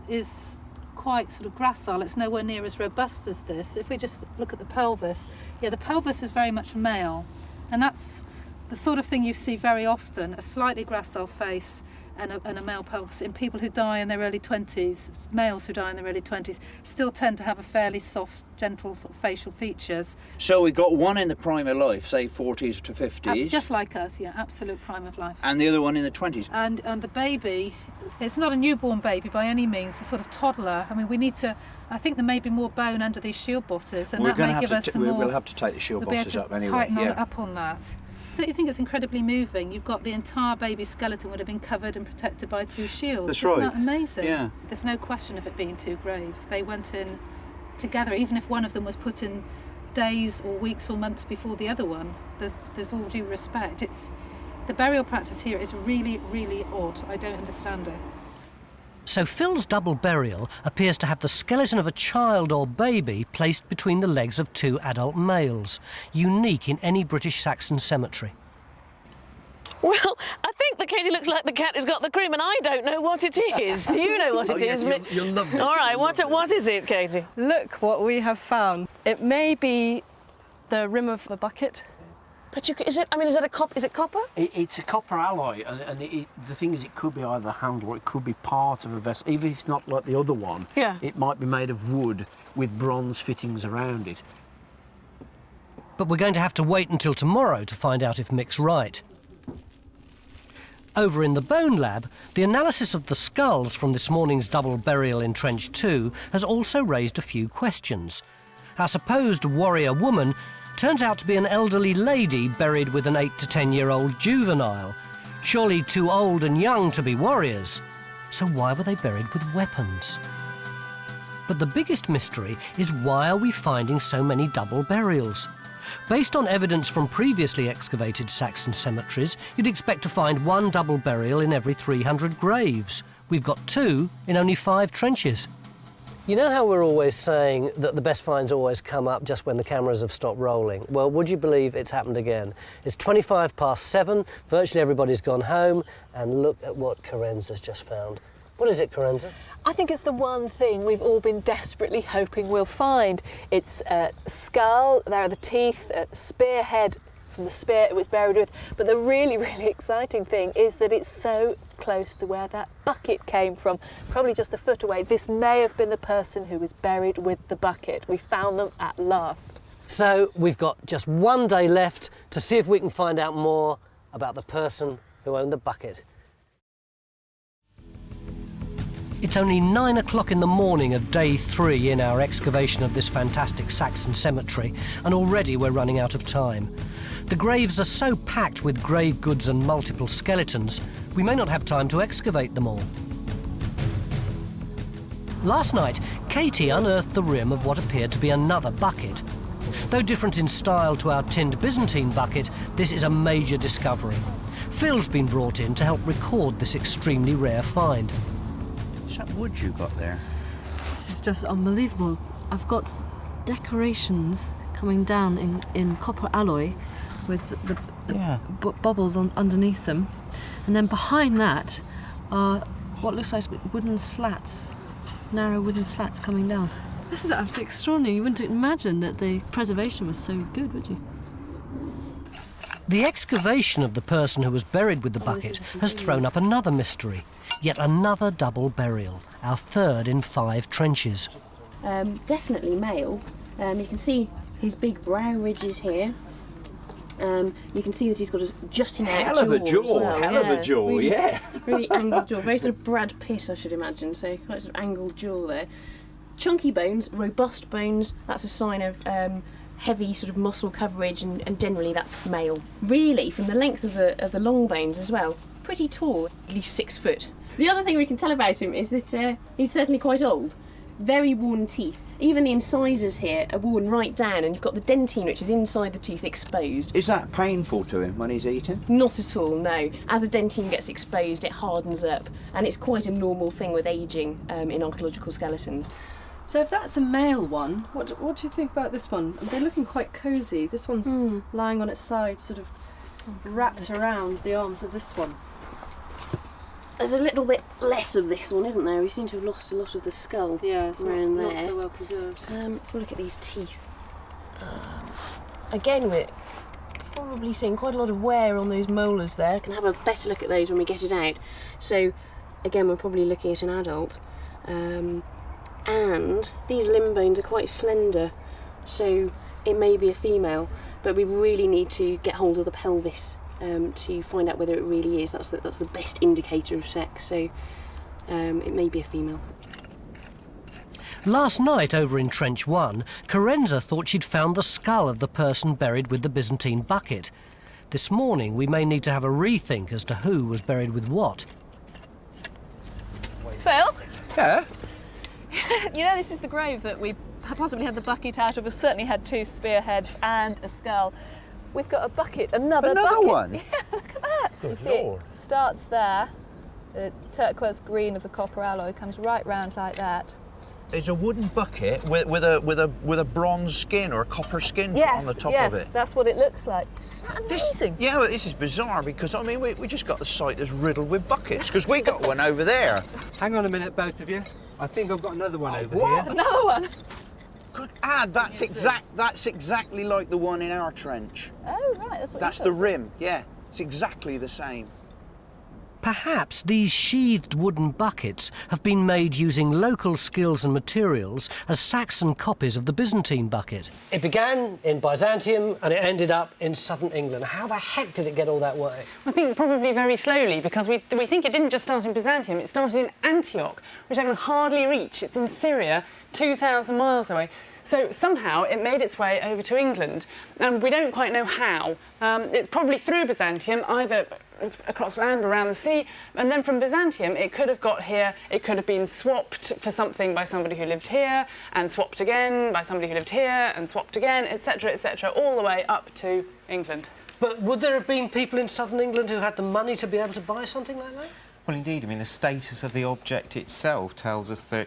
is quite sort of gracile. It's nowhere near as robust as this. If we just look at the pelvis, yeah, the pelvis is very much male, and that's the sort of thing you see very often, a slightly gracile face and a male pelvis in people who die in their early 20s, males who die in their early 20s, still tend to have a fairly soft, gentle sort of facial features. So we got one in the prime of life, say 40s to 50s. Just like us, yeah, absolute prime of life. And the other one in the 20s. And the baby, it's not a newborn baby by any means, a sort of toddler. I mean, we need to, I think there may be more bone under these shield bosses, and We're that going may to give have us to, some more... we'll have to take the shield bosses up anyway. Tighten up on that. Don't you think it's incredibly moving? You've got the entire baby skeleton would have been covered and protected by 2 shields. That's Isn't right. that amazing? Yeah. There's no question of it being 2 graves. They went in together, even if one of them was put in days or weeks or months before the other one. There's all due respect. The burial practice here is really, really odd. I don't understand it. So Phil's double burial appears to have the skeleton of a child or baby placed between the legs of 2 adult males, unique in any British Saxon cemetery. Well, I think that Katie looks like the cat who's got the cream, and I don't know what it is. Do you know what it is? You'll love this. All right, what is it, Katie? Look what we have found. It may be the rim of a bucket. But is it copper? Is it copper? It's a copper alloy, and the thing is, it could be either a handle or it could be part of a vessel. Even if it's not like the other one, yeah. It might be made of wood with bronze fittings around it. But we're going to have to wait until tomorrow to find out if Mick's right. Over in the Bone Lab, the analysis of the skulls from this morning's double burial in Trench 2 has also raised a few questions. Our supposed warrior woman turns out to be an elderly lady buried with an 8 to 10-year-old juvenile. Surely too old and young to be warriors. So why were they buried with weapons? But the biggest mystery is, why are we finding so many double burials? Based on evidence from previously excavated Saxon cemeteries, you'd expect to find 1 double burial in every 300 graves. We've got 2 in only 5 trenches. You know how we're always saying that the best finds always come up just when the cameras have stopped rolling? Well, would you believe it's happened again? It's 7:25, virtually everybody's gone home, and look at what Carenza's just found. What is it, Carenza? I think it's the one thing we've all been desperately hoping we'll find. It's a skull, there are the teeth, a spearhead from the spear it was buried with, but the really, really exciting thing is that it's so close to where that bucket came from, probably just a foot away. This may have been the person who was buried with the bucket. We found them at last. So we've got just 1 day left to see if we can find out more about the person who owned the bucket. It's only 9 o'clock in the morning of day 3 in our excavation of this fantastic Saxon cemetery, and already we're running out of time. The graves are so packed with grave goods and multiple skeletons, we may not have time to excavate them all. Last night, Katie unearthed the rim of what appeared to be another bucket. Though different in style to our tinned Byzantine bucket, this is a major discovery. Phil's been brought in to help record this extremely rare find. Is that wood you got there? This is just unbelievable. I've got decorations coming down in copper alloy with the bubbles underneath them. And then behind that are what looks like wooden slats, narrow wooden slats coming down. This is absolutely extraordinary. You wouldn't imagine that the preservation was so good, would you? The excavation of the person who was buried with the bucket has thrown up another mystery. Yet another double burial, our 3rd in 5 trenches. Definitely male. You can see his big brow ridges here. You can see that he's got a jutting out Hell of a jaw, well. hell of a jaw, really, yeah. Really angled jaw, very sort of Brad Pitt, I should imagine, so quite sort of angled jaw there. Chunky bones, robust bones, that's a sign of heavy sort of muscle coverage, and generally that's male. Really, from the length of the long bones as well, pretty tall, at least 6 foot. The other thing we can tell about him is that he's certainly quite old. Very worn teeth. Even the incisors here are worn right down, and you've got the dentine, which is inside the tooth, exposed. Is that painful to him when he's eating? Not at all, no. As the dentine gets exposed, it hardens up, and it's quite a normal thing with ageing in archaeological skeletons. So if that's a male one, what do you think about this one? They're looking quite cosy. This one's lying on its side, sort of wrapped around the arms of this one. There's a little bit less of this one, isn't there? We seem to have lost a lot of the skull around there. Not so well preserved. Let's have a look at these teeth. Again, we're probably seeing quite a lot of wear on those molars there. Can have a better look at those when we get it out. So, again, we're probably looking at an adult. And these limb bones are quite slender, so it may be a female, but we really need to get hold of the pelvis to find out whether it really is. That's the best indicator of sex, so it may be a female. Last night over in Trench 1, Carenza thought she'd found the skull of the person buried with the Byzantine bucket. This morning we may need to have a rethink as to who was buried with what. Phil? Yeah? You know, this is the grave that we possibly had the bucket out of. We've certainly had 2 spearheads and a skull. We've got a bucket, another bucket. One? Yeah, look at that. You see, it starts there. The turquoise green of the copper alloy comes right round like that. It's a wooden bucket with a bronze skin or a copper skin on the top of it. Yes, that's what it looks like. Isn't that amazing? Yeah, well, this is bizarre because, I mean, we just got the site that's riddled with buckets because we got one over there. Hang on a minute, both of you. I think I've got another one over what? here. Another one? Good ad, that's exactly like the one in our trench. Oh, right, that's what That's you the thought, rim, yeah. It's exactly the same. Perhaps these sheathed wooden buckets have been made using local skills and materials as Saxon copies of the Byzantine bucket. It began in Byzantium and it ended up in southern England. How the heck did it get all that way? I think probably very slowly, because we think it didn't just start in Byzantium, it started in Antioch, which I can hardly reach. It's in Syria, 2,000 miles away. So somehow it made its way over to England, and we don't quite know how. It's probably through Byzantium, either across land or around the sea, and then from Byzantium it could have got here, it could have been swapped for something by somebody who lived here, and swapped again by somebody who lived here, and swapped again, etc., all the way up to England. But would there have been people in southern England who had the money to be able to buy something like that? Well, indeed. I mean, the status of the object itself tells us that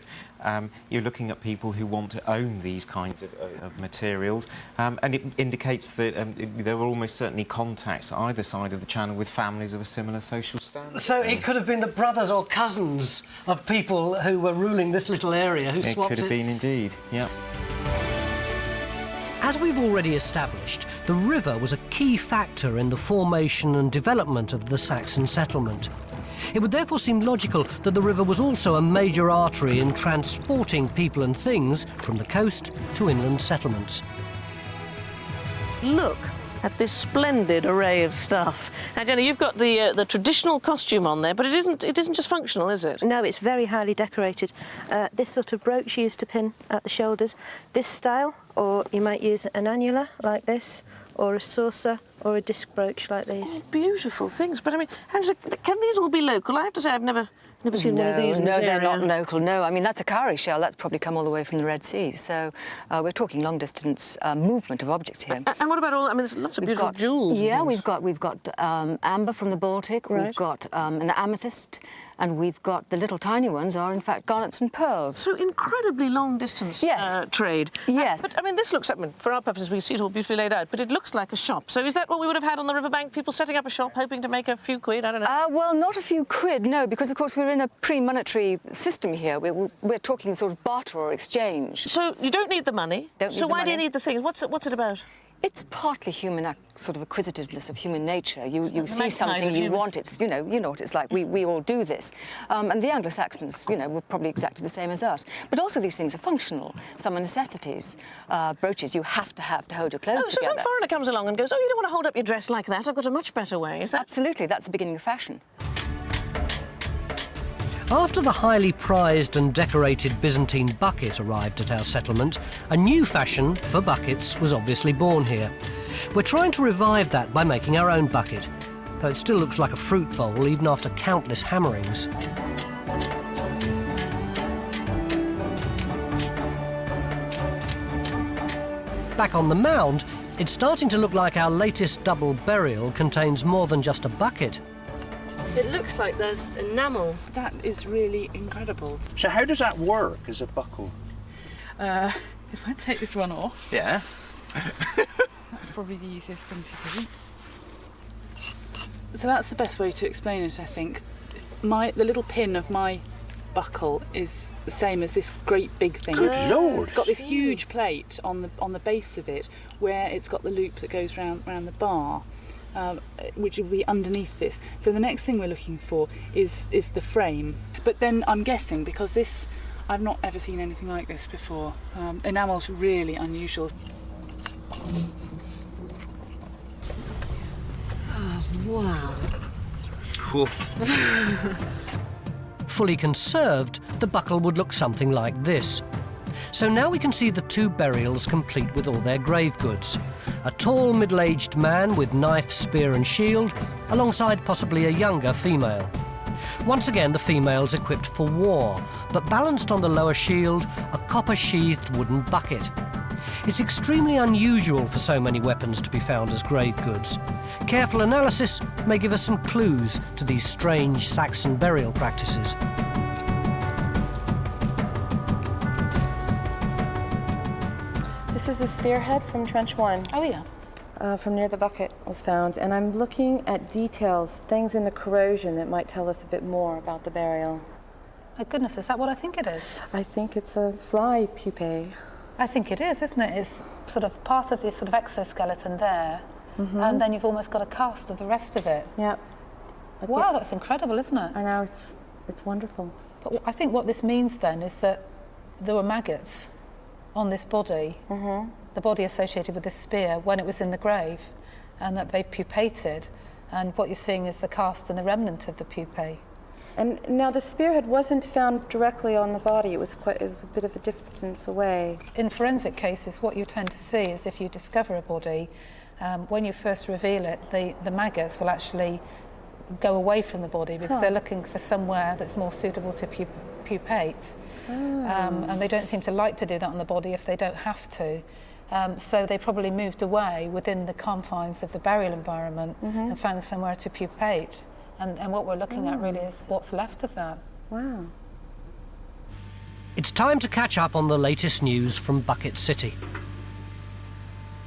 you're looking at people who want to own these kinds of materials, and it indicates that there were almost certainly contacts either side of the channel with families of a similar social standing. So it could have been the brothers or cousins of people who were ruling this little area who swapped it? It could have been, indeed, yeah. As we've already established, the river was a key factor in the formation and development of the Saxon settlement. It would therefore seem logical that the river was also a major artery in transporting people and things from the coast to inland settlements. Look at this splendid array of stuff. Now, Jenny, you've got the traditional costume on there, but it isn't just functional, is it? No, it's very highly decorated. This sort of brooch used to pin at the shoulders, this style, or you might use an annular like this, or a saucer, or a disc brooch like these. Oh, beautiful things, but I mean, Angela, can these all be local? I have to say I've never seen one of these in this area. No, they're not local, no. I mean, that's a cowrie shell. That's probably come all the way from the Red Sea. So we're talking long-distance movement of objects here. And what about all, I mean, there's lots of beautiful jewels. Yeah, we've got amber from the Baltic, right. We've got an amethyst, and we've got the little tiny ones are, in fact, garnets and pearls. So incredibly long-distance trade. Yes. But, I mean, this looks, I mean, for our purposes, we see it all beautifully laid out, but it looks like a shop. So is that what we would have had on the riverbank? People setting up a shop, hoping to make a few quid? I don't know. Well, not a few quid, no, because, of course, we're in a pre-monetary system here. We're talking sort of barter or exchange. So you don't need the money. So why do you need the things? What's it about? It's partly human sort of acquisitiveness of human nature. You see something, you want it. You know what it's like. We all do this, and the Anglo-Saxons, were probably exactly the same as us. But also these things are functional. Some are necessities. Brooches you have to hold your clothes so together. some foreigner comes along and goes, "Oh, you don't want to hold up your dress like that. I've got a much better way." Is that absolutely? That's the beginning of fashion. After the highly prized and decorated Byzantine bucket arrived at our settlement, a new fashion for buckets was obviously born here. We're trying to revive that by making our own bucket, though it still looks like a fruit bowl even after countless hammerings. Back on the mound, it's starting to look like our latest double burial contains more than just a bucket. It looks like there's enamel. That is really incredible. So how does that work as a buckle? If I take this one off... Yeah. That's probably the easiest thing to do. So that's the best way to explain it, I think. The little pin of my buckle is the same as this great big thing. Good Lord! It's got this huge plate on the base of it, where it's got the loop that goes round the bar, which will be underneath this. So the next thing we're looking for is the frame. But then I'm guessing, because this, I've not ever seen anything like this before. Enamel's really unusual. Oh, wow. Fully conserved, the buckle would look something like this. So now we can see the two burials complete with all their grave goods. A tall, middle-aged man with knife, spear and shield, alongside possibly a younger female. Once again, the female's equipped for war, but balanced on the lower shield, a copper-sheathed wooden bucket. It's extremely unusual for so many weapons to be found as grave goods. Careful analysis may give us some clues to these strange Saxon burial practices. This is the spearhead from Trench 1. Oh, yeah. From near the bucket was found. And I'm looking at details, things in the corrosion that might tell us a bit more about the burial. My goodness, is that what I think it is? I think it's a fly pupae. I think it is, isn't it? It's sort of part of this sort of exoskeleton there, and then you've almost got a cast of the rest of it. Yeah. Wow, that's incredible, isn't it? I know, it's wonderful. But I think what this means then is that there were maggots on this body, the body associated with this spear, when it was in the grave, and that they've pupated, and what you're seeing is the cast and the remnant of the pupae. And now the spearhead wasn't found directly on the body, it was a bit of a distance away. In forensic cases, what you tend to see is if you discover a body, when you first reveal it, the maggots will actually go away from the body because they're looking for somewhere that's more suitable to pupate. And they don't seem to like to do that on the body if they don't have to. So they probably moved away within the confines of the burial environment and found somewhere to pupate. And what we're looking at really is what's left of that. Wow. It's time to catch up on the latest news from Bucket City.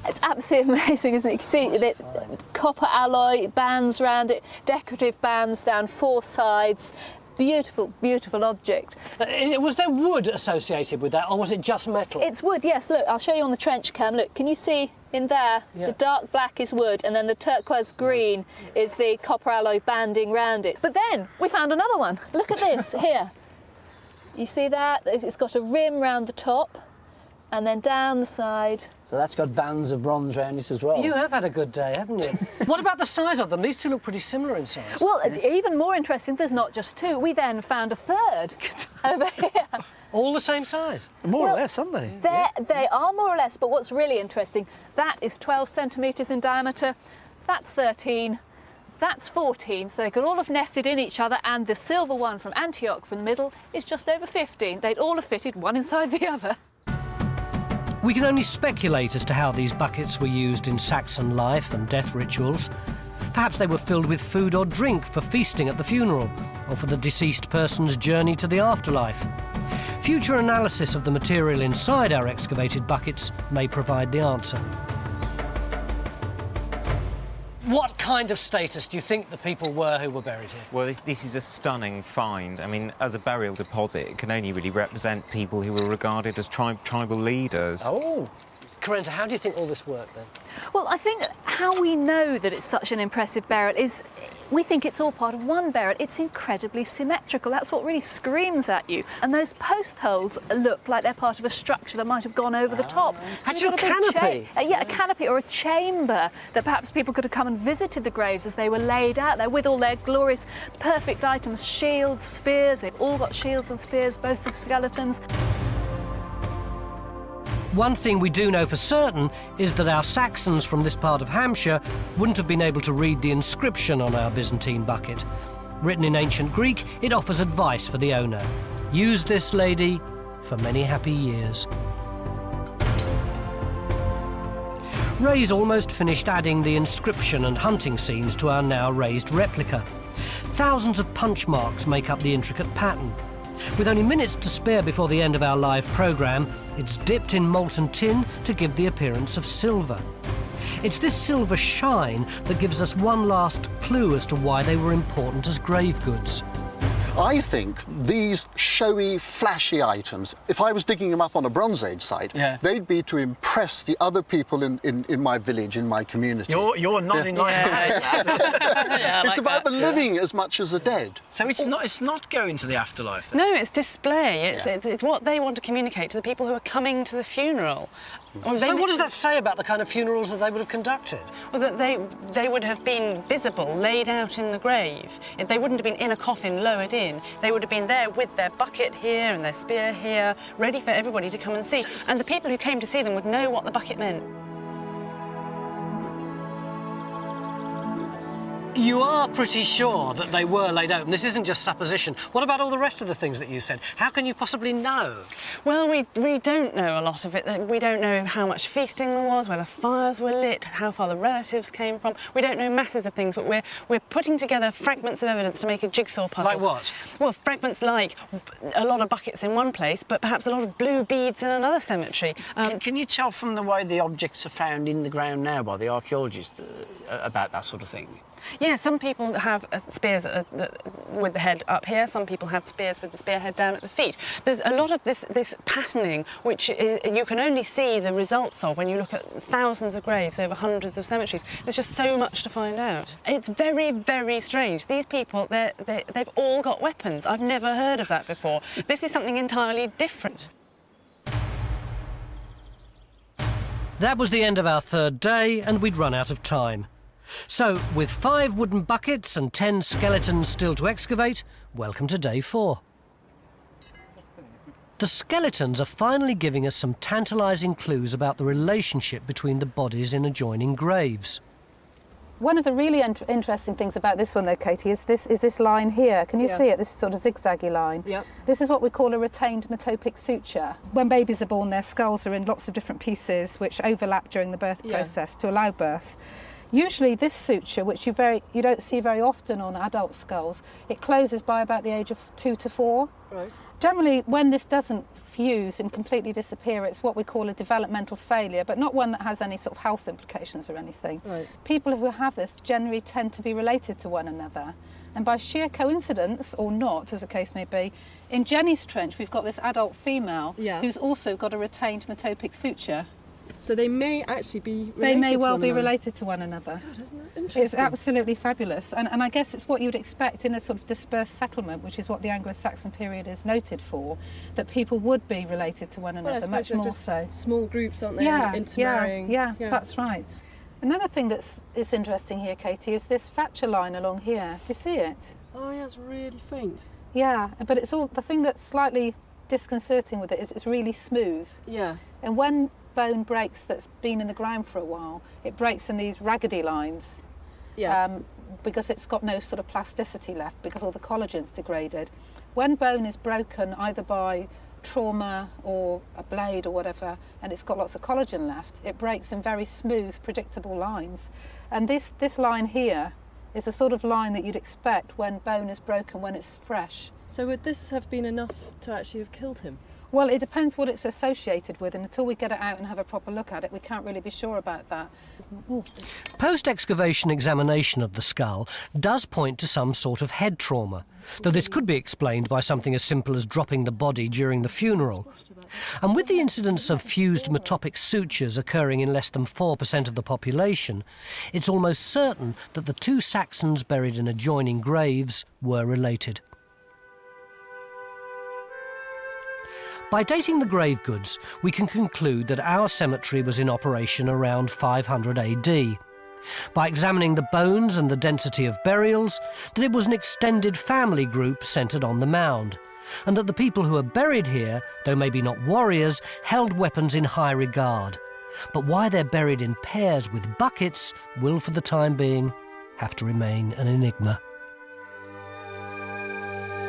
It's absolutely amazing, isn't it? You can see that copper alloy bands around it, decorative bands down four sides. Beautiful, beautiful object. Was there wood associated with that, or was it just metal? It's wood, yes. Look, I'll show you on the trench cam. Look, can you see in there? Yeah. The dark black is wood, and then the turquoise green is the copper alloy banding round it. But then we found another one. Look at this here. You see that? It's got a rim round the top, and then down the side. So that's got bands of bronze around it as well. You have had a good day, haven't you? What about the size of them? These two look pretty similar in size. Well, even more interesting, there's not just two. We then found a third over here. All the same size? More or less, aren't they? They are more or less, but what's really interesting, that is 12 centimetres in diameter, that's 13, that's 14, so they could all have nested in each other, and the silver one from Antioch from the middle is just over 15. They'd all have fitted one inside the other. We can only speculate as to how these buckets were used in Saxon life and death rituals. Perhaps they were filled with food or drink for feasting at the funeral, or for the deceased person's journey to the afterlife. Future analysis of the material inside our excavated buckets may provide the answer. What kind of status do you think the people were who were buried here? Well, this is a stunning find. I mean, as a burial deposit, it can only really represent people who were regarded as tribal leaders. Oh. Corenta, how do you think all this worked then? Well, I think how we know that it's such an impressive burial is we think it's all part of one burial. It's incredibly symmetrical. That's what really screams at you. And those post holes look like they're part of a structure that might have gone over the top. So Actually, a canopy? Yeah, a canopy or a chamber that perhaps people could have come and visited the graves as they were laid out there with all their glorious, perfect items, shields, spears. They've all got shields and spears, both the skeletons. One thing we do know for certain is that our Saxons from this part of Hampshire wouldn't have been able to read the inscription on our Byzantine bucket. Written in ancient Greek, it offers advice for the owner. Use this, lady, for many happy years. Ray's almost finished adding the inscription and hunting scenes to our now raised replica. Thousands of punch marks make up the intricate pattern. With only minutes to spare before the end of our live programme, it's dipped in molten tin to give the appearance of silver. It's this silver shine that gives us one last clue as to why they were important as grave goods. I think these showy, flashy items, if I was digging them up on a Bronze Age site, they'd be to impress the other people in my village, in my community. You're nodding like that. It's about the living as much as the dead. So it's not going to the afterlife. No, it's display. It's what they want to communicate to the people who are coming to the funeral. So what does that say about the kind of funerals that they would have conducted? Well, that they would have been visible, laid out in the grave. They wouldn't have been in a coffin lowered in. They would have been there with their bucket here and their spear here, ready for everybody to come and see. And the people who came to see them would know what the bucket meant. You are pretty sure that they were laid open. This isn't just supposition. What about all the rest of the things that you said? How can you possibly know? Well, we don't know a lot of it. We don't know how much feasting there was, whether fires were lit, how far the relatives came from. We don't know masses of things, but we're putting together fragments of evidence to make a jigsaw puzzle. Like what? Well, fragments like a lot of buckets in one place, but perhaps a lot of blue beads in another cemetery. Can you tell from the way the objects are found in the ground now by the archaeologists about that sort of thing? Yeah, some people have spears with the head up here, some people have spears with the spearhead down at the feet. There's a lot of this patterning which you can only see the results of when you look at thousands of graves over hundreds of cemeteries. There's just so much to find out. It's very, very strange. These people, they've all got weapons. I've never heard of that before. This is something entirely different. That was the end of our third day, and we'd run out of time. So, with 5 wooden buckets and 10 skeletons still to excavate, welcome to day 4. The skeletons are finally giving us some tantalising clues about the relationship between the bodies in adjoining graves. One of the really interesting things about this one, though, Katie, is this line here. Can you see it? This sort of zigzaggy line. Yep. This is what we call a retained metopic suture. When babies are born, their skulls are in lots of different pieces which overlap during the birth process to allow birth. Usually this suture, which you don't see very often on adult skulls, it closes by about the age of 2 to 4. Right. Generally, when this doesn't fuse and completely disappear, it's what we call a developmental failure, but not one that has any sort of health implications or anything. Right. People who have this generally tend to be related to one another. And by sheer coincidence, or not, as the case may be, in Jenny's trench, we've got this adult female who's also got a retained metopic suture. So they may actually be related They may well to one be another. related to one another. God, isn't that interesting? It's absolutely fabulous. And I guess it's what you would expect in a sort of dispersed settlement, which is what the Anglo-Saxon period is noted for, that people would be related to one Well, I another, suppose much they're more just so. small groups, aren't they? Intermarrying. Yeah, that's right. Another thing that's interesting here, Katie, is this fracture line along here. Do you see it? Oh yeah, it's really faint. Yeah, but it's all the thing that's slightly disconcerting with it is it's really smooth. Yeah. And when bone breaks that's been in the ground for a while, it breaks in these raggedy lines. Yeah. Because it's got no sort of plasticity left because all the collagen's degraded. When bone is broken either by trauma or a blade or whatever, and it's got lots of collagen left, it breaks in very smooth, predictable lines. And this line here is the sort of line that you'd expect when bone is broken when it's fresh. So would this have been enough to actually have killed him? Well, it depends what it's associated with, and until we get it out and have a proper look at it, we can't really be sure about that. Post-excavation examination of the skull does point to some sort of head trauma, though this could be explained by something as simple as dropping the body during the funeral. And with the incidence of fused metopic sutures occurring in less than 4% of the population, it's almost certain that the 2 Saxons buried in adjoining graves were related. By dating the grave goods, we can conclude that our cemetery was in operation around 500 AD. By examining the bones and the density of burials, that it was an extended family group centred on the mound, and that the people who are buried here, though maybe not warriors, held weapons in high regard. But why they're buried in pairs with buckets will, for the time being, have to remain an enigma.